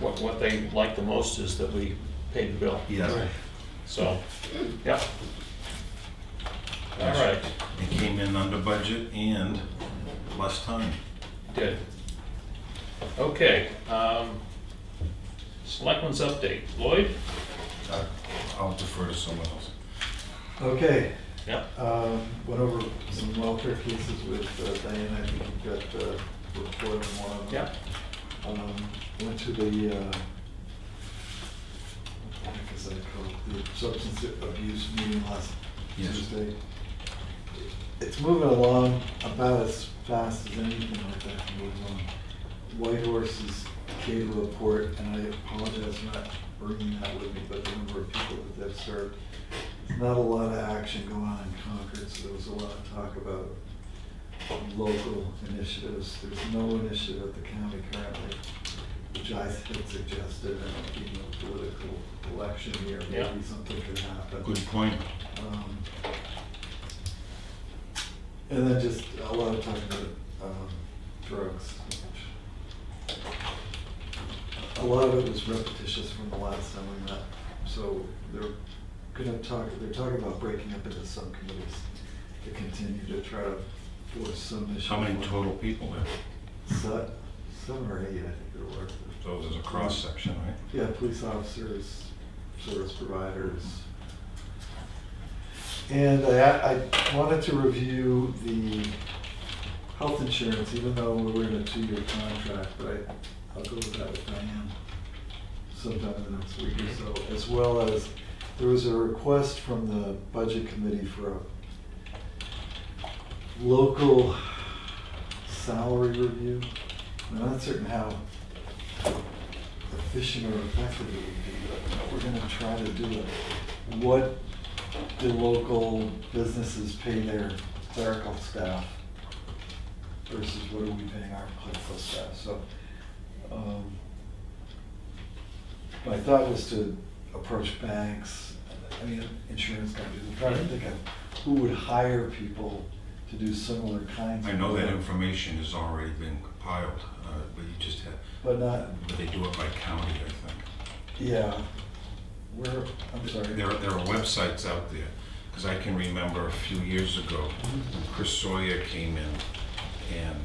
What they like the most is that we pay the bill. Yes. So, yeah. All right. It came in under budget and less time. Good. Okay. Selectmen's update. Lloyd? I'll defer to someone else. Okay. Yeah. Went over some welfare cases with Diane. I think you've got the report on one of them. Yeah. Went to the, what the heck is that called? The substance abuse meeting last Tuesday. It's moving along about as fast as anything like that can move along. White Horses gave a report, and I apologize for not bringing that with me, but the number of people that they've served. There's not a lot of action going on in Concord, so there was a lot of talk about local initiatives. There's no initiative at the county currently, which I had suggested, and being a political election here, maybe something could happen. Good point. And then just a lot of talk about drugs. A lot of it was repetitious from the last time we met. So they're talking about breaking up into subcommittees to continue to try to force some issues. How many total people there? 7 or 8, I think there were. So there's a cross section, right? Yeah, police officers, service providers. And I wanted to review the health insurance, even though we're in a 2-year contract, but I'll go with that with Diane sometime in the next week or so, as well as there was a request from the budget committee for a local salary review. I'm not certain how efficient or effective it would be, but we're gonna try to do it. What do local businesses pay their clerical staff versus what are we paying our clerical staff? So my thought was to approach banks, I mean, insurance companies, and try to think of who would hire people to do similar kinds of I know that work. information has already been compiled, but you just have, But not, but they do it by county, I think. yeah, I'm sorry. There are websites out there, because I can remember a few years ago, when Chris Sawyer came in and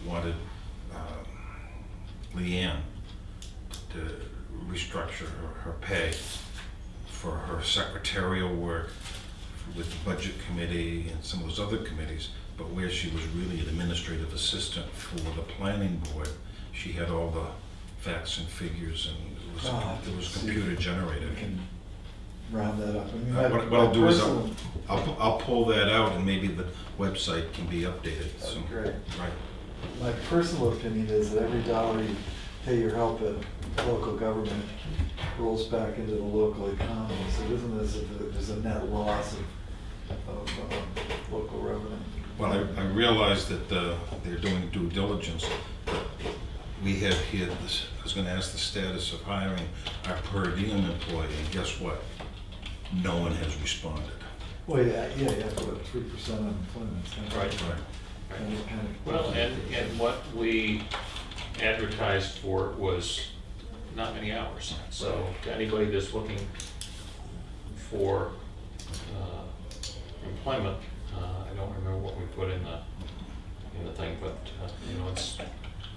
wanted Leanne to restructure her pay for her secretarial work with the budget committee and some of those other committees, but where she was really an administrative assistant for the planning board, she had all the facts and figures, and it was computer generated. We can round that up. I mean, What I'll do is personal- I'll pull that out, and maybe the website can be updated. That'd So, be great. right. My personal opinion is that every dollar you pay your help at local government rolls back into the local economy. So it isn't as if there's a net loss of local revenue. Well, I realize that they're doing due diligence. We have here, I was going to ask the status of hiring our per diem employee, and guess what? No one has responded. Well, yeah, you have to put 3% unemployment. Right. Kind of. Well, and what we advertised for was not many hours. So to anybody that's looking for employment, I don't remember what we put in the thing, but you know, it's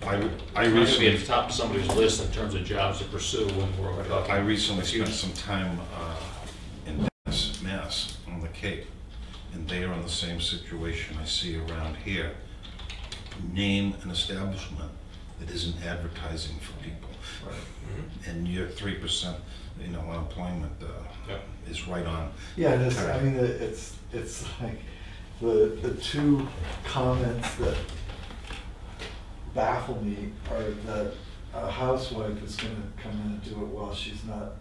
I going to be recently at the top of somebody's list in terms of jobs to pursue when we're talking. I recently spent some time in Mass on the Cape, and they are in the same situation I see around here. Name an establishment that isn't advertising for people, and your 3%, unemployment is right on. Yeah, I mean, it's like the two comments that baffle me are that a housewife is going to come in and do it while she's not,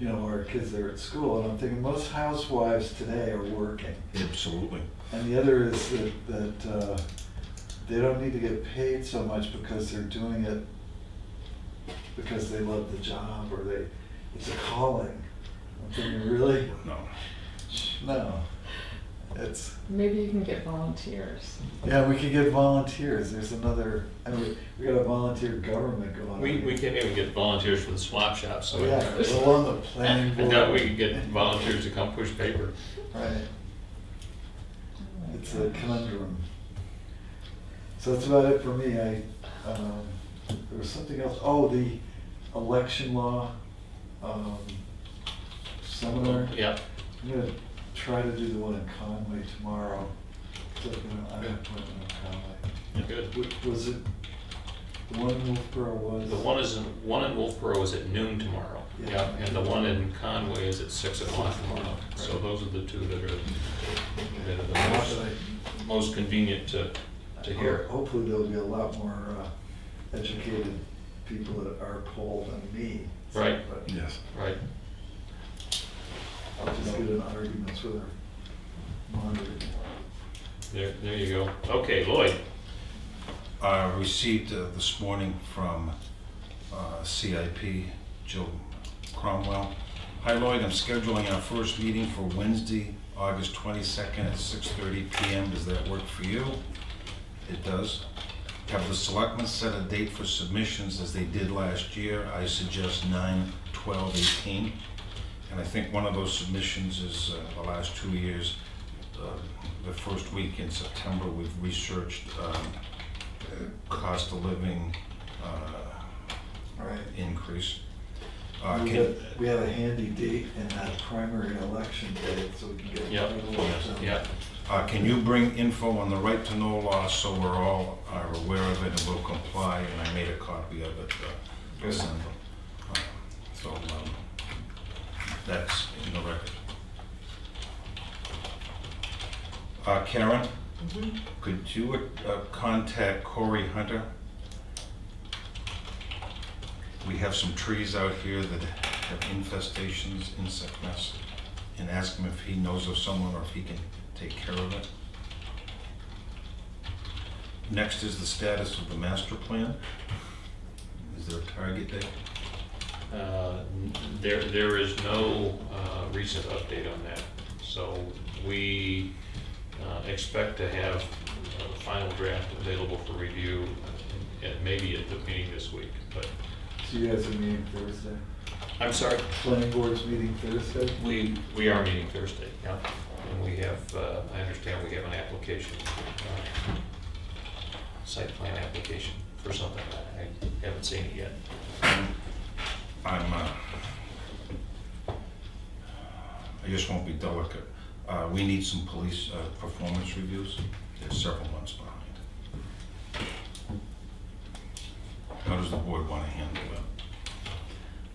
our kids are at school. And I'm thinking most housewives today are working. Absolutely. And the other is that they don't need to get paid so much because they're doing it because they love the job, or it's a calling. I'm thinking, really? No. No. It's, Maybe you can get volunteers. yeah, we could get volunteers. There's another, I mean, we got a volunteer government going on. We here. can't even get volunteers for the swap shop, so. Yeah, we're on the planning I board. doubt we could get volunteers to come push paper. Right. It's a conundrum. So that's about it for me. There was something else. Oh, the election law seminar. Yeah, I'm gonna try to do the one in Conway tomorrow. So, I have an appointment in Conway. good. Was it, the one in Wolfboro was? The one in Wolfboro is at noon tomorrow. Yeah. Yeah, and the one in Conway is at 6 o'clock tomorrow. So those are the two that are the most convenient to hear. Hopefully there'll be a lot more educated people at our poll than me. Right. But Yes. Right. I'll just get in arguments with our moderator. There you go. Okay, Lloyd. I received this morning from CIP, Jill Cromwell. Hi Lloyd, I'm scheduling our first meeting for Wednesday, August 22nd at 6:30 p.m. Does that work for you? It does. Have the selectmen set a date for submissions as they did last year? I suggest 9/12/18. And I think one of those submissions is the last 2 years, the first week in September, we've researched cost of living Right. increase. We have a handy date in that primary election date, so we can get. Yep. Yeah. Can you bring info on the right to know law so we're all are aware of it and will comply? And I made a copy of it to send them. So that's in the record. Karen, could you contact Corey Hunter? We have some trees out here that have infestations, insect nests, and ask him if he knows of someone or if he can take care of it. Next is the status of the master plan. Is there a target date? There is no recent update on that. So we expect to have a final draft available for review and maybe at the meeting this week. But So you guys are meeting Thursday? I'm sorry. Planning board's meeting Thursday? We are meeting Thursday, yeah. And we have, I understand we have an application, site plan application for something. I haven't seen it yet. I just won't be delicate. We need some police performance reviews. They're several months behind. How does the board want to handle that?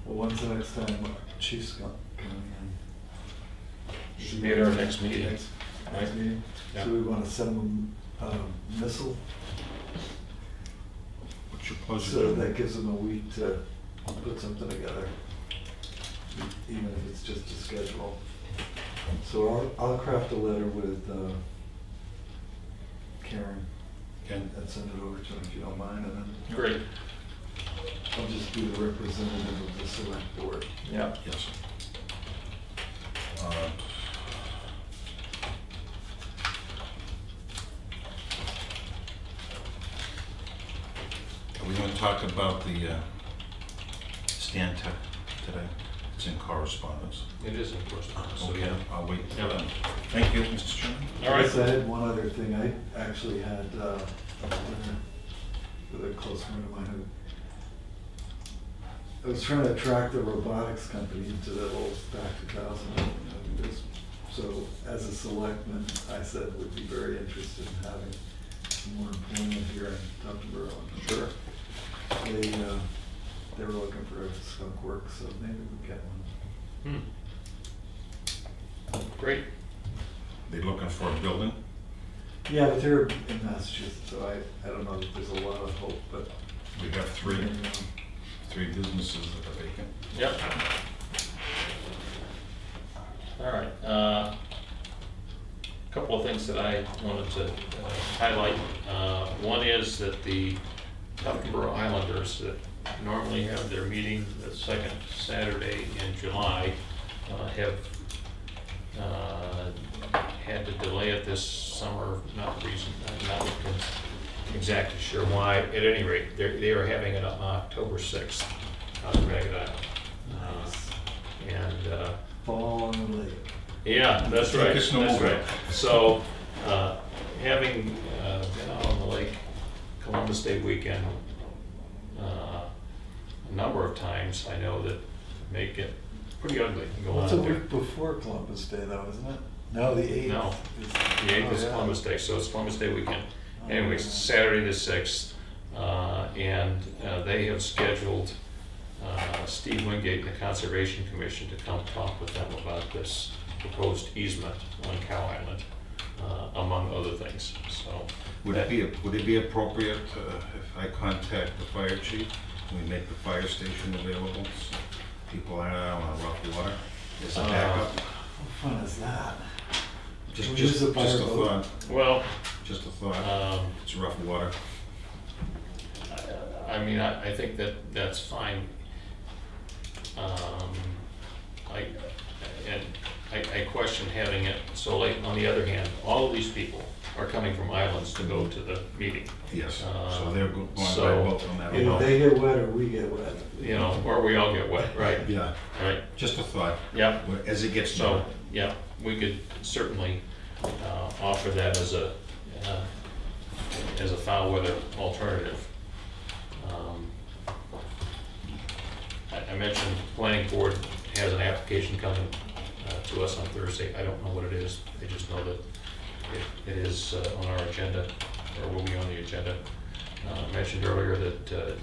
Well, when's the next time Chief's coming in? Should be at our next meeting. Next meeting? Yeah. So we want to send them a missile, What's your pleasure? so that gives them a week to put something together, even if it's just a schedule. So I'll craft a letter with Karen and send it over to him if you don't mind, and then Great. I'll just be the representative of the select board. Yeah. Yes. Are we going to talk about the Stan Tech today? It's in correspondence. It is in correspondence, so Okay, yeah. I'll wait for Yeah. that. Thank you, Mr. Chairman. All right. Yes, I had one other thing. I actually had dinner with a close friend of mine who, I was trying to attract the robotics company into the old back to 2000. So as a selectman, I said would be very interested in having some more employment here in Dr. Berlin. Sure. They were looking for a skunk work, so maybe we get one. Great. They looking for a building? Yeah, but they're in Massachusetts, so I don't know if there's a lot of hope, but. We have three businesses that are vacant. Yep. All right. Couple of things that I wanted to highlight. One is that the Tuftonboro Islanders that normally have their meeting the second Saturday in July, have had to delay it this summer, not exactly sure why. At any rate, they are having it on October 6th out of Ragged Island. And Fall on the lake. yeah, that's right. Take a That's snowmobile. right. So, having been out on the lake Columbus Day weekend a number of times, I know that make it pretty ugly to go What's out a there. week before Columbus Day though, isn't it? No, the 8th. No, is- the 8th is oh, yeah. Columbus Day, so it's Columbus Day weekend. Oh, Anyways, yeah. Saturday the 6th, and they have scheduled Steve Wingate and the Conservation Commission to come talk with them about this proposed easement on Cow Island, among other things, so. Would it be appropriate if I contact the fire chief, and we make the fire station available, so people aren't out on rough water? As a backup? How fun is that? Just we just use a a fireboat? thought, Well, just a thought. It's rough water. I mean, I think that that's fine. I question having it so late. On the other hand, all of these people are coming from islands to go to the meeting. Yes, so they're going by so, boat on that. you know, If they get wet or we get wet. You know, or we all get wet, right? Yeah, Right, just a thought. yeah. As it gets So, dark. yeah, we could certainly offer that as a foul weather alternative. I mentioned the planning board has an application coming to us on Thursday. I don't know what it is. I just know that it is on our agenda, or will be on the agenda. I mentioned earlier that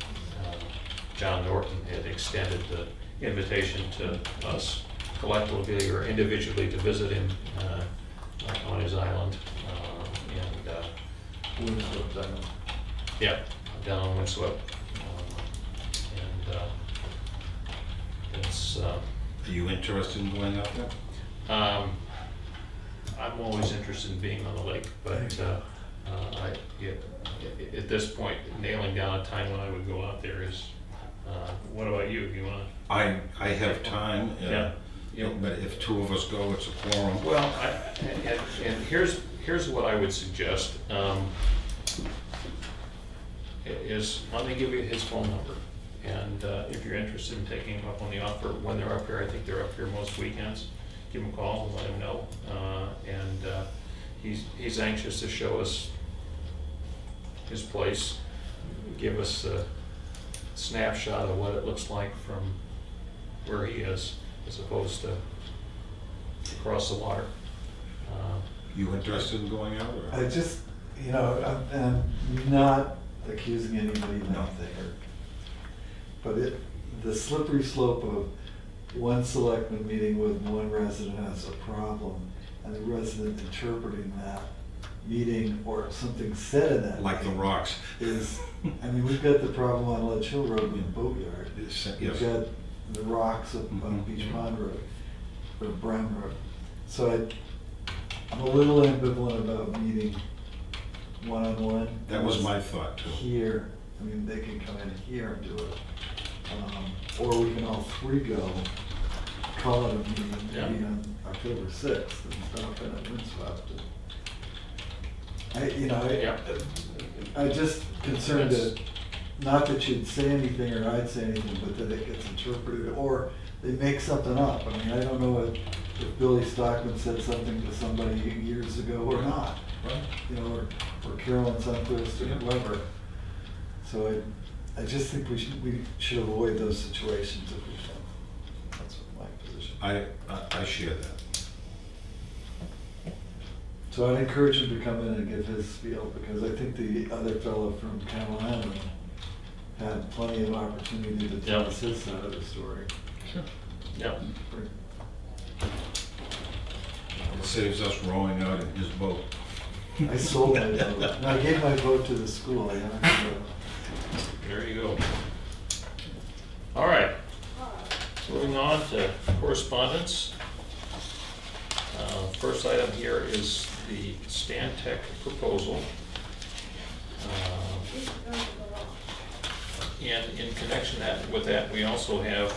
John Norton had extended the invitation to us collectively or individually to visit him on his island. Windswept Island. Yeah, down on Windswept. It's, Are you interested in going out there? I'm always interested in being on the lake, but at this point, nailing down a time when I would go out there is, what about you? You want to? I have time, Yeah. but if two of us go, it's a quorum. Well, and here's what I would suggest, is let me give you his phone number. And if you're interested in taking him up on the offer, when they're up here, I think they're up here most weekends, give him a call and let him know. He's anxious to show us his place, give us a snapshot of what it looks like from where he is, as opposed to across the water. You interested in going out, or? I just, I'm not accusing anybody of nothing, but the slippery slope of one selectman meeting with one resident has a problem, and the resident interpreting that meeting or something said in that Like the meeting rocks. is, we've got the problem on Ledge Hill Road with Boatyard. Yes. We've got the rocks up on Beach Pond Road, or Brown Road. So I'm a little ambivalent about meeting one-on-one. That was my thought too. Here, they can come in here and do it. Or we can all three go, call it a meeting, maybe on October 6th, and stop in at Windswept. I just concerned that, not that you'd say anything or I'd say anything, but that it gets interpreted, or they make something up. I don't know if Billy Stockman said something to somebody years ago or not, or Carolyn Sunquist or whoever. So I just think we should avoid those situations if we can. That's my position. I share that. So I'd encourage him to come in and give his spiel, because I think the other fellow from Cow Island had plenty of opportunity to tell us his side of the story. Sure. Yeah. It saves us rowing out in his boat. I sold my vote. And I gave my vote to the school. There you go. All right. Moving on to correspondence. First item here is the Stantec proposal. And in connection with that, we also have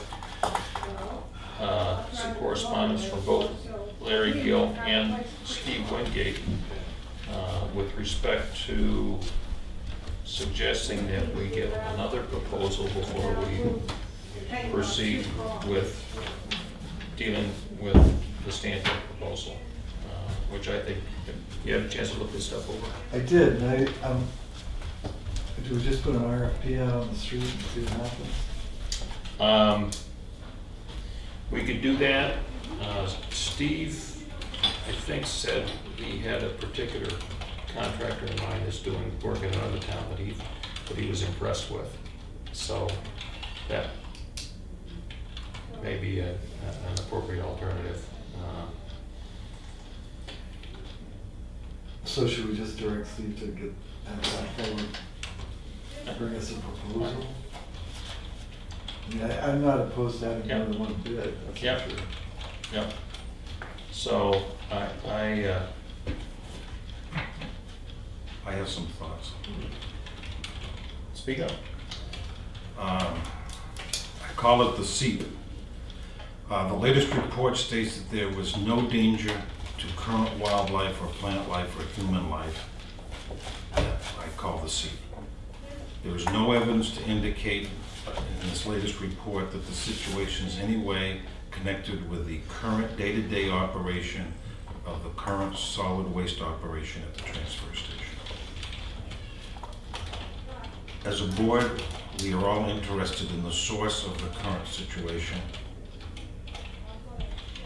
some correspondence from both Larry Gill and Steve Wingate with respect to suggesting that we get another proposal before we proceed with dealing with the Stantec proposal, which I think, you had a chance to look this stuff over. I did, and do we just put an RFP out on the street and see what happens? We could do that. Steve, I think, said he had a particular contractor in mind that's doing work in another town that he was impressed with. So that may be an appropriate alternative. So should we just direct Steve to get that forward, bring us a proposal? I mean, I'm not opposed to having more than one bid, that's Yep. for sure. Yep. So I I have some thoughts. speak up. I call it the SEEP. The latest report states that there was no danger to current wildlife or plant life or human life. I call the SEEP. There is no evidence to indicate in this latest report that the situation is any way connected with the current day-to-day operation of the current solid waste operation at the transfer station. As a board, we are all interested in the source of the current situation.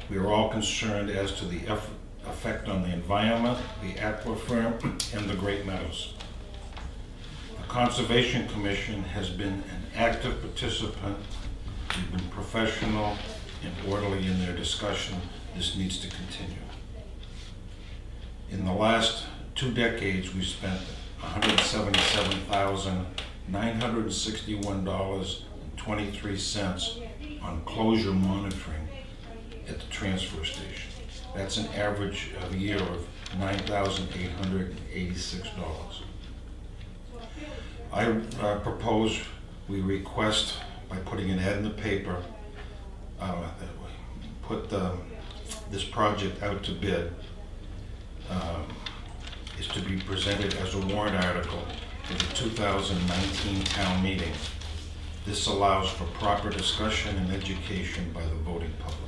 We are all concerned as to the effect on the environment, the aquifer, and the Great Meadows. The Conservation Commission has been an active participant. They've been professional and orderly in their discussion. This needs to continue. In the last 2 decades, we spent $177,961.23 on closure monitoring at the transfer station. That's an average of a year of $9,886. I propose we request, by putting an ad in the paper, that we put this project out to bid, is to be presented as a warrant article for the 2019 town meeting. This allows for proper discussion and education by the voting public.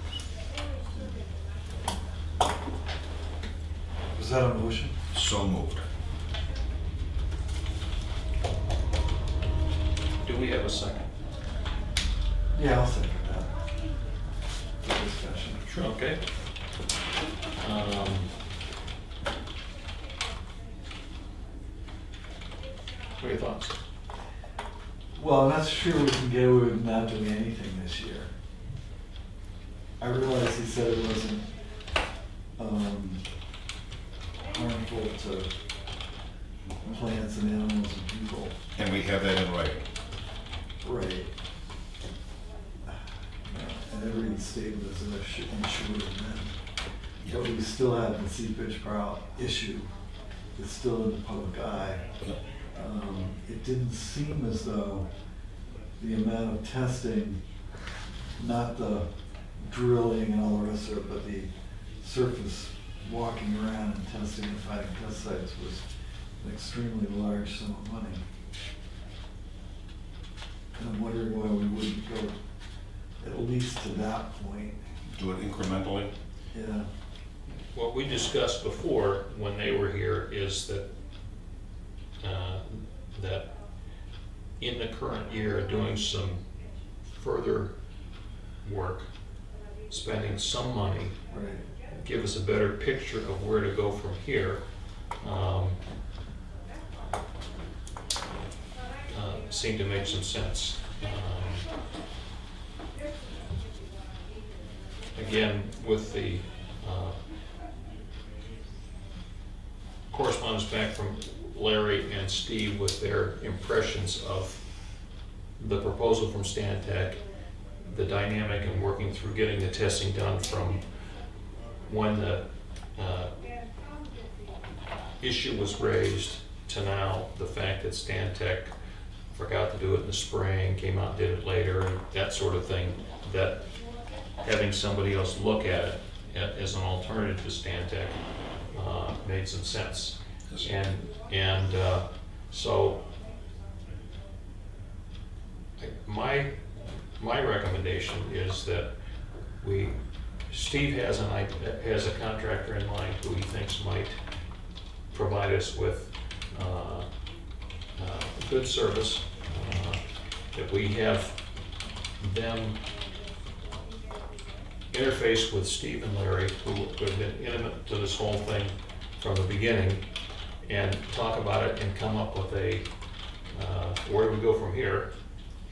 Was that a motion? So moved. Do we have a second? Yeah, I'll second that. For discussion. Sure. Okay. What are your thoughts? Well, I'm not sure we can get away with not doing anything this year. I realize he said it wasn't harmful to plants and animals and people. And we have that in writing. Right. And every statement is an insured then. But we still have the seepage issue. It's still in the public eye. It didn't seem as though the amount of testing, not the drilling and all the rest of it, but the surface walking around and testing and finding test sites was an extremely large sum of money. And I'm wondering why we wouldn't go at least to that point. Do it incrementally. Yeah. What we discussed before when they were here is that that in the current year, doing some further work, spending some money, Right. give us a better picture of where to go from here. Seemed to make some sense. Again, with the correspondence back from Larry and Steve with their impressions of the proposal from Stantec, the dynamic and working through getting the testing done from when the issue was raised to now, the fact that Stantec forgot to do it in the spring, came out and did it later, and that sort of thing, that having somebody else look at it as an alternative to Stantec made some sense. And so my recommendation is that Steve has a contractor in mind who he thinks might provide us with good service, that we have them interface with Steve and Larry, who have been intimate to this whole thing from the beginning, and talk about it and come up with a where do we go from here.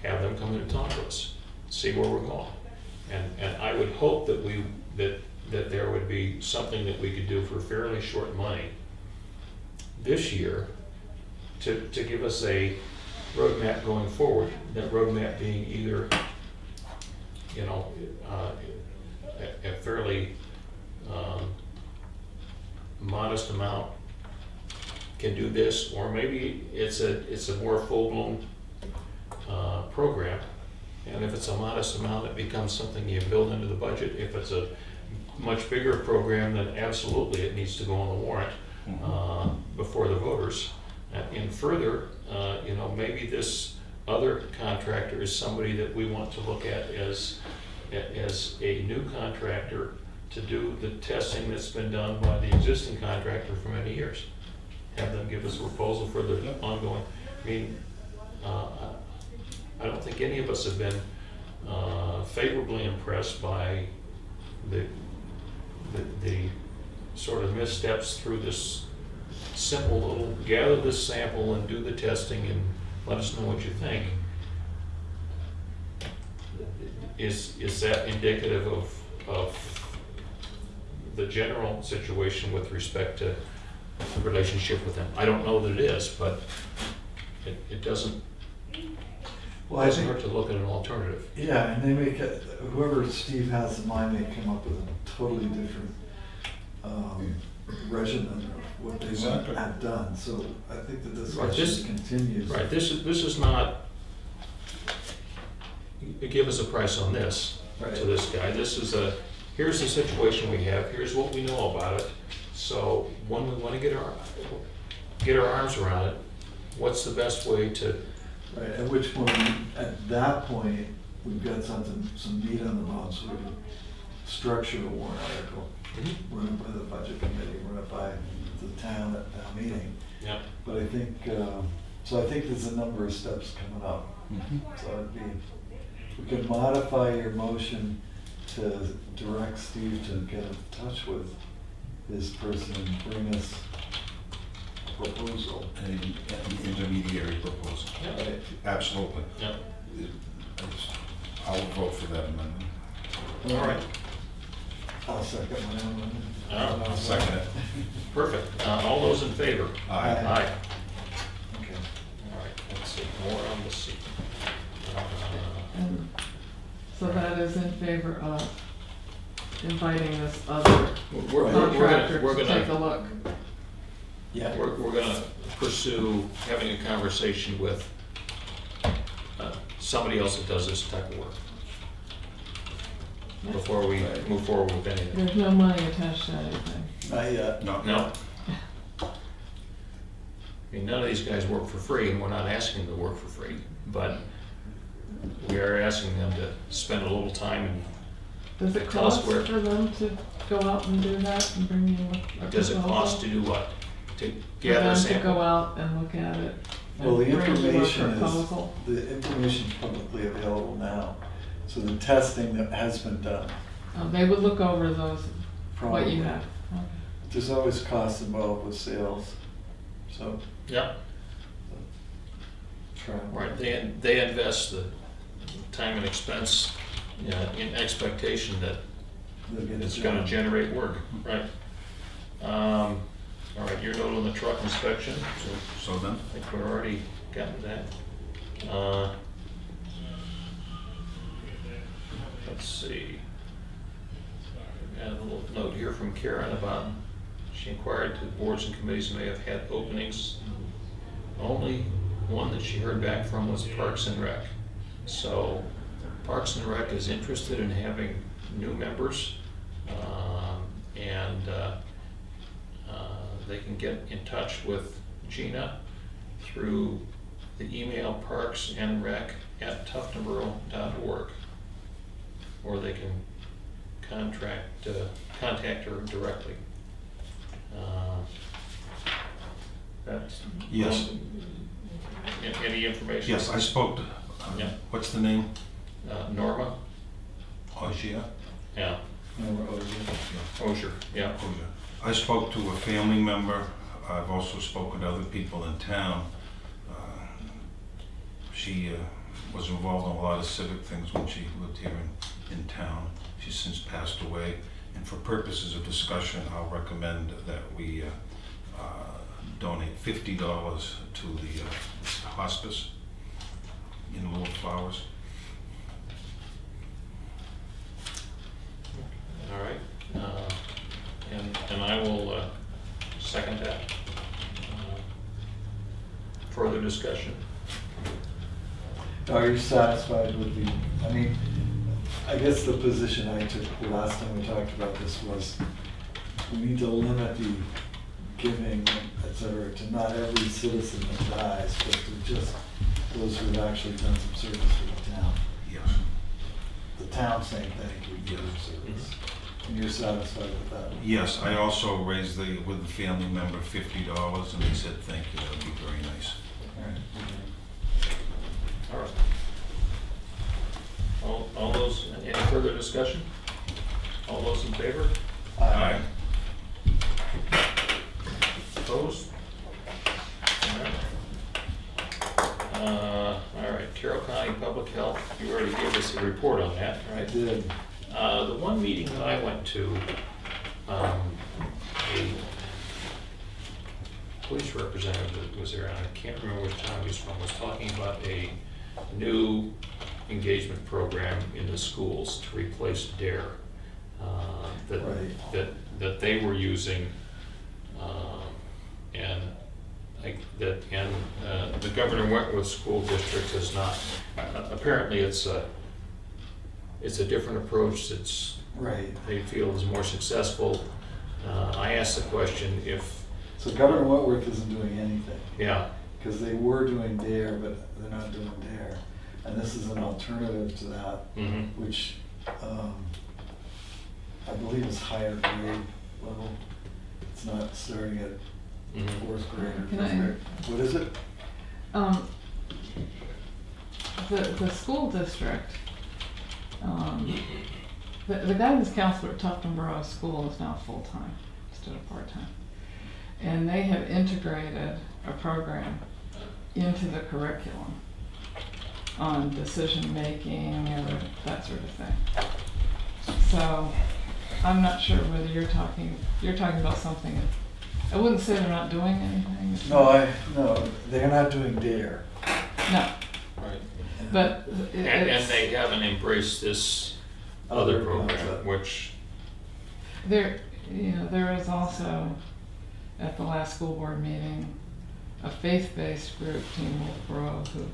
Have them come in and talk to us, see where we're going, and I would hope that that there would be something that we could do for fairly short money this year to give us a roadmap going forward. That roadmap being either, you know, a fairly modest amount can do this, or maybe it's a more full-blown program. And if it's a modest amount, it becomes something you build into the budget. If it's a much bigger program, then absolutely it needs to go on the warrant before the voters. And further, you know, maybe this other contractor is somebody that we want to look at as a new contractor to do the testing that's been done by the existing contractor for many years. Have them give us a proposal for the ongoing. I mean, I don't think any of us have been favorably impressed by the sort of missteps through this simple little gather this sample and do the testing and let us know what you think. Is that indicative of the general situation with respect to the relationship with them? I don't know that it is, but it doesn't hurt to look at an alternative. Yeah, and they make whoever Steve has in mind, they come up with a totally different regimen of what they want to have done. So I think the discussion continues. Right. This is not. You give us a price on this to this guy. This is here's the situation we have. Here's what we know about it. So when we want to get our arms around it, what's the best way to? Right. At which point, at that point, we've got some meat on the bones. So we can structure a warrant article. Mm-hmm. Run it by the budget committee. Run it by the town at town meeting. Yeah. But I think so. I think there's a number of steps coming up. Mm-hmm. So it'd be. We could modify your motion to direct Steve to get in touch with this person and bring us a proposal. An intermediary proposal. Yeah. Right. Absolutely. Yeah. I'll vote for that amendment. All right. I'll second my own one. I'll second it. Perfect. All those in favor? Aye. Aye. Okay. All right. Let's see. More on the seat. And so that is in favor of inviting this other contractor to take a look. Yeah. We're going to pursue having a conversation with somebody else that does this type of work before we move forward with anything. There's no money attached to anything. Not yet. No. I mean, none of these guys work for free, and we're not asking them to work for free, but we are asking them to spend a little time and Does it tell us cost where. for them to go out and do that and bring you a Does it cost to do what? To gather a for them to sample? go out and look at it? Well, the and bring you a information proposal? the information is publicly available now. So the testing that has been done. They would look over those, what you Probably. have. Okay. There's always costs involved with sales. So Yep. travel. Right, they invest the time and expense in expectation that They'll get it it's going to done. generate work, right? All right, your note on the truck inspection, So then? I think we're already gotten that. Let's see. Got a little note here from Karen about, she inquired that boards and committees may have had openings only one that she heard back from was Parks and Rec. So Parks and Rec is interested in having new members, and they can get in touch with Gina through the email parksandrec@tuftonboro.org, or they can contact her directly. That's Yes. Any information? Yes, I spoke to, Yeah. what's the name? Norma? Ogier? Yeah. Osier, yeah. Ogier. I spoke to a family member. I've also spoken to other people in town. She was involved in a lot of civic things when she lived here in town. She's since passed away. And for purposes of discussion, I'll recommend that we donate $50 to the hospice in lieu of flowers. All right. And I will second that. Further discussion? Are you satisfied with the, I mean, I guess the position I took the last time we talked about this was we need to limit the giving, et cetera, to not every citizen that dies, but to just those who have actually done some service for the town. Yes. The town saying thank you for your service. And you're satisfied with that? Yes, I also raised with the family member $50, and they said thank you. That would be very nice. All right. All right. All those, any further discussion? All those in favor? Aye. Opposed? All right, Carroll County Public Health, you already gave us a report on that, I right? did. The one meeting that I went to, a police representative that was there, and I can't remember which town he was from, was talking about a new engagement program in the schools to replace DARE, that they were using, and the Governor Wentworth School District has not. Apparently, it's a different approach that's they feel is more successful. I asked the question if. So Governor Wentworth isn't doing anything. Yeah. Because they were doing DARE, but they're not doing DARE. And this is an alternative to that, which I believe is higher grade level. It's not starting at fourth grade or fifth grade. What is it? The school district, the guidance counselor at Tufton Borough School is now full-time instead of part-time. And they have integrated a program into the curriculum on decision-making or that sort of thing. So I'm not sure whether you're talking about something. I wouldn't say they're not doing anything. No, they're not doing DARE. No. Right. But and they haven't embraced this other program, which there is also at the last school board meeting a faith-based group, Team Wolfboro, who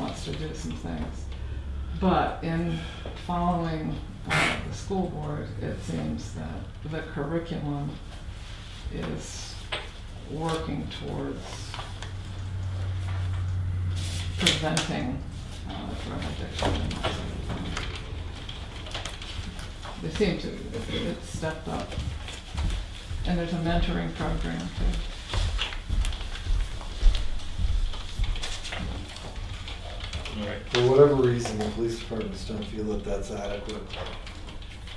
wants to do some things. But in following the school board, it seems that the curriculum is working towards preventing drug addiction. They seem to, it's stepped up. And there's a mentoring program too. all right. For whatever reason, the police departments don't feel that that's adequate.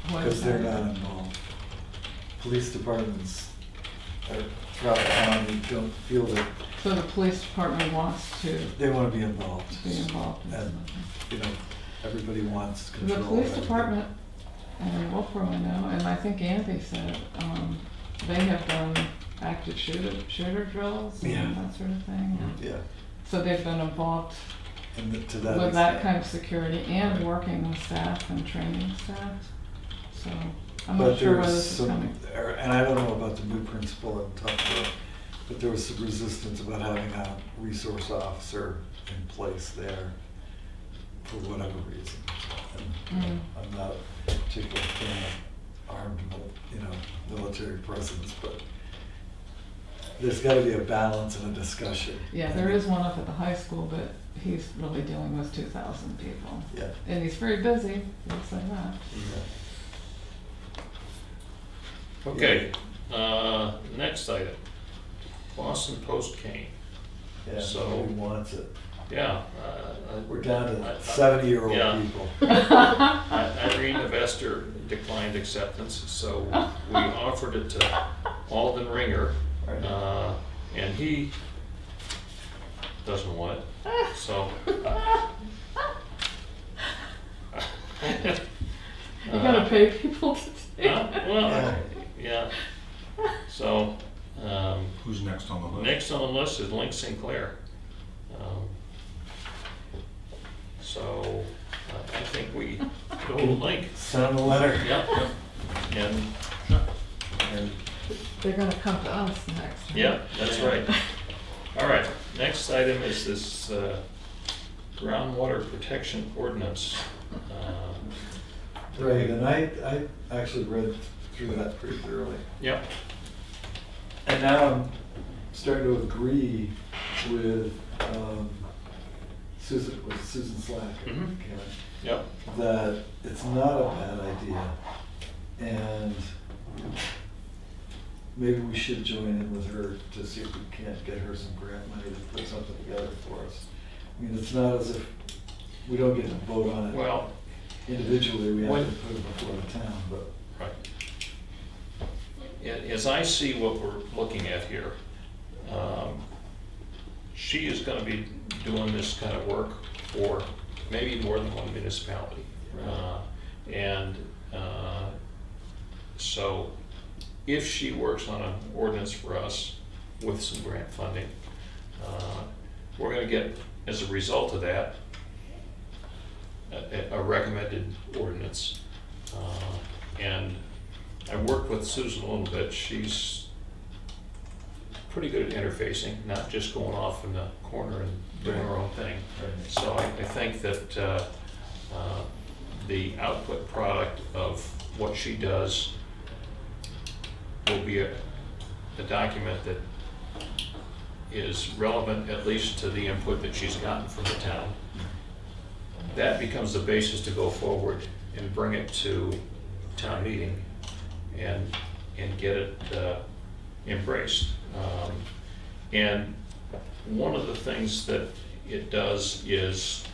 Because they're not involved. Police departments throughout the county don't feel that. So the police department wants to. They want to be involved. Be involved in And, something. everybody wants control. The police department, and Wolfboro I know, and I think Andy said, they have done active shooter drills and that sort of thing. Yeah. So they've been involved To that with that extent. kind of security and working with staff and training staff. So I'm But not sure where there's this is some, coming. and I don't know about the new principal in Tufboro, But there was some resistance about having a resource officer in place there for whatever reason. And I'm not a particular fan of armed, military presence, but there's gotta be a balance and a discussion. Yeah, there is one up at the high school, but he's really dealing with 2,000 people. Yeah. And he's very busy, we'll say that. Yeah. Okay, next item, Boston Post cane. Yeah, So- nobody wants it. Yeah. We're down to I- 70-year-old yeah. people. Irene Nevester declined acceptance, so we offered it to Alden Ringer, Right. and he doesn't want it, so. You gotta pay people to take Well, yeah, so, Who's next on the list? next on the list is Link Sinclair. So, I think we go to Link. Send them a letter. Yep, and, They're gonna come to us next. right? yeah, that's right. All right, next item is this groundwater protection ordinance. Right, and I actually read through that pretty thoroughly. Yep, And now I'm starting to agree with Susan Slack, Mhm. Karen, yep, that it's not a bad idea. And maybe we should join in with her to see if we can't get her some grant money to put something together for us. I mean, it's not as if we don't get to vote on it well, individually, we when- have to put it before the town, but. right. As I see what we're looking at here, she is gonna be doing this kind of work for maybe more than one municipality. So if she works on an ordinance for us with some grant funding, we're gonna get, as a result of that, a recommended ordinance. And I worked with Susan a little bit. She's pretty good at interfacing, not just going off in the corner and doing her own thing. So I think that the output product of what she does will be a document that is relevant at least to the input that she's gotten from the town. That becomes the basis to go forward and bring it to town meeting and get it embraced. And one of the things that it does is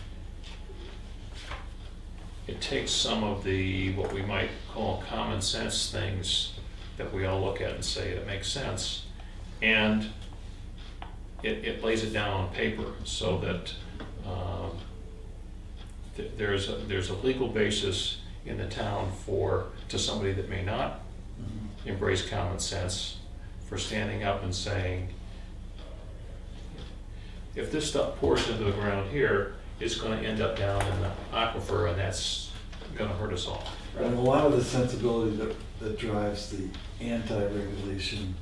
it takes some of the, what we might call common sense things that we all look at and say it makes sense, and it lays it down on paper so that there's a legal basis in the town to somebody that may not embrace common sense, for standing up and saying, if this stuff pours into the ground here, it's going to end up down in the aquifer, and that's going to hurt us all. And a lot of the sensibility that drives the anti-regulation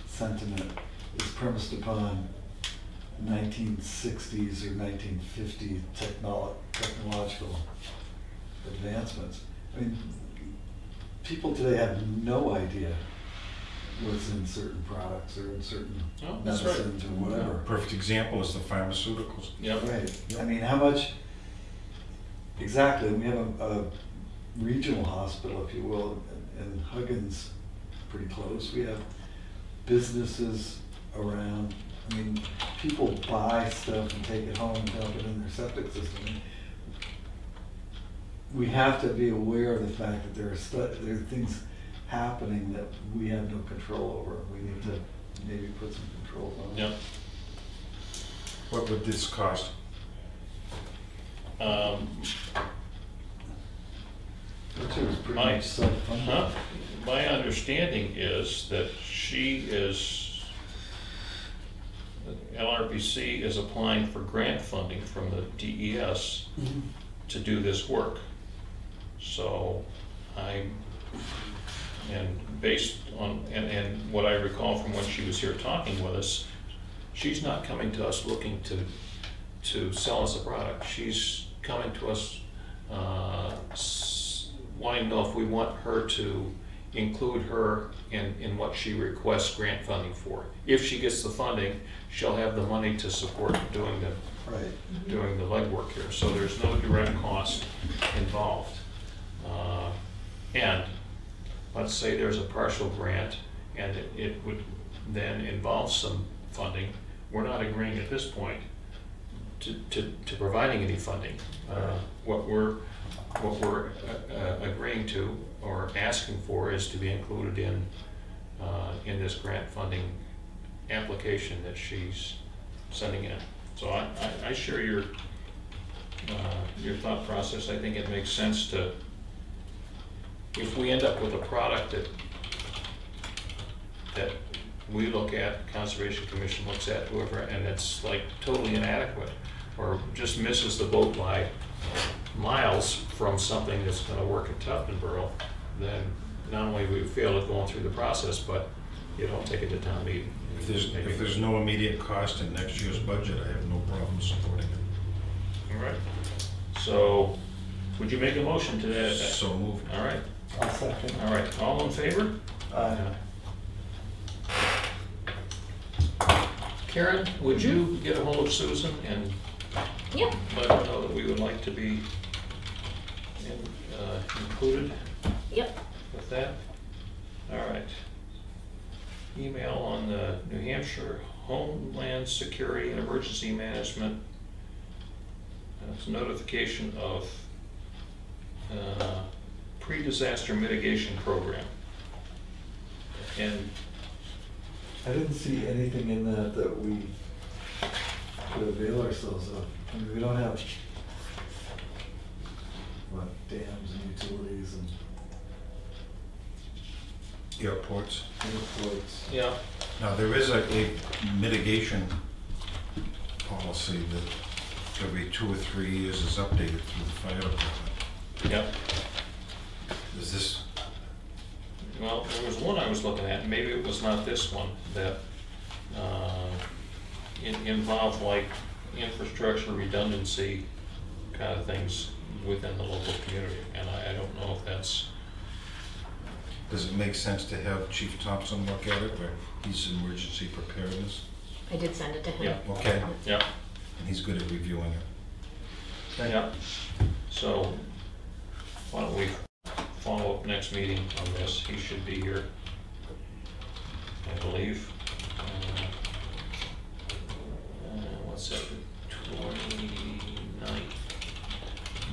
sentiment is premised upon 1960s or 1950 technological advancements. I mean, people today have no idea what's in certain products or in certain Oh, that's right. medicines or whatever. Perfect example is the pharmaceuticals. Yep. Right. I mean, how much, exactly, we have a regional hospital, if you will, in Huggins, pretty close. We have businesses around. I mean, people buy stuff and take it home and dump it in their septic system. We have to be aware of the fact that there are things happening that we have no control over. We need to maybe put some controls on it. Yep. What would this cost? Which is pretty My- much self-funded. My understanding is that LRPC is applying for grant funding from the DES to do this work. So I'm And based on, and what I recall from when she was here talking with us, she's not coming to us looking to sell us a product. She's coming to us wanting to know if we want her to include her in what she requests grant funding for. If she gets the funding, she'll have the money to support doing the legwork here. So there's no direct cost involved. And let's say there's a partial grant and it would then involve some funding. We're not agreeing at this point to providing any funding. What we're agreeing to or asking for is to be included in this grant funding application that she's sending in. So I share your thought process. I think it makes sense to, if we end up with a product that we look at, Conservation Commission looks at, whoever, and it's like totally inadequate or just misses the boat by miles from something that's going to work at Tuftonboro, then not only we fail at going through the process, but you don't take it to town meeting. If there's no immediate cost in next year's budget, I have no problem supporting it. All right. So, would you make a motion to that? So moved. All right. I'll second. All right. All in favor? Karen, would you get a hold of Susan and Yep. let her know that we would like to be included Yep. with that? All right. Email on the New Hampshire Homeland Security and Emergency Management. It's notification of pre-disaster mitigation program. And I didn't see anything in that we could avail ourselves of. I mean, we don't have, what, dams and utilities and Airports. airports. yeah, Now, there is a mitigation policy that every 2 or 3 years is updated through the fire department. yep. Is this, Well, there was one I was looking at, maybe it was not this one, that involved like infrastructure redundancy kind of things within the local community, and I don't know if that's, does it make sense to have Chief Thompson look at it, where he's emergency preparedness? I did send it to him. Yeah. Okay, yeah, and he's good at reviewing it. yeah. So, why don't we follow up next meeting on this? He should be here, I believe. What's that, the 29th?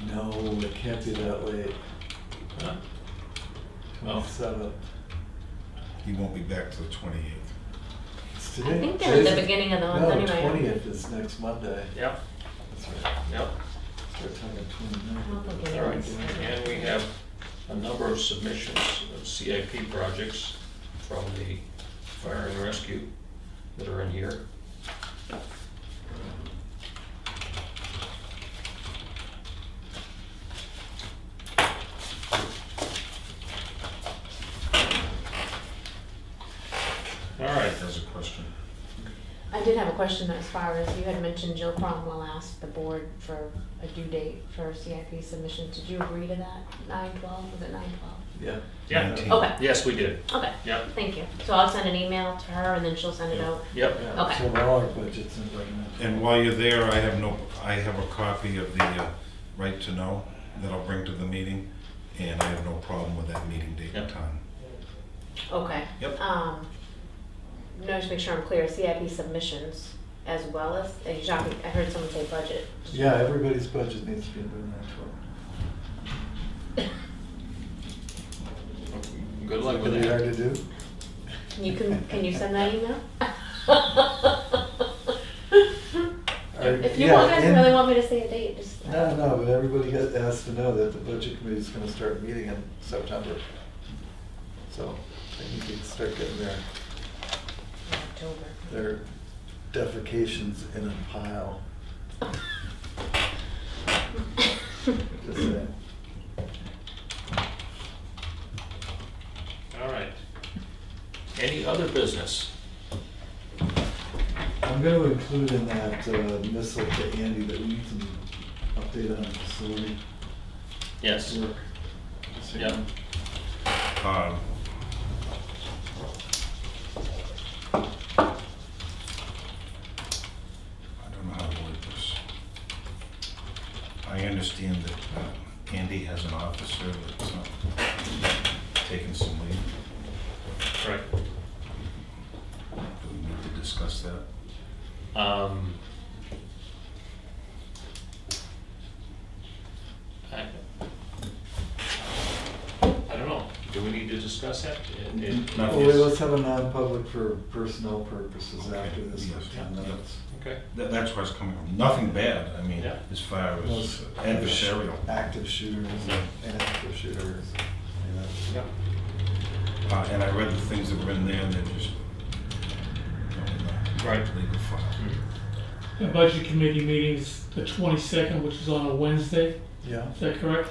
No, it can't be that late. Huh? Oh. 27th. He won't be back till the 28th. It's I today. think they're at the beginning of the month anyway. No, 20th is next Monday. Yep, That's right. yep. Start talking I don't 29th. think All right, anyone's- and we have a number of submissions of CIP projects from the fire and rescue that are in here. All right, Has a question. I did have a question as far as you had mentioned Jill Cromwell asked the board for a due date for CIP submission. Did you agree to that? 9/12, was it 9/12? Yeah. yeah, 19. Okay, yes, we did, okay, yep, thank you. So I'll send an email to her and then she'll send it out. yep. Yeah, Okay. so all our budgets and whatnot. And while you're there, I have a copy of the right to know that I'll bring to the meeting, and I have no problem with that meeting date and Yep. time. Okay. Yep. No, just make sure I'm clear, CIP submissions as well as, Jacques, I heard someone say budget. Yeah, everybody's budget needs to be in there. Good luck with Really hard that. to do? Can you send that email? If you Yeah, guys and- really want me to say a date, just. No, but everybody has to know that the budget committee is gonna start meeting in September. So they need to start getting October. their defecations in a pile. Just saying. All include in that missile to Andy that we need some update on the facility Yes. work? Yeah. I don't know how to word this. I understand that Andy has an officer that's taking some leave. Right. Do we need to discuss that? I don't know. Do we need to discuss that? Not Well, yet. let's have a non-public for personnel purposes Okay, after this for yes. 10 minutes. Okay. That's where it's coming from. Nothing bad, I mean, Yeah. as far as Those adversarial. Active shooters and active shooters. Yeah. And I read the things that were in there, and they're just, Right. legal file. The budget committee meeting's the 22nd, which is on a Wednesday, Yeah. is that correct?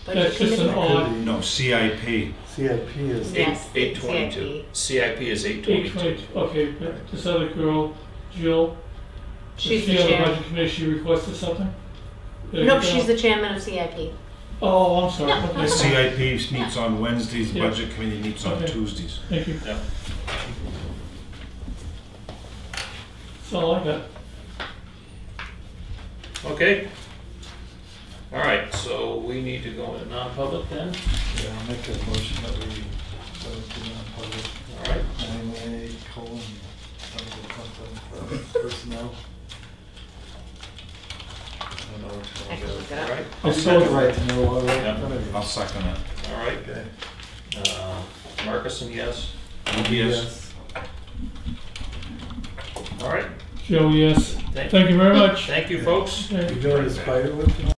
Budget That's just an committee? odd, No, CIP. CIP is. Yes, 8/22. CIP is 8/22. okay, but this other girl, Jill, She's she the on the chair. budget committee, she requested something? There you No, go. she's the chairman of CIP. Oh, I'm sorry, The okay, CIP meets on Wednesdays, the Yeah. budget committee meets on Okay. Tuesdays. thank you, Yeah. that's all I got. Okay. All right, so we need to go into non-public then? Yeah, I'll make a motion that we go to non-public. All right. 9A colon something for personnel. I don't know which I one can it look is. it All up. right. I'll set the right to know all right Yeah. in front of you. I'll second that. All right. Okay. Marcusson, yes? Yes. All right. Joe, yes, Thank thank you very much. Thank you, folks. You going to Spiderwood tonight?